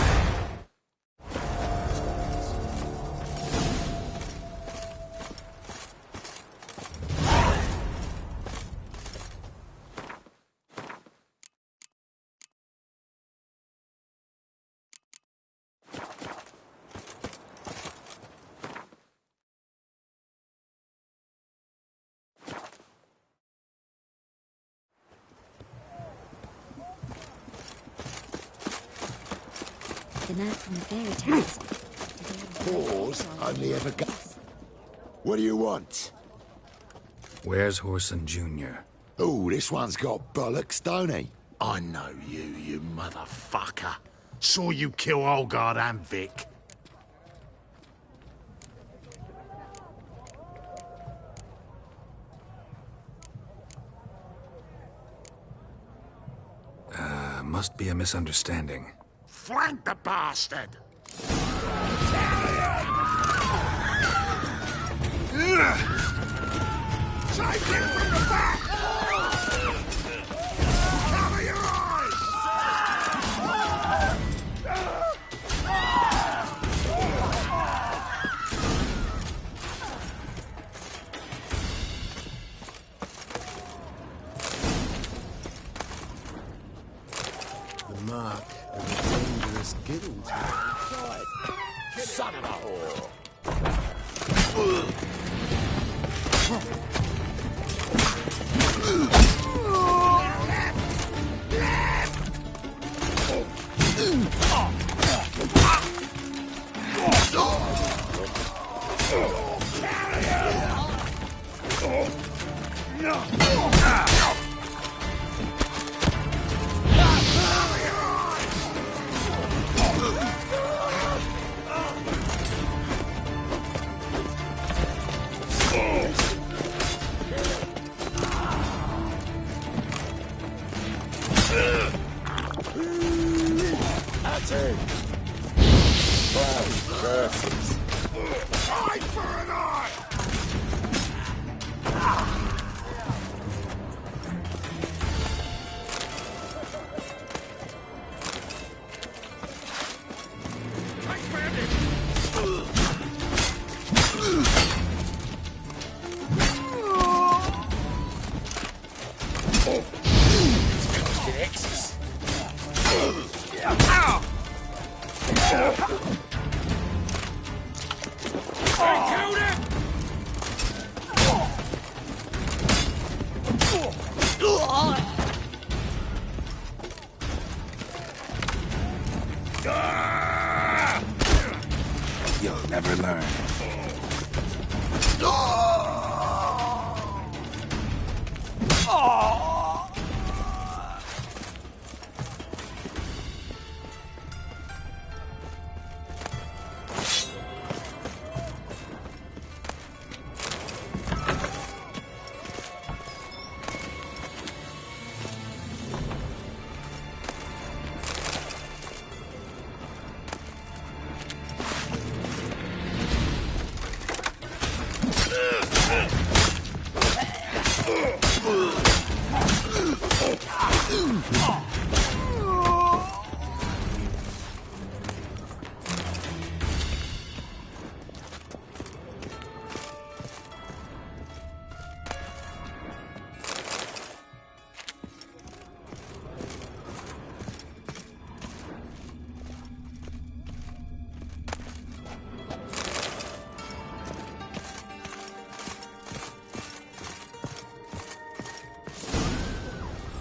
an elf from the fairy tales. Whores only ever go. What do you want? Where's Whoreson Jr.? Oh, this one's got bollocks, don't he? I know you, you motherfucker. Saw you kill Olgard and Vic. Must be a misunderstanding. Flank the bastard! Take him from the back! Cover your eyes! The mark of a dangerous guild. Son of a whore! That's it. Bloody curses. Eye for an eye! You'll never learn.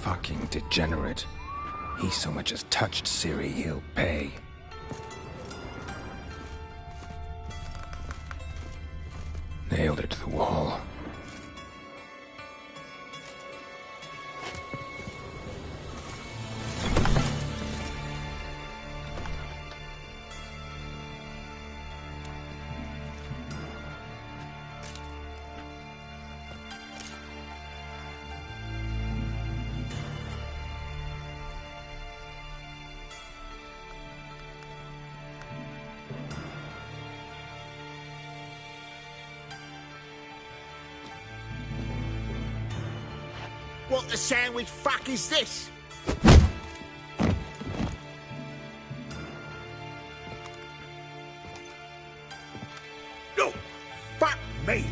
Fucking degenerate. He so much as touched Ciri, he'll pay. Nailed her to the wall. What the sandwich fuck is this? No! Fuck me!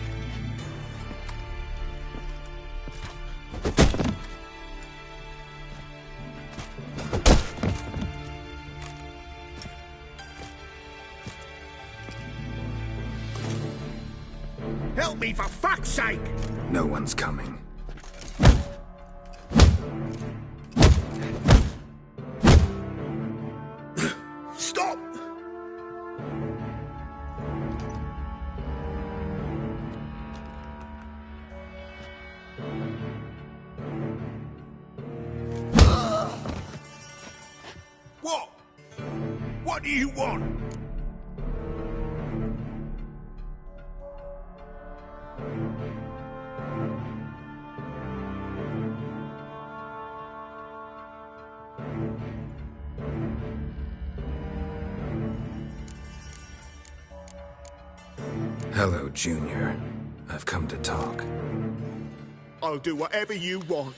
Help me for fuck's sake! No one's coming. Stop! What? What do you want? Hello, Junior. I've come to talk. I'll do whatever you want.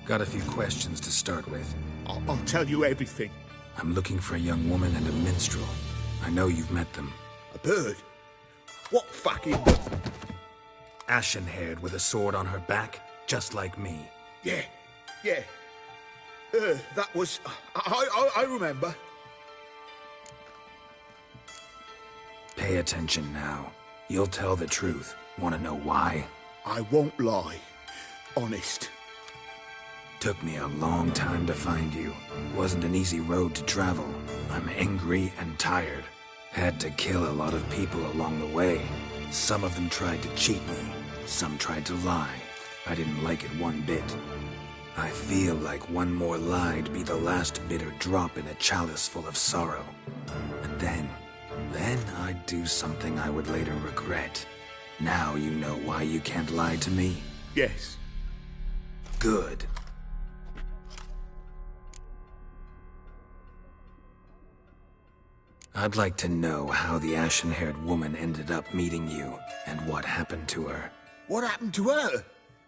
Got a few questions to start with. I'll tell you everything. I'm looking for a young woman and a minstrel. I know you've met them. A bird? What fucking... Ashen-haired with a sword on her back, just like me. Yeah. That was... I remember. Pay attention now. You'll tell the truth. Want to know why? I won't lie. Honest. Took me a long time to find you. Wasn't an easy road to travel. I'm angry and tired. Had to kill a lot of people along the way. Some of them tried to cheat me. Some tried to lie. I didn't like it one bit. I feel like one more lie'd be the last bitter drop in a chalice full of sorrow. And then I'd do something I would later regret. Now you know why you can't lie to me? Yes. Good. I'd like to know how the ashen-haired woman ended up meeting you, and what happened to her. What happened to her?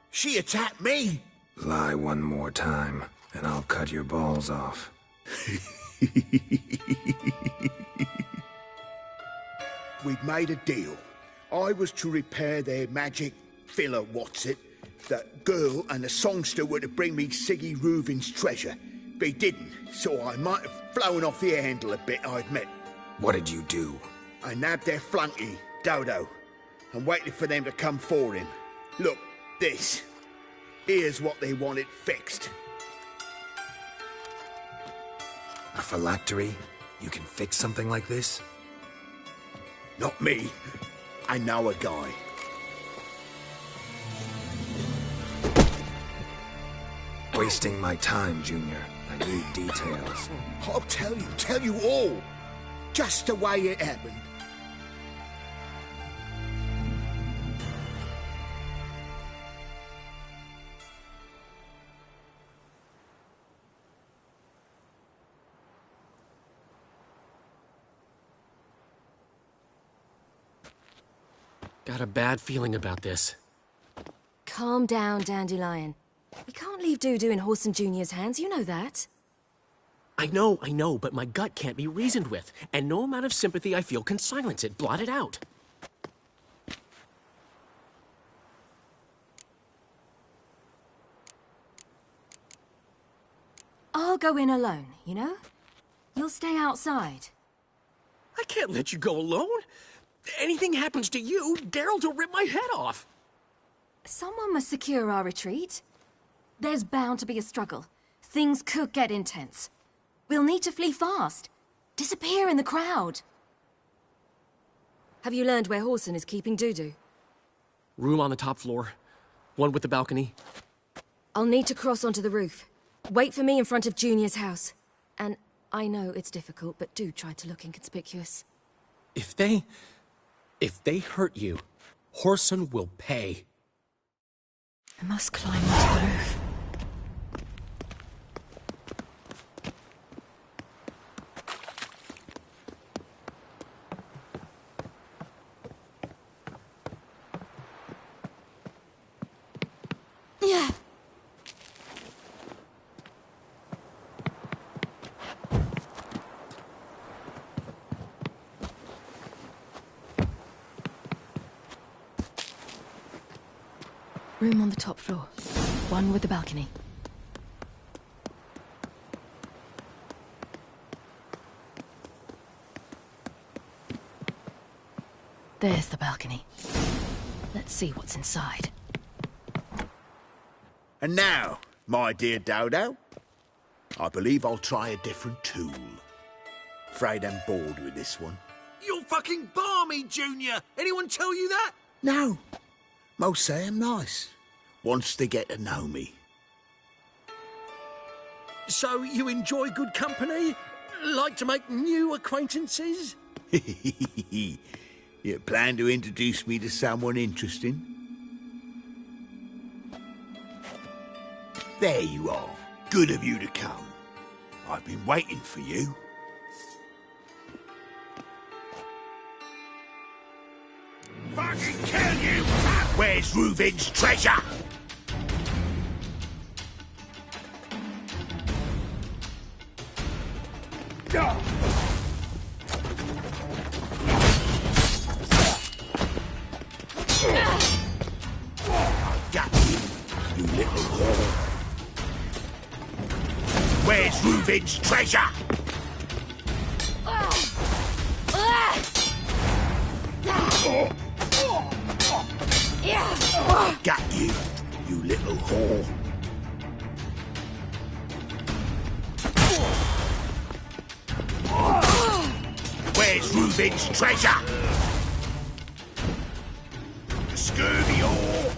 She attacked me! Lie one more time, and I'll cut your balls off. We'd made a deal. I was to repair their magic filler, The girl and the songster were to bring me Siggy Reuven's treasure. They didn't, so I might have flown off the handle a bit, I admit. What did you do? I nabbed their flunky, Dodo, and waited for them to come for him. Look, this. Here's what they wanted fixed. A phylactery? You can fix something like this? Not me. I know a guy. Wasting my time, Junior. I need details. I'll tell you all. Just the way it happened. Got a bad feeling about this. Calm down, Dandelion. We can't leave Dudu in Horson Jr.'s hands, you know that. I know, but my gut can't be reasoned with, and no amount of sympathy I feel can silence it, blot it out. I'll go in alone, you know? You'll stay outside. I can't let you go alone. Anything happens to you, Geralt will rip my head off. Someone must secure our retreat. There's bound to be a struggle. Things could get intense. We'll need to flee fast. Disappear in the crowd. Have you learned where Horson is keeping Dudu? Room on the top floor. One with the balcony. I'll need to cross onto the roof. Wait for me in front of Junior's house. And I know it's difficult, but do try to look inconspicuous. If they hurt you, Horson will pay. I must climb onto the roof. Yeah. Room on the top floor. One with the balcony. There's the balcony. Let's see what's inside. And now, my dear Dodo, I believe I'll try a different tool. Afraid I'm bored with this one. You're fucking balmy, Junior! Anyone tell you that? No. Most say I'm nice. Wants to get to know me. So you enjoy good company? Like to make new acquaintances? You plan to introduce me to someone interesting? There you are. Good of you to come. I've been waiting for you. Fucking kill you! Where's Reuven's treasure? Got you, you little whore. Where's Reuven's treasure? Got you, you little whore. Where's Reuven's treasure? Scurvy whore.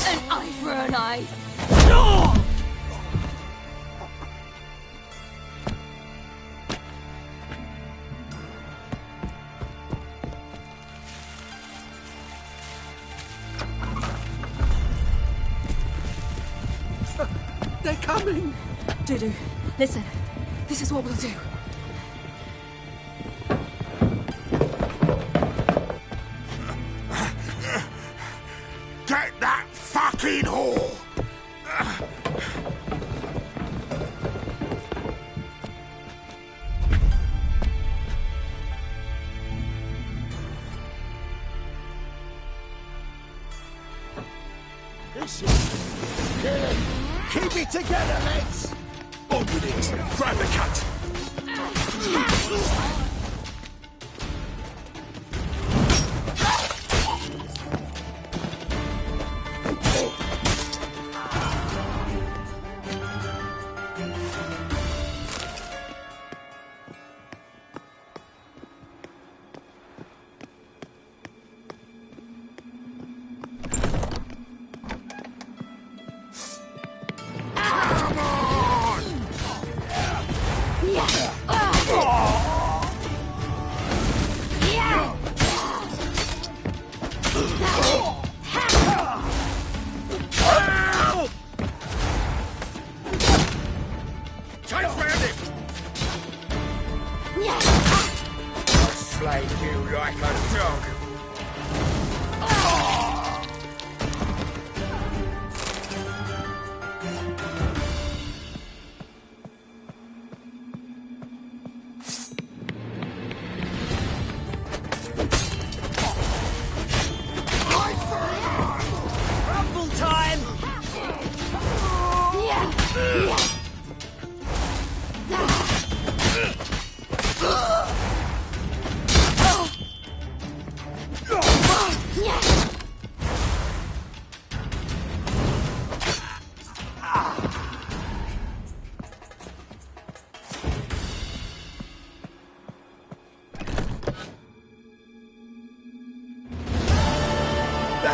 An eye for an eye. They're coming! Dudu, listen. This is what we'll do. Get that fucking whore! Keep it together, lads! On with it! Grab the cut!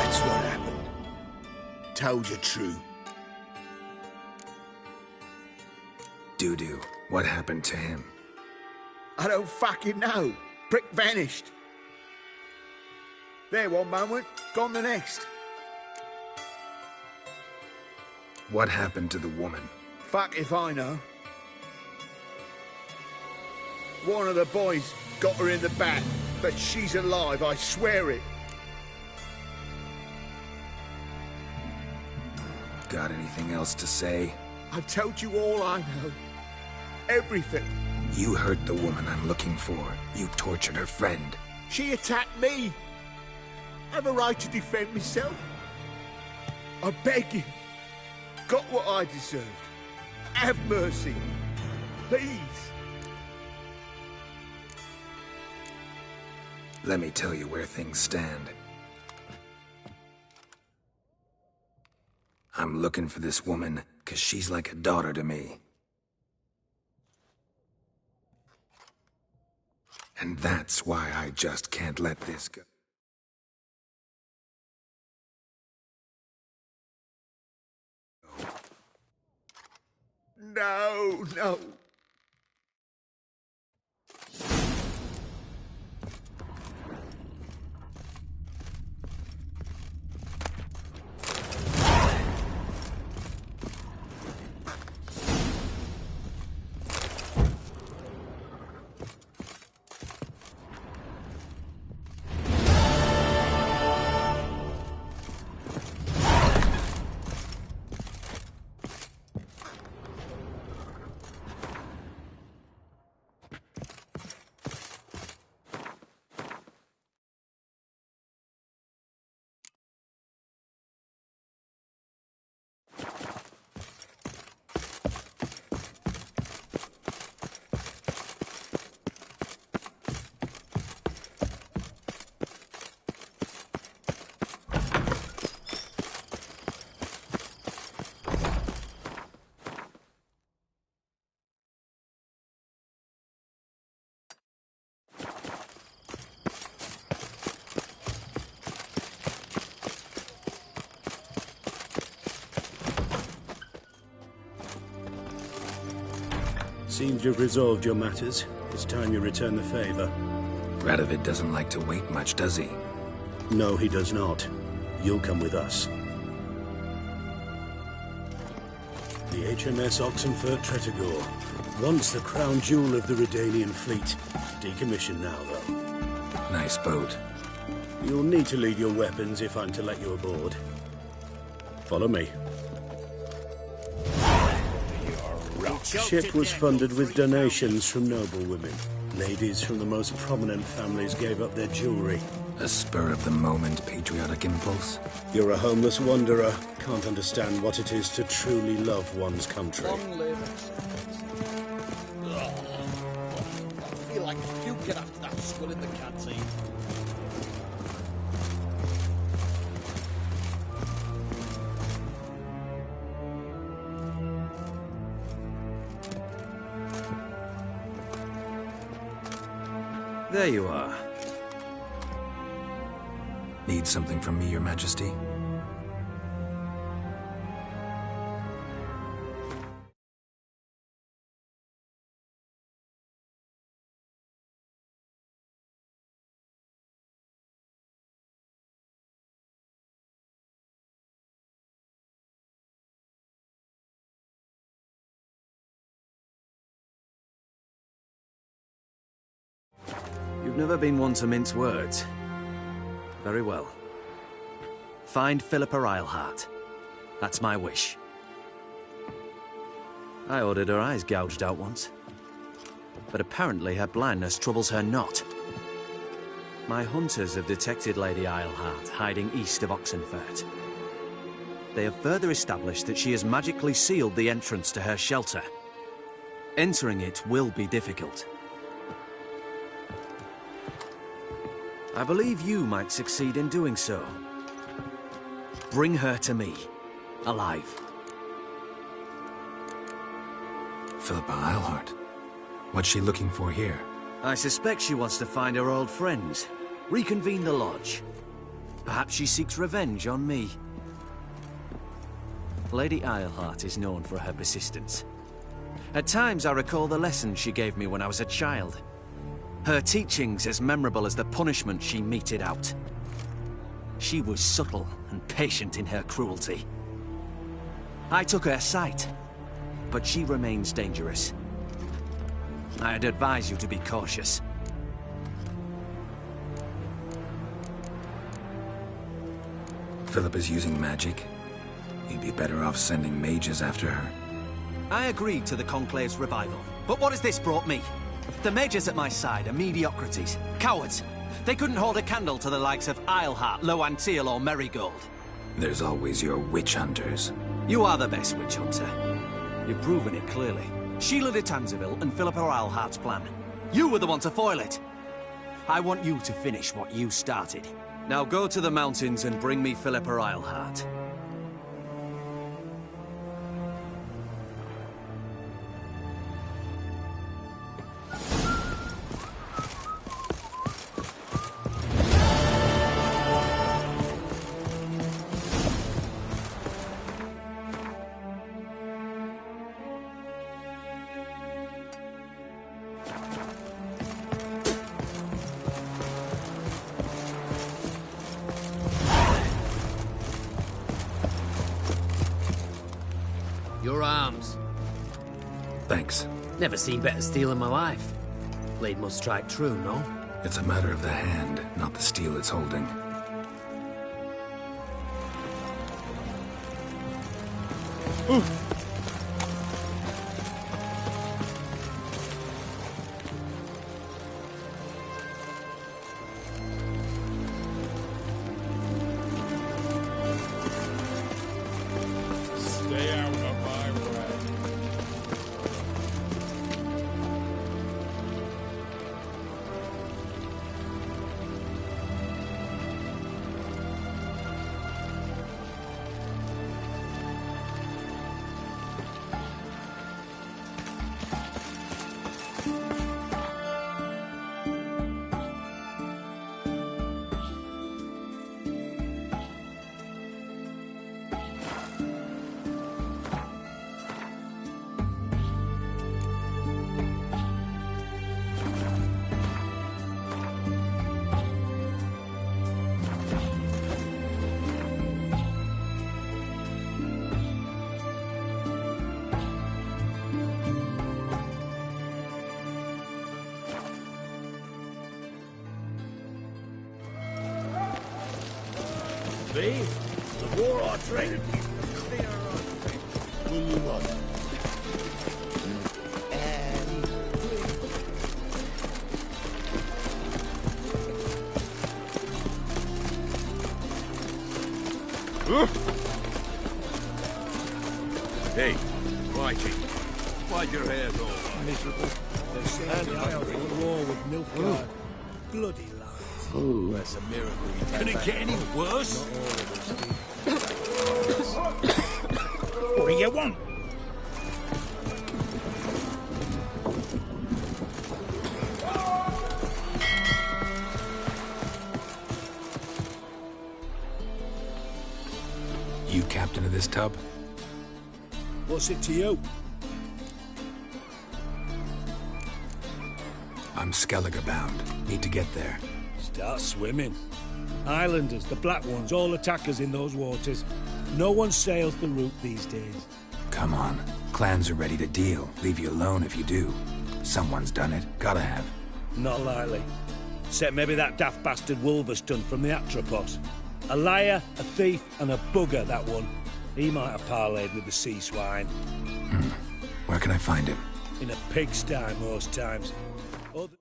That's what happened. Told you true. Doo-doo, what happened to him? I don't fucking know. Prick vanished. There one moment, gone the next. What happened to the woman? Fuck if I know. One of the boys got her in the back, but she's alive, I swear it. Got anything else to say? I've told you all I know. Everything. You hurt the woman I'm looking for. You tortured her friend. She attacked me. I have a right to defend myself. I beg you. Got what I deserved. Have mercy. Please. Let me tell you where things stand. I'm looking for this woman, 'cause she's like a daughter to me. And that's why I just can't let this go. No, no. Seems you've resolved your matters. It's time you return the favor. Radovid doesn't like to wait much, does he? No, he does not. You'll come with us. The HMS Oxenfurt Tretogor. Once the crown jewel of the Redanian fleet. Decommissioned now, though. Nice boat. You'll need to leave your weapons if I'm to let you aboard. Follow me. The ship was funded with donations from noblewomen. Ladies from the most prominent families gave up their jewelry. A spur-of-the-moment patriotic impulse? You're a homeless wanderer. Can't understand what it is to truly love one's country. Long live I feel like puking after that swill in the canteen. There you are. Need something from me, Your Majesty? You've never been one to mince words. Very well. Find Philippa Eilhart. That's my wish. I ordered her eyes gouged out once. But apparently her blindness troubles her not. My hunters have detected Lady Eilhart hiding east of Oxenfurt. They have further established that she has magically sealed the entrance to her shelter. Entering it will be difficult. I believe you might succeed in doing so. Bring her to me, alive. Philippa Eilhart. What's she looking for here? I suspect she wants to find her old friends, reconvene the lodge. Perhaps she seeks revenge on me. Lady Ileheart is known for her persistence. At times I recall the lessons she gave me when I was a child. Her teachings as memorable as the punishment she meted out. She was subtle and patient in her cruelty. I took her sight, but she remains dangerous. I'd advise you to be cautious. Philip is using magic. He'd be better off sending mages after her. I agreed to the Conclave's revival, but what has this brought me? The mages at my side are mediocrities, cowards. They couldn't hold a candle to the likes of Ileheart, Loantil, or Merigold. There's always your witch hunters. You are the best witch hunter. You've proven it clearly. Sheila de Tanzeville and Philippa Ileheart's plan. You were the one to foil it. I want you to finish what you started. Now go to the mountains and bring me Philippa Ileheart. Your arms. Thanks. Never seen better steel in my life. Blade must strike true, no? It's a matter of the hand, not the steel it's holding. Stay out of my way. See? The war are traded. Clear on. Will you what? Hey, Mikey. Why'd your hair go? Miserable. They're standing out on the war with Nilfgaard. Bloody lies. Oh. That's a miracle. Can it get any worse? What do you want? You captain of this tub? What's it to you? I'm Skellige bound. Need to get there. Start swimming. Islanders, the black ones, all attackers in those waters. No one sails the route these days. Come on. Clans are ready to deal. Leave you alone if you do. Someone's done it. Gotta have. Not likely. Except maybe that daft bastard Wolverston from the Atropos. A liar, a thief, and a bugger, that one. He might have parlayed with the sea swine. Where can I find him? In a pigsty most times. Others,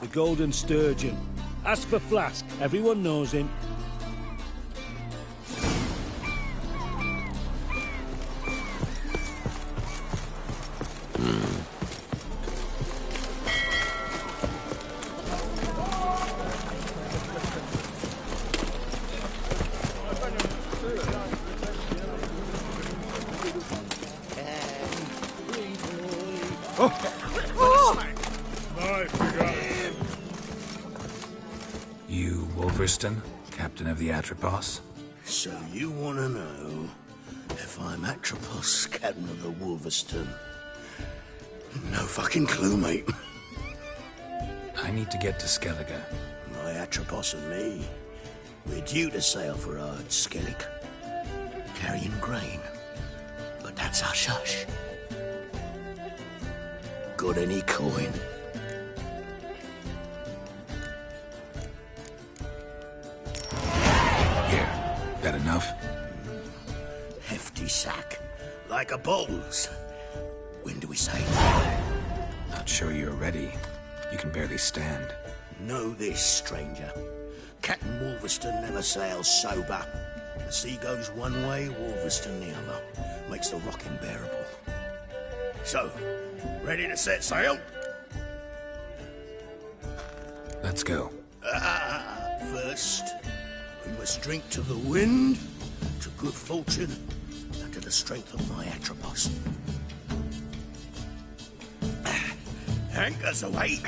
the Golden Sturgeon. Ask for Flask. Everyone knows him. You Wolverston, captain of the Atropos? So you want to know if I'm Atropos, captain of the Wolverston? No fucking clue, mate. I need to get to Skellige. My Atropos and me, we're due to sail for Ard Skellig, carrying grain. But that's hush-hush. Got any coin? Here, that enough? Hefty sack, like a bull's. When do we sail? Not sure you're ready. You can barely stand. Know this, stranger. Captain Wolverston never sails sober. The sea goes one way, Wolverston the other. Makes the rocking bearable. So, ready to set sail? Let's go. First, we must drink to the wind, to good fortune, and to the strength of my Atropos. Anchors away.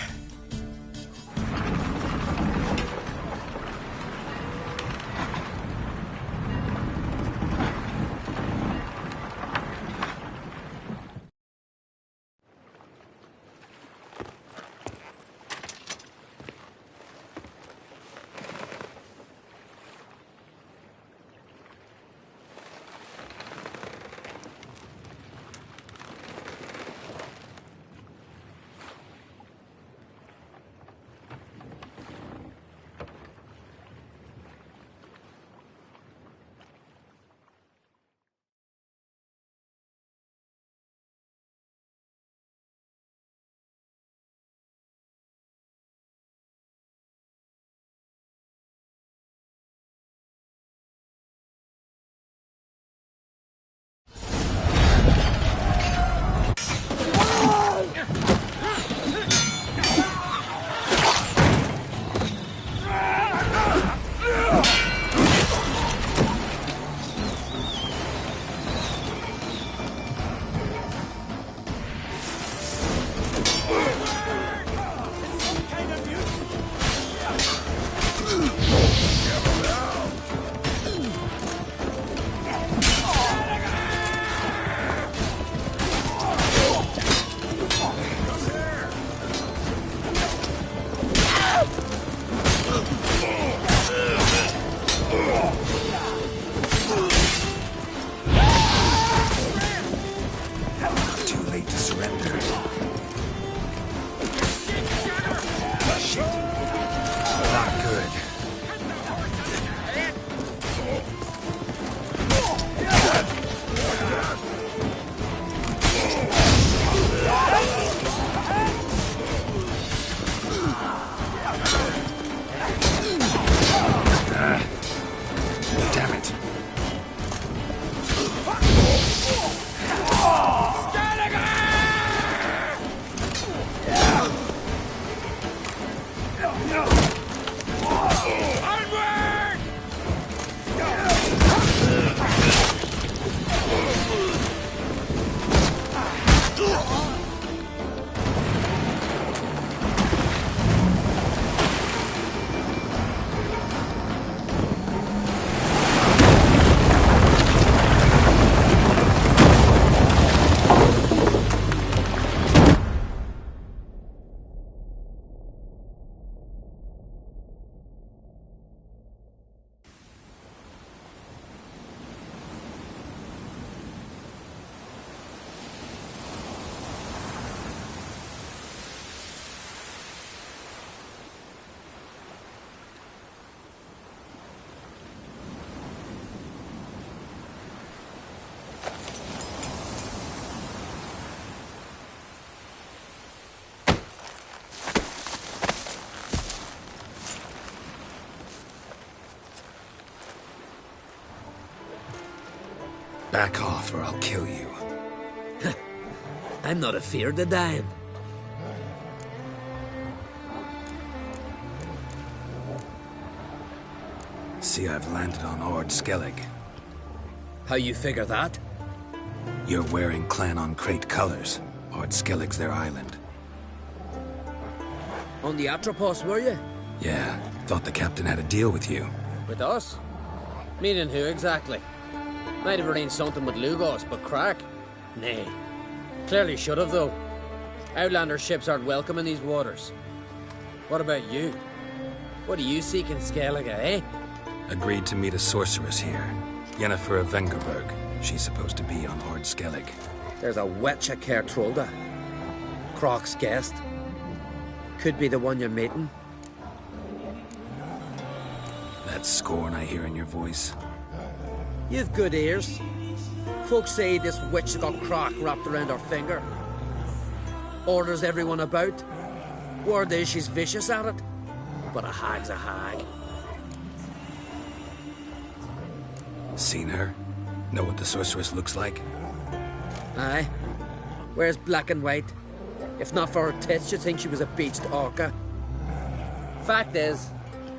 Back off or I'll kill you. I'm not afeard of dying. See, I've landed on Ard Skellig. How you figure that? You're wearing Clan on Crate colors. Ard Skellig's their island. On the Atropos, were you? Yeah, thought the captain had a deal with you. With us? Meaning who exactly? Might have arranged something with Lugos, but crack? Nay. Clearly should have, though. Outlander ships aren't welcome in these waters. What about you? What do you seek in Skellige, eh? Agreed to meet a sorceress here. Yennefer of Vengerberg. She's supposed to be on Lord Skellig. There's a wetch at Kertrolda. Croc's guest. Could be the one you're meeting. That scorn I hear in your voice. You've good ears. Folks say this witch got Croc wrapped around her finger. Orders everyone about. Word is she's vicious at it. But a hag's a hag. Seen her? Know what the sorceress looks like? Aye. Wears black and white. If not for her tits, you'd think she was a beached orca. Fact is,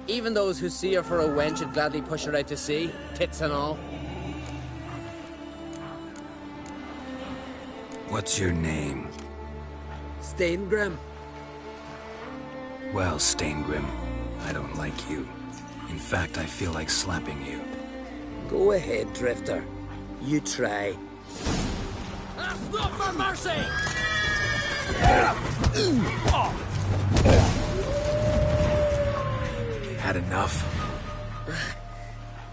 even those who see her for a wench would gladly push her out to sea, tits and all. What's your name? Steingrim. Well, Steingrim, I don't like you. In fact, I feel like slapping you. Go ahead, Drifter. You try. Ask not for mercy! Had enough?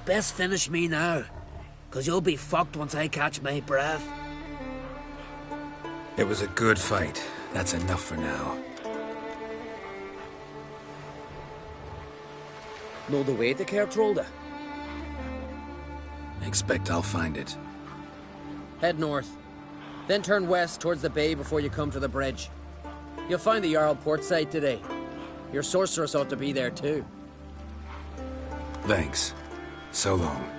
Best finish me now, 'cause you'll be fucked once I catch my breath. It was a good fight. That's enough for now. Know the way to Kertrolda? Expect I'll find it. Head north. Then turn west towards the bay before you come to the bridge. You'll find the Jarl port site today. Your sorceress ought to be there too. Thanks. So long.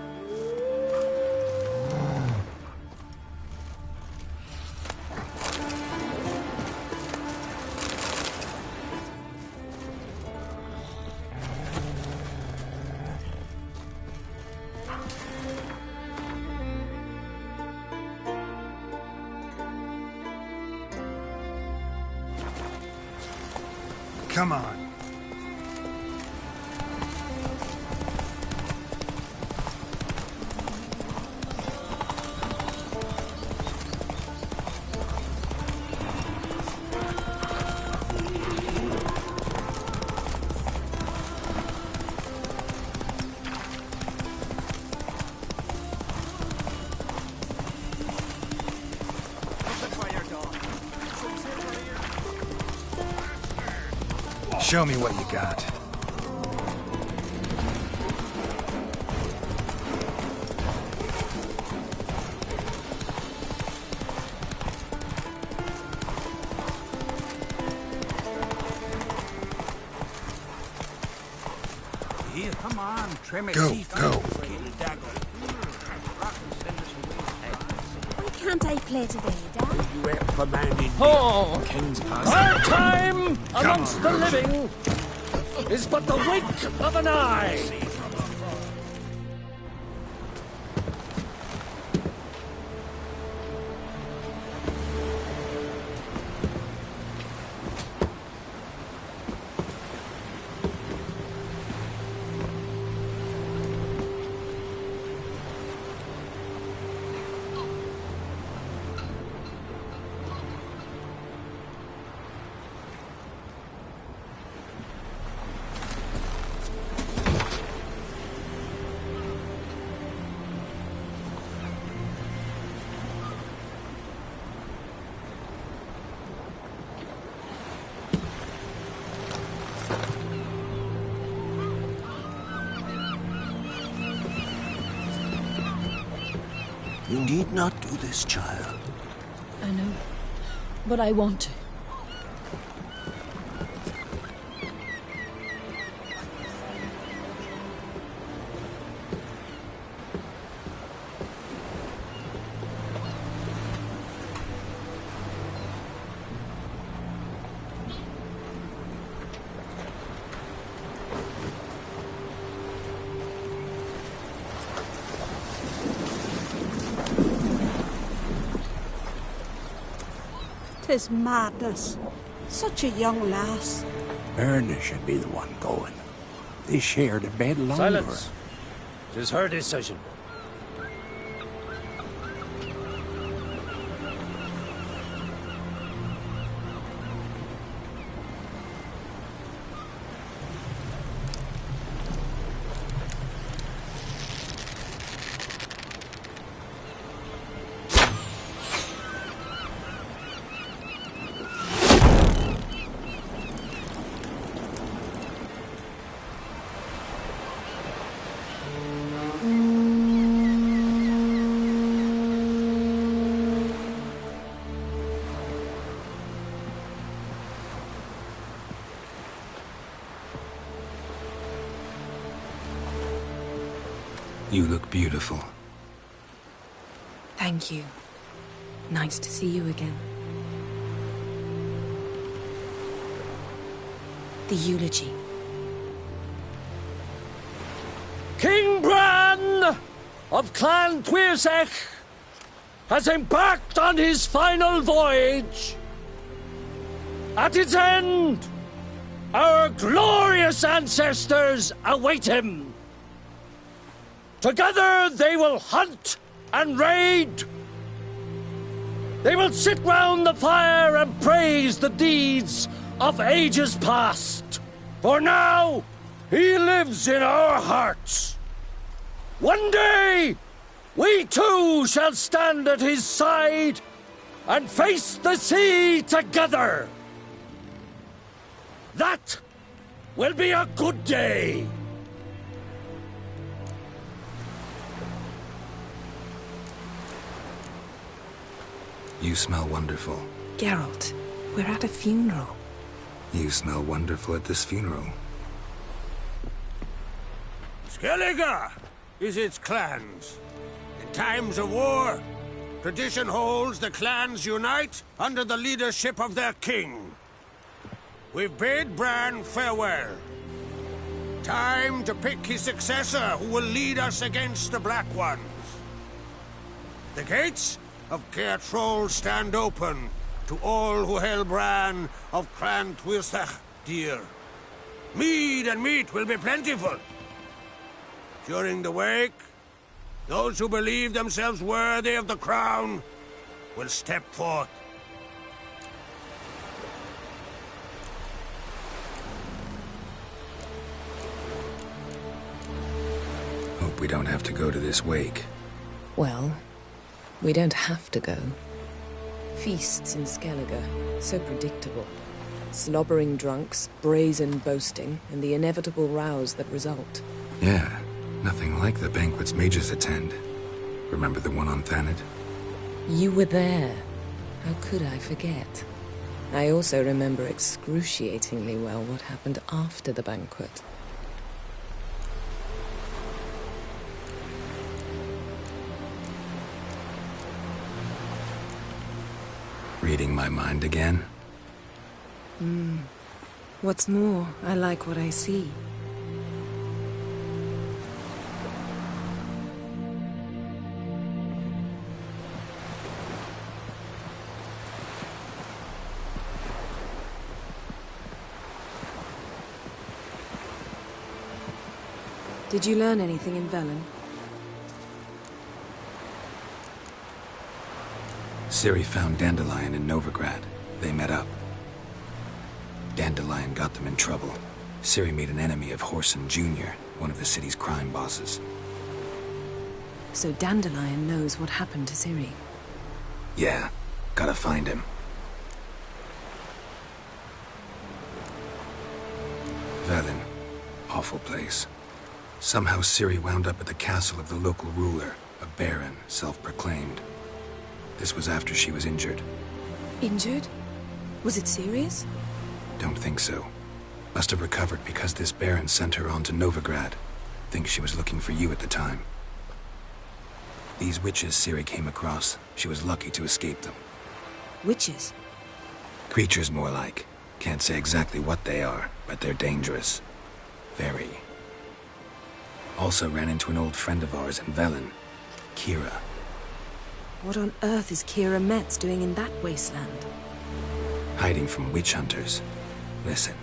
Come on. Show me what you got. Here, come on, trim it. Go, go. Why can't I play today, Dad? You ain't commanding Oh! King's Our time amongst the living is but the wink of an eye. You need not do this, child. I know, but I want to. Tis madness. Such a young lass. Erna should be the one going. They shared a bed longer. Silence. It is her decision. You look beautiful. Thank you. Nice to see you again. The eulogy. King Bran of Clan Twirsech has embarked on his final voyage. At its end, our glorious ancestors await him. Together they will hunt and raid. They will sit round the fire and praise the deeds of ages past. For now, he lives in our hearts. One day, we too shall stand at his side and face the sea together. That will be a good day. You smell wonderful. Geralt, we're at a funeral. You smell wonderful at this funeral. Skellige is its clans. In times of war, tradition holds the clans unite under the leadership of their king. We've bid Bran farewell. Time to pick his successor who will lead us against the Black Ones. The gates of Caer Troll stand open to all who held Bran of Clan Twirsech dear. Mead and meat will be plentiful. During the wake, those who believe themselves worthy of the crown will step forth. Hope we don't have to go to this wake. Well, we don't have to go. Feasts in Skellige, so predictable. Slobbering drunks, brazen boasting, and the inevitable rows that result. Yeah, nothing like the banquets mages attend. Remember the one on Thanedd? You were there. How could I forget? I also remember excruciatingly well what happened after the banquet. Reading my mind again? What's more, I like what I see. Did you learn anything in Velen? Ciri found Dandelion in Novigrad. They met up. Dandelion got them in trouble. Ciri made an enemy of Whoreson Jr., one of the city's crime bosses. So Dandelion knows what happened to Ciri. Yeah, gotta find him. Velen, awful place. Somehow Ciri wound up at the castle of the local ruler, a baron, self-proclaimed. This was after she was injured. Injured? Was it serious? Don't think so. Must have recovered because this baron sent her on to Novigrad. Think she was looking for you at the time. These witches Ciri came across, she was lucky to escape them. Witches? Creatures more like. Can't say exactly what they are, but they're dangerous. Very. Also ran into an old friend of ours in Velen, Kira. What on earth is Kira Metz doing in that wasteland? Hiding from witch hunters. Listen,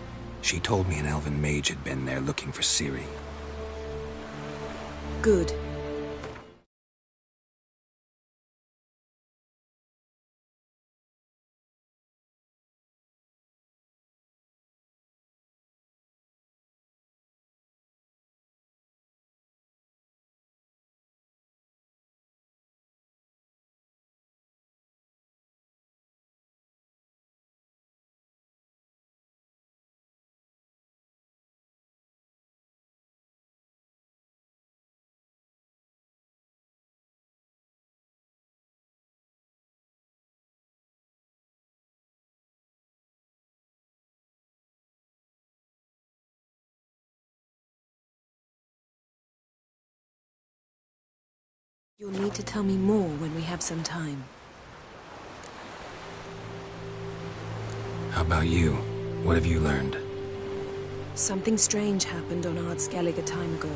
She told me an elven mage had been there looking for Ciri. Good. You'll need to tell me more when we have some time. How about you? What have you learned? Something strange happened on Ardskellig a time ago.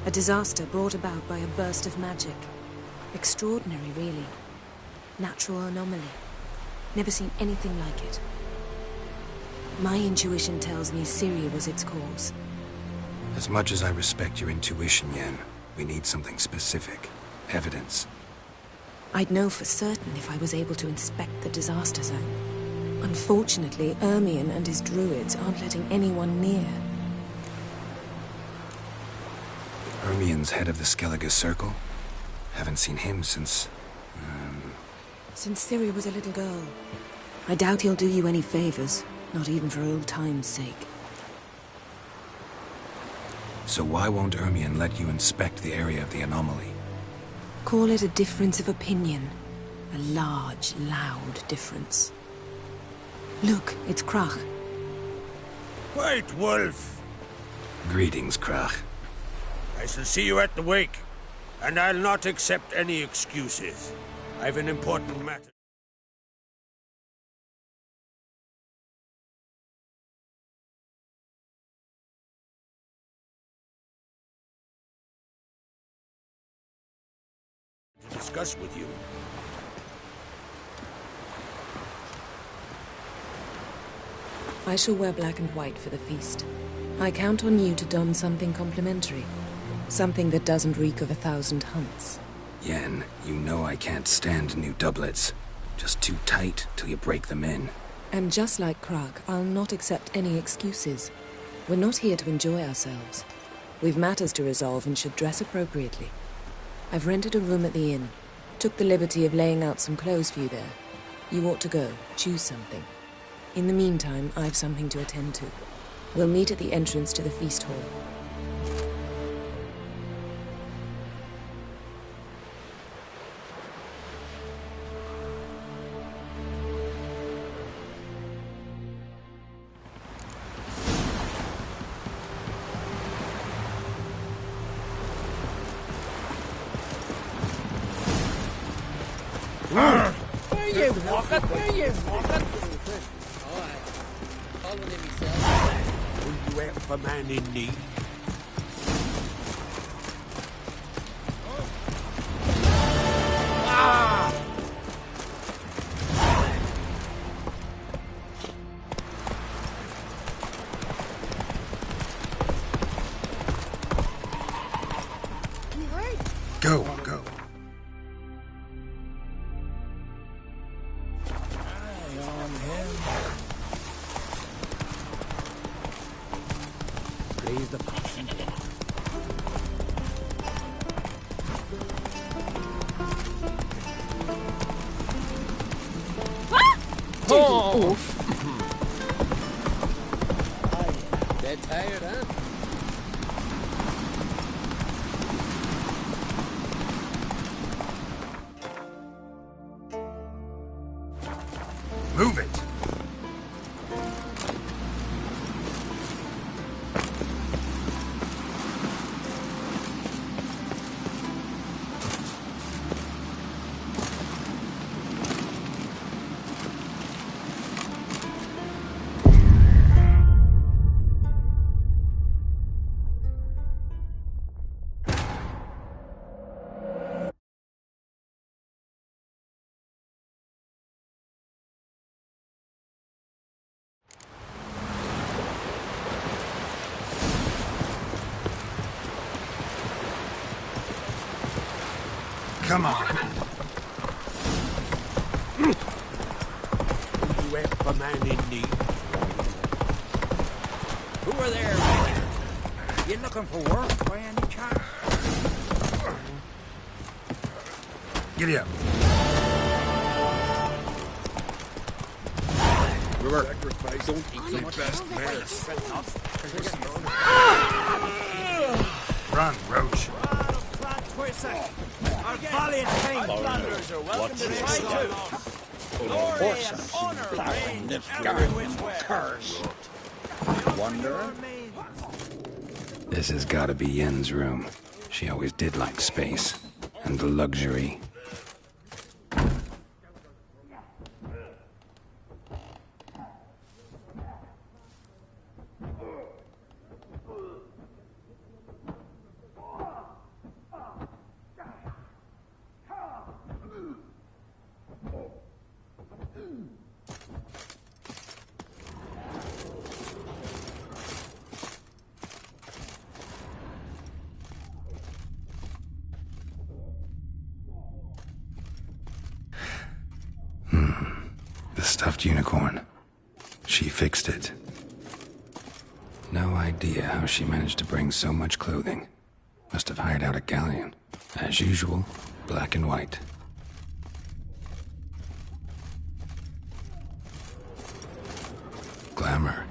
A disaster brought about by a burst of magic. Extraordinary, really. Natural anomaly. Never seen anything like it. My intuition tells me Ciri was its cause. As much as I respect your intuition, Yen, we need something specific. Evidence. I'd know for certain if I was able to inspect the disaster zone. Unfortunately, Ermion and his druids aren't letting anyone near. Ermion's head of the Skellige Circle? Haven't seen him since... Since Ciri was a little girl. I doubt he'll do you any favors, not even for old time's sake. So why won't Ermion let you inspect the area of the anomaly? Call it a difference of opinion. A large, loud difference. Look, it's Krach. Wait, Wolf. Greetings, Krach. I shall see you at the wake, and I'll not accept any excuses. I've an important matter. To discuss with you. I shall wear black and white for the feast. I count on you to don something complimentary. Something that doesn't reek of 1,000 hunts. Yen, you know I can't stand new doublets. Just too tight till you break them in. And just like Krach, I'll not accept any excuses. We're not here to enjoy ourselves. We've matters to resolve and should dress appropriately. I've rented a room at the inn. Took the liberty of laying out some clothes for you there. You ought to go. Choose something. In the meantime, I've something to attend to. We'll meet at the entrance to the feast hall. Where you walking? Where you walking? Alright. Calling in myself. Will you help a man in need? Go, go. Please the passenger. Oh! Dead tired, huh? Move it! Come on. You help a man in need. Who are there, Richard? You looking for work by any chance? Giddy up. Sacrifice, don't eat the best mess. Run, Roach. Our valiant king Flanders are welcome to try too. Glory and honor reign every which way. Curse. Wanderer? This has got to be Yen's room. She always did like space and luxury. The stuffed unicorn. She fixed it. No idea how she managed to bring so much clothing. Must have hired out a galleon. As usual, black and white. Glamour.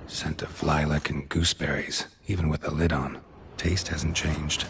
Scent of lilac and gooseberries, even with the lid on. Taste hasn't changed.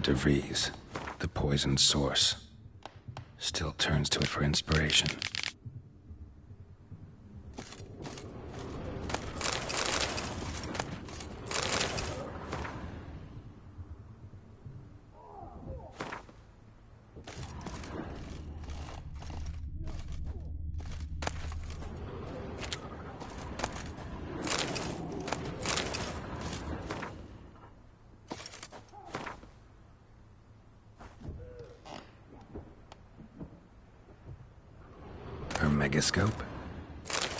De Vries, the poisoned source, still turns to it for inspiration. Megascope?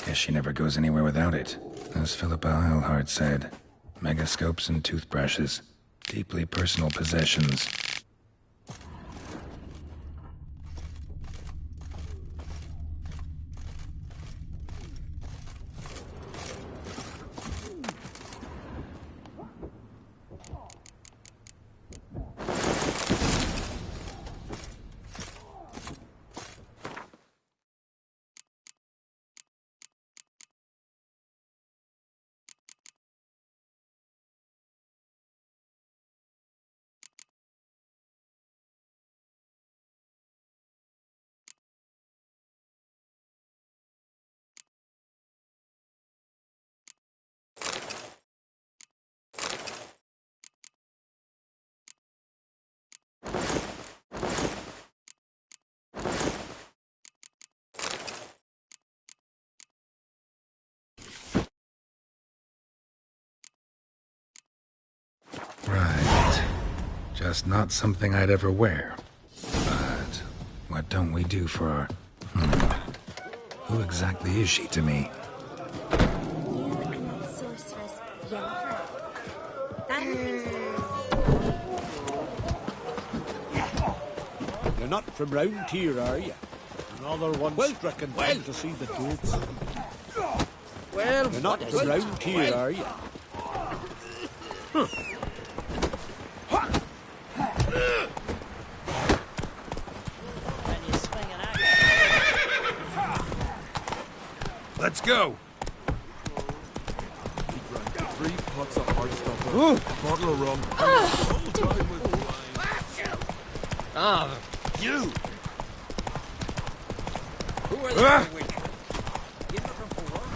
Guess she never goes anywhere without it. As Philippa Eilhart said, megascopes and toothbrushes, deeply personal possessions. Right. Just not something I'd ever wear. But what don't we do for our... Who exactly is she to me? Sorceress Yennefer. You're not from round here, are you? Another one stricken down to see the goats. Well, you're not from round here, are you? Let's go! 3 pots of hard stuff, a bottle of rum. Ah, you! Who are they with? You looking for work?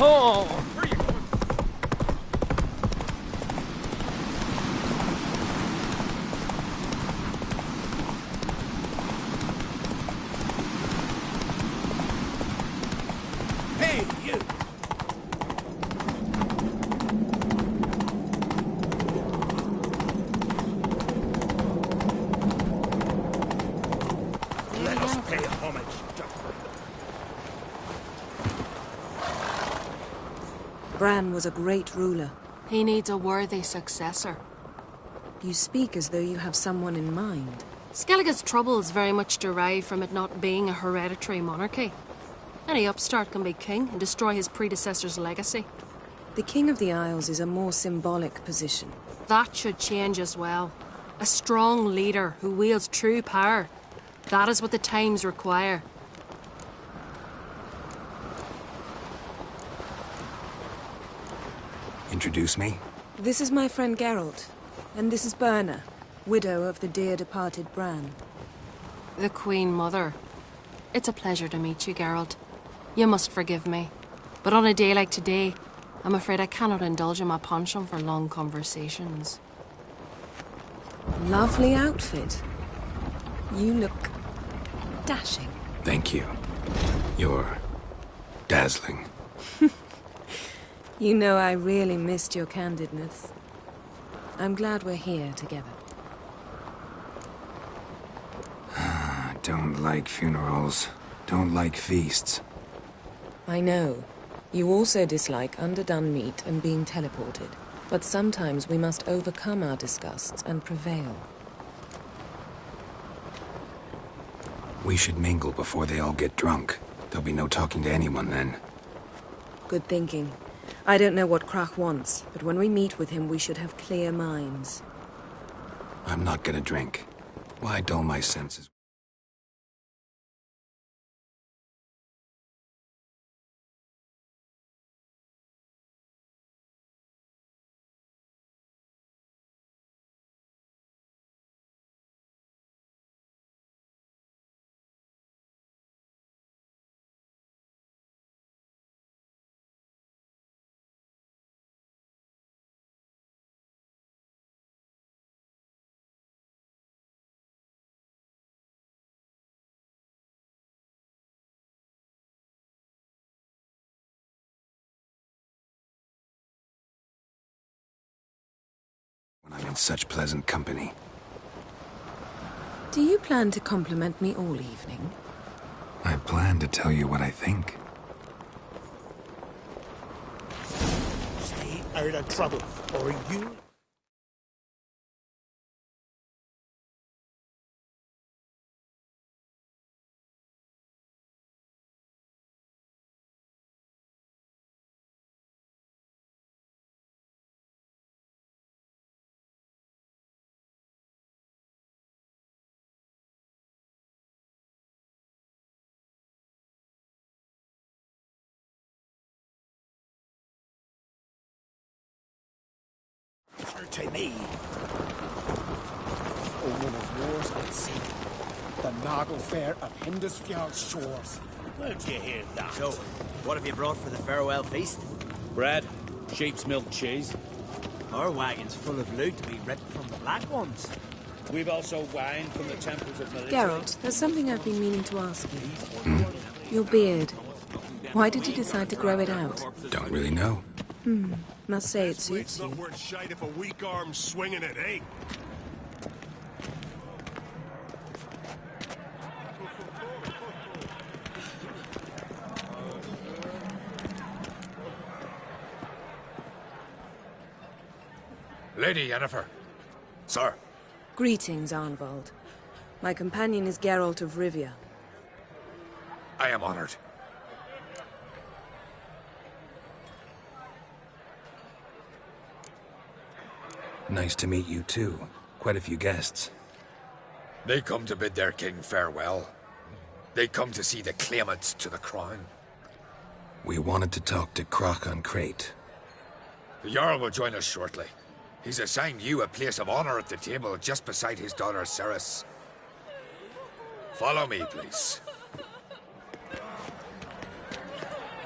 Oh! Hey, you! Let us pay homage to... Bran was a great ruler. He needs a worthy successor. You speak as though you have someone in mind. Skellige's troubles very much derive from it not being a hereditary monarchy. Any upstart can be king and destroy his predecessor's legacy. The King of the Isles is a more symbolic position. That should change as well. A strong leader who wields true power. That is what the times require. Introduce me? This is my friend Geralt, and this is Berna, widow of the dear departed Bran. The Queen Mother. It's a pleasure to meet you, Geralt. You must forgive me, but on a day like today, I'm afraid I cannot indulge in my penchant for long conversations. Lovely outfit. You look dashing. Thank you. You're dazzling. You know I really missed your candidness. I'm glad we're here together. Don't like funerals. Don't like feasts. I know. You also dislike underdone meat and being teleported. But sometimes we must overcome our disgusts and prevail. We should mingle before they all get drunk. There'll be no talking to anyone then. Good thinking. I don't know what Krach wants, but when we meet with him, we should have clear minds. I'm not gonna drink. Why dull my senses? When I'm in such pleasant company. Do you plan to compliment me all evening? I plan to tell you what I think. Stay out of trouble, or you... to me. O one of wars at sea, the Nagelfair of Hindusfjord's shores. Where'd you hear that? So, what have you brought for the farewell feast? Bread, sheep's milk cheese. Our wagon's full of loot to be ripped from the Black Ones. We've also wine from the temples of Melita. Geralt, there's something I've been meaning to ask you. Your beard. Why did you decide to grow it out? Don't really know. Must say it suits It's not you. worth shite if a weak arm's swinging it, eh? Lady Yennefer. Sir. Greetings, Arnvald. My companion is Geralt of Rivia. I am honored. Nice to meet you too. Quite a few guests. They come to bid their king farewell. They come to see the claimants to the crown. We wanted to talk to Croc on Crate. The Jarl will join us shortly. He's assigned you a place of honor at the table just beside his daughter Ceres. Follow me, please.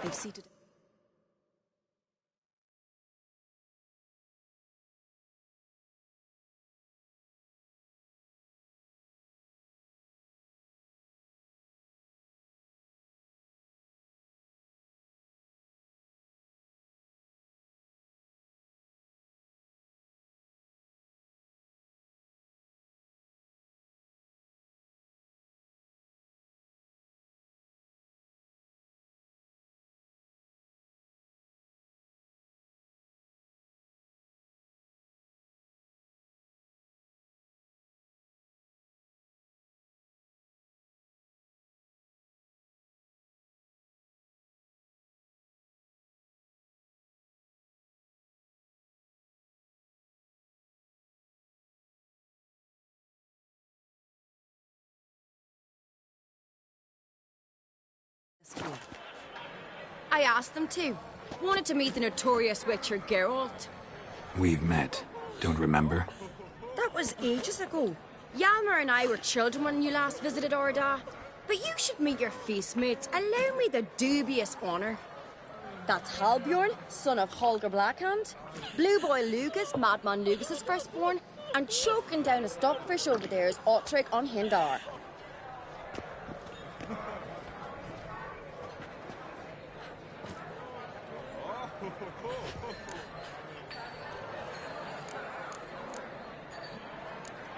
They've seated. I asked them to. Wanted to meet the notorious witcher Geralt. We've met. Don't remember? That was ages ago. Hjalmar and I were children when you last visited Orda. But you should meet your feast mates. Allow me the dubious honour. That's Halbjorn, son of Holger Blackhand, Blue Boy Lugus, Madman Lugus' firstborn, and choking down a stockfish over there is Otric on Hindar.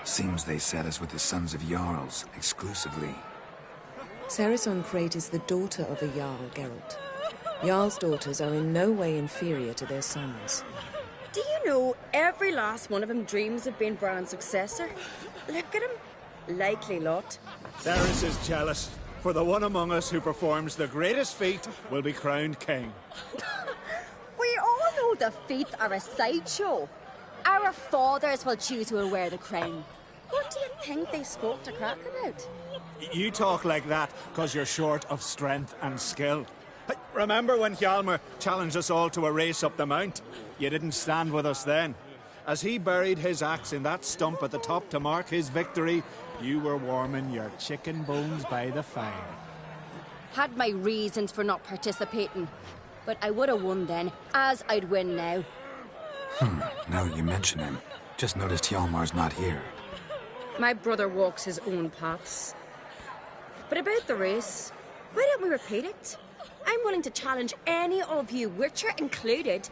Seems they set us with the sons of Jarls, exclusively. Ceres on Crate is the daughter of a Jarl, Geralt. Jarl's daughters are in no way inferior to their sons. Do you know every last one of them dreams of being Bran's successor? Look at him. Likely lot. Ceres is jealous, for the one among us who performs the greatest feat will be crowned king. We all know the feats are a sideshow. Our fathers will choose who will wear the crown. What do you think they spoke to Crack about? You talk like that because you're short of strength and skill. Remember when Hjalmar challenged us all to a race up the mount? You didn't stand with us then. As he buried his axe in that stump at the top to mark his victory, you were warming your chicken bones by the fire. Had my reasons for not participating. But I would have won then, as I'd win now. Now that you mention him, just noticed Hjalmar's not here. My brother walks his own paths. But about the race, why don't we repeat it? I'm willing to challenge any of you, Witcher included.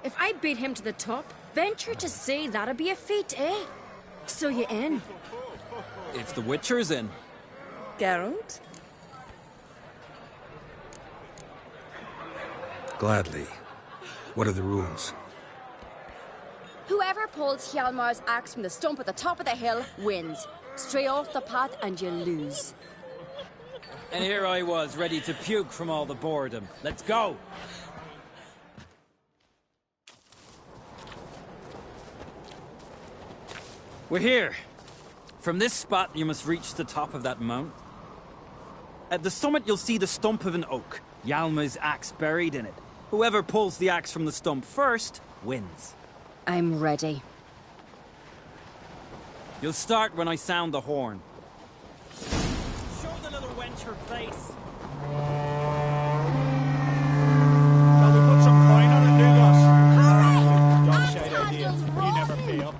If I beat him to the top, venture to say that'd be a feat, eh? So you in? If the Witcher's in. Geralt? Gladly. What are the rules? Whoever pulls Hjalmar's axe from the stump at the top of the hill wins. Stray off the path and you lose. And here I was, ready to puke from all the boredom. Let's go! We're here. From this spot, you must reach the top of that mount. At the summit, you'll see the stump of an oak. Hjalmar's axe buried in it. Whoever pulls the axe from the stump first, wins. I'm ready. You'll start when I sound the horn. Show the little wench her face. Shall we put some coin on it, Lugos? Dog shite idea. You never pay up.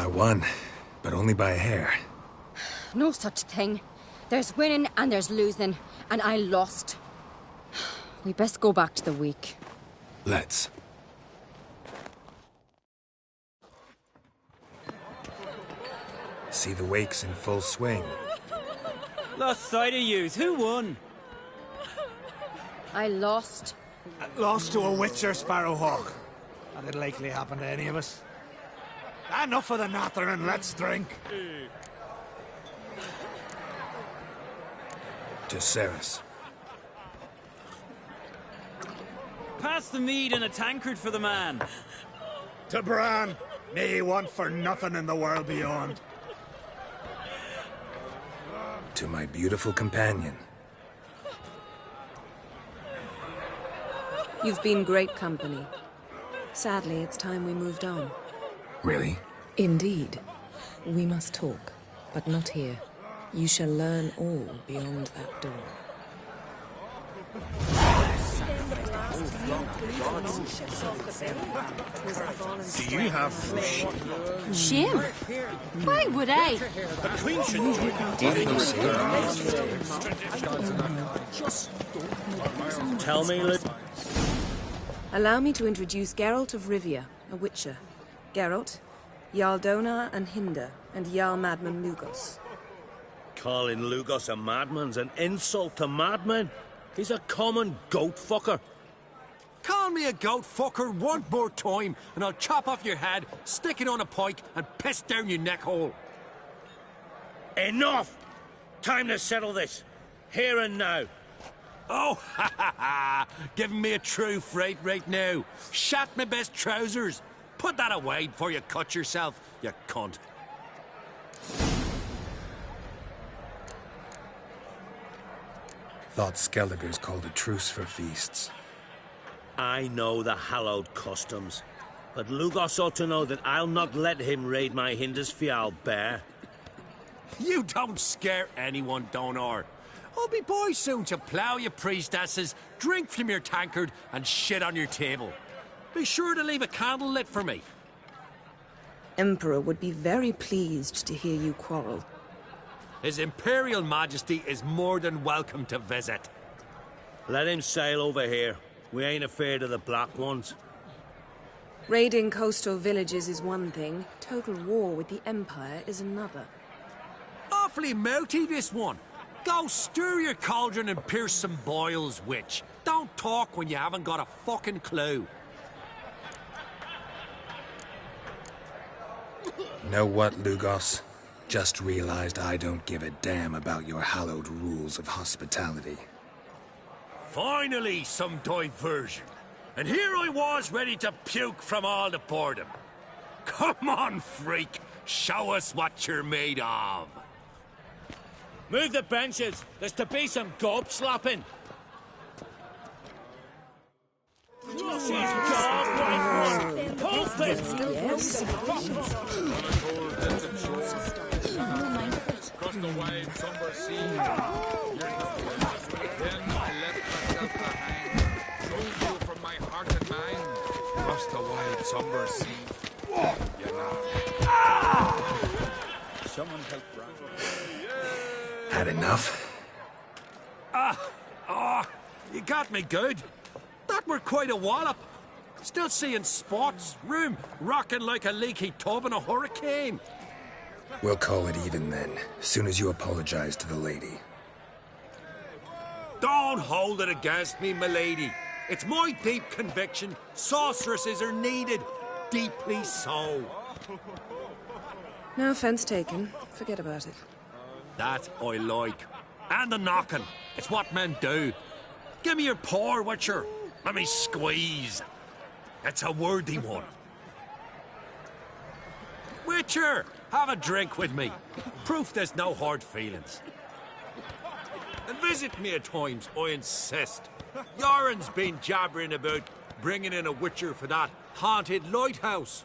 I won, but only by a hair. No such thing. There's winning and there's losing, and I lost. We best go back to the week. Let's. See the wakes in full swing. Lost sight of yous. Who won? I lost. Lost to a witcher, Sparrowhawk. That'd likely happen to any of us. Enough of the natter and let's drink. To Ceres. Pass the mead and a tankard for the man. To Bran. May he want for nothing in the world beyond. To my beautiful companion. You've been great company. Sadly, it's time we moved on. Really? Indeed. We must talk, but not here. You shall learn all beyond that door. Do you have Shame? Why would I? The Queen should Tell me, Allow me to introduce Geralt of Rivia, a witcher. Geralt, Jarl Donar and Hinder, and Jarl Madman Lugos. Calling Lugos a madman's an insult to madmen. He's a common goat fucker. Call me a goat fucker one more time, and I'll chop off your head, stick it on a pike, and piss down your neck hole. Enough! Time to settle this. Here and now. Oh, ha ha ha! Giving me a true fright right now. Shat my best trousers. Put that away before you cut yourself, you cunt. Thought Skelligers called a truce for feasts. I know the hallowed customs, but Lugos ought to know that I'll not let him raid my Hindisfial bear. You don't scare anyone, Donar. I'll be by soon to plough your priestesses, drink from your tankard, and shit on your table. Be sure to leave a candle lit for me. Emperor would be very pleased to hear you quarrel. His Imperial Majesty is more than welcome to visit. Let him sail over here. We ain't afraid of the Black Ones. Raiding coastal villages is one thing. Total war with the Empire is another. Awfully mouty, this one. Go stir your cauldron and pierce some boils, witch. Don't talk when you haven't got a fucking clue. Know what, Lugos? Just realized I don't give a damn about your hallowed rules of hospitality. Finally, some diversion. And here I was ready to puke from all the boredom. Come on, freak. Show us what you're made of. Move the benches. There's to be some gob slapping. She's gone, right one. Hold it. Across the wide, somber sea. Then I left myself behind. Drove you from my heart and mind. Across the wide, somber sea. You know. Someone help Brian. Had enough? You got me good. That were quite a wallop. Still seeing spots, room rocking like a leaky tub in a hurricane. We'll call it even then, soon as you apologize to the lady. Don't hold it against me, milady. It's my deep conviction sorceresses are needed. Deeply so. No offense taken. Forget about it. That I like. And the knocking. It's what men do. Give me your paw, Witcher. Let me squeeze. It's a worthy one. Witcher, have a drink with me. Proof there's no hard feelings. And visit me at times, I insist. Yoren's been jabbering about bringing in a Witcher for that haunted lighthouse.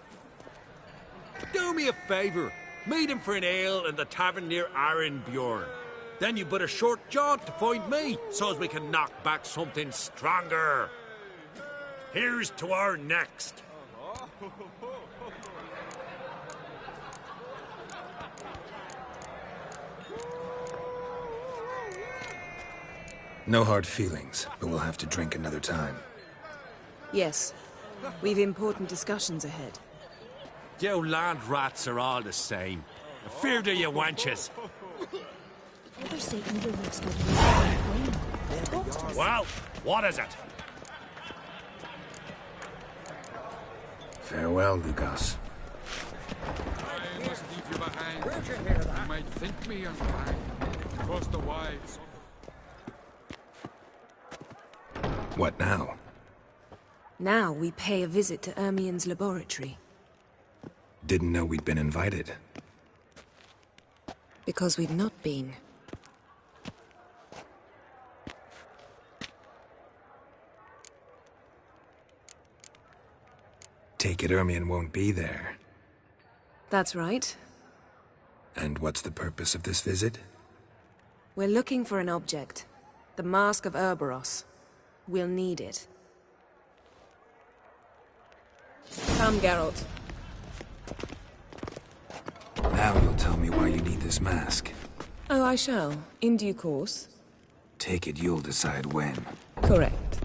Do me a favour. Meet him for an ale in the tavern near Arenbjorn. Then you but a short jaunt to find me, so as we can knock back something stronger. Here's to our next. No hard feelings, but we'll have to drink another time. Yes. We've important discussions ahead. You land rats are all the same. Fear to you wenches. Others say either makes good use. Well, what is it? Farewell, Lucas. I must leave you behind. Where'd you hear that? You might think me unkind, because the wives... What now? Now we pay a visit to Ermien's laboratory. Didn't know we'd been invited. Because we've not been. Take it Ermien won't be there. That's right. And what's the purpose of this visit? We're looking for an object. The Mask of Ouroboros. We'll need it. Come, Geralt. Now you'll tell me why you need this mask. Oh, I shall. In due course. Take it you'll decide when. Correct.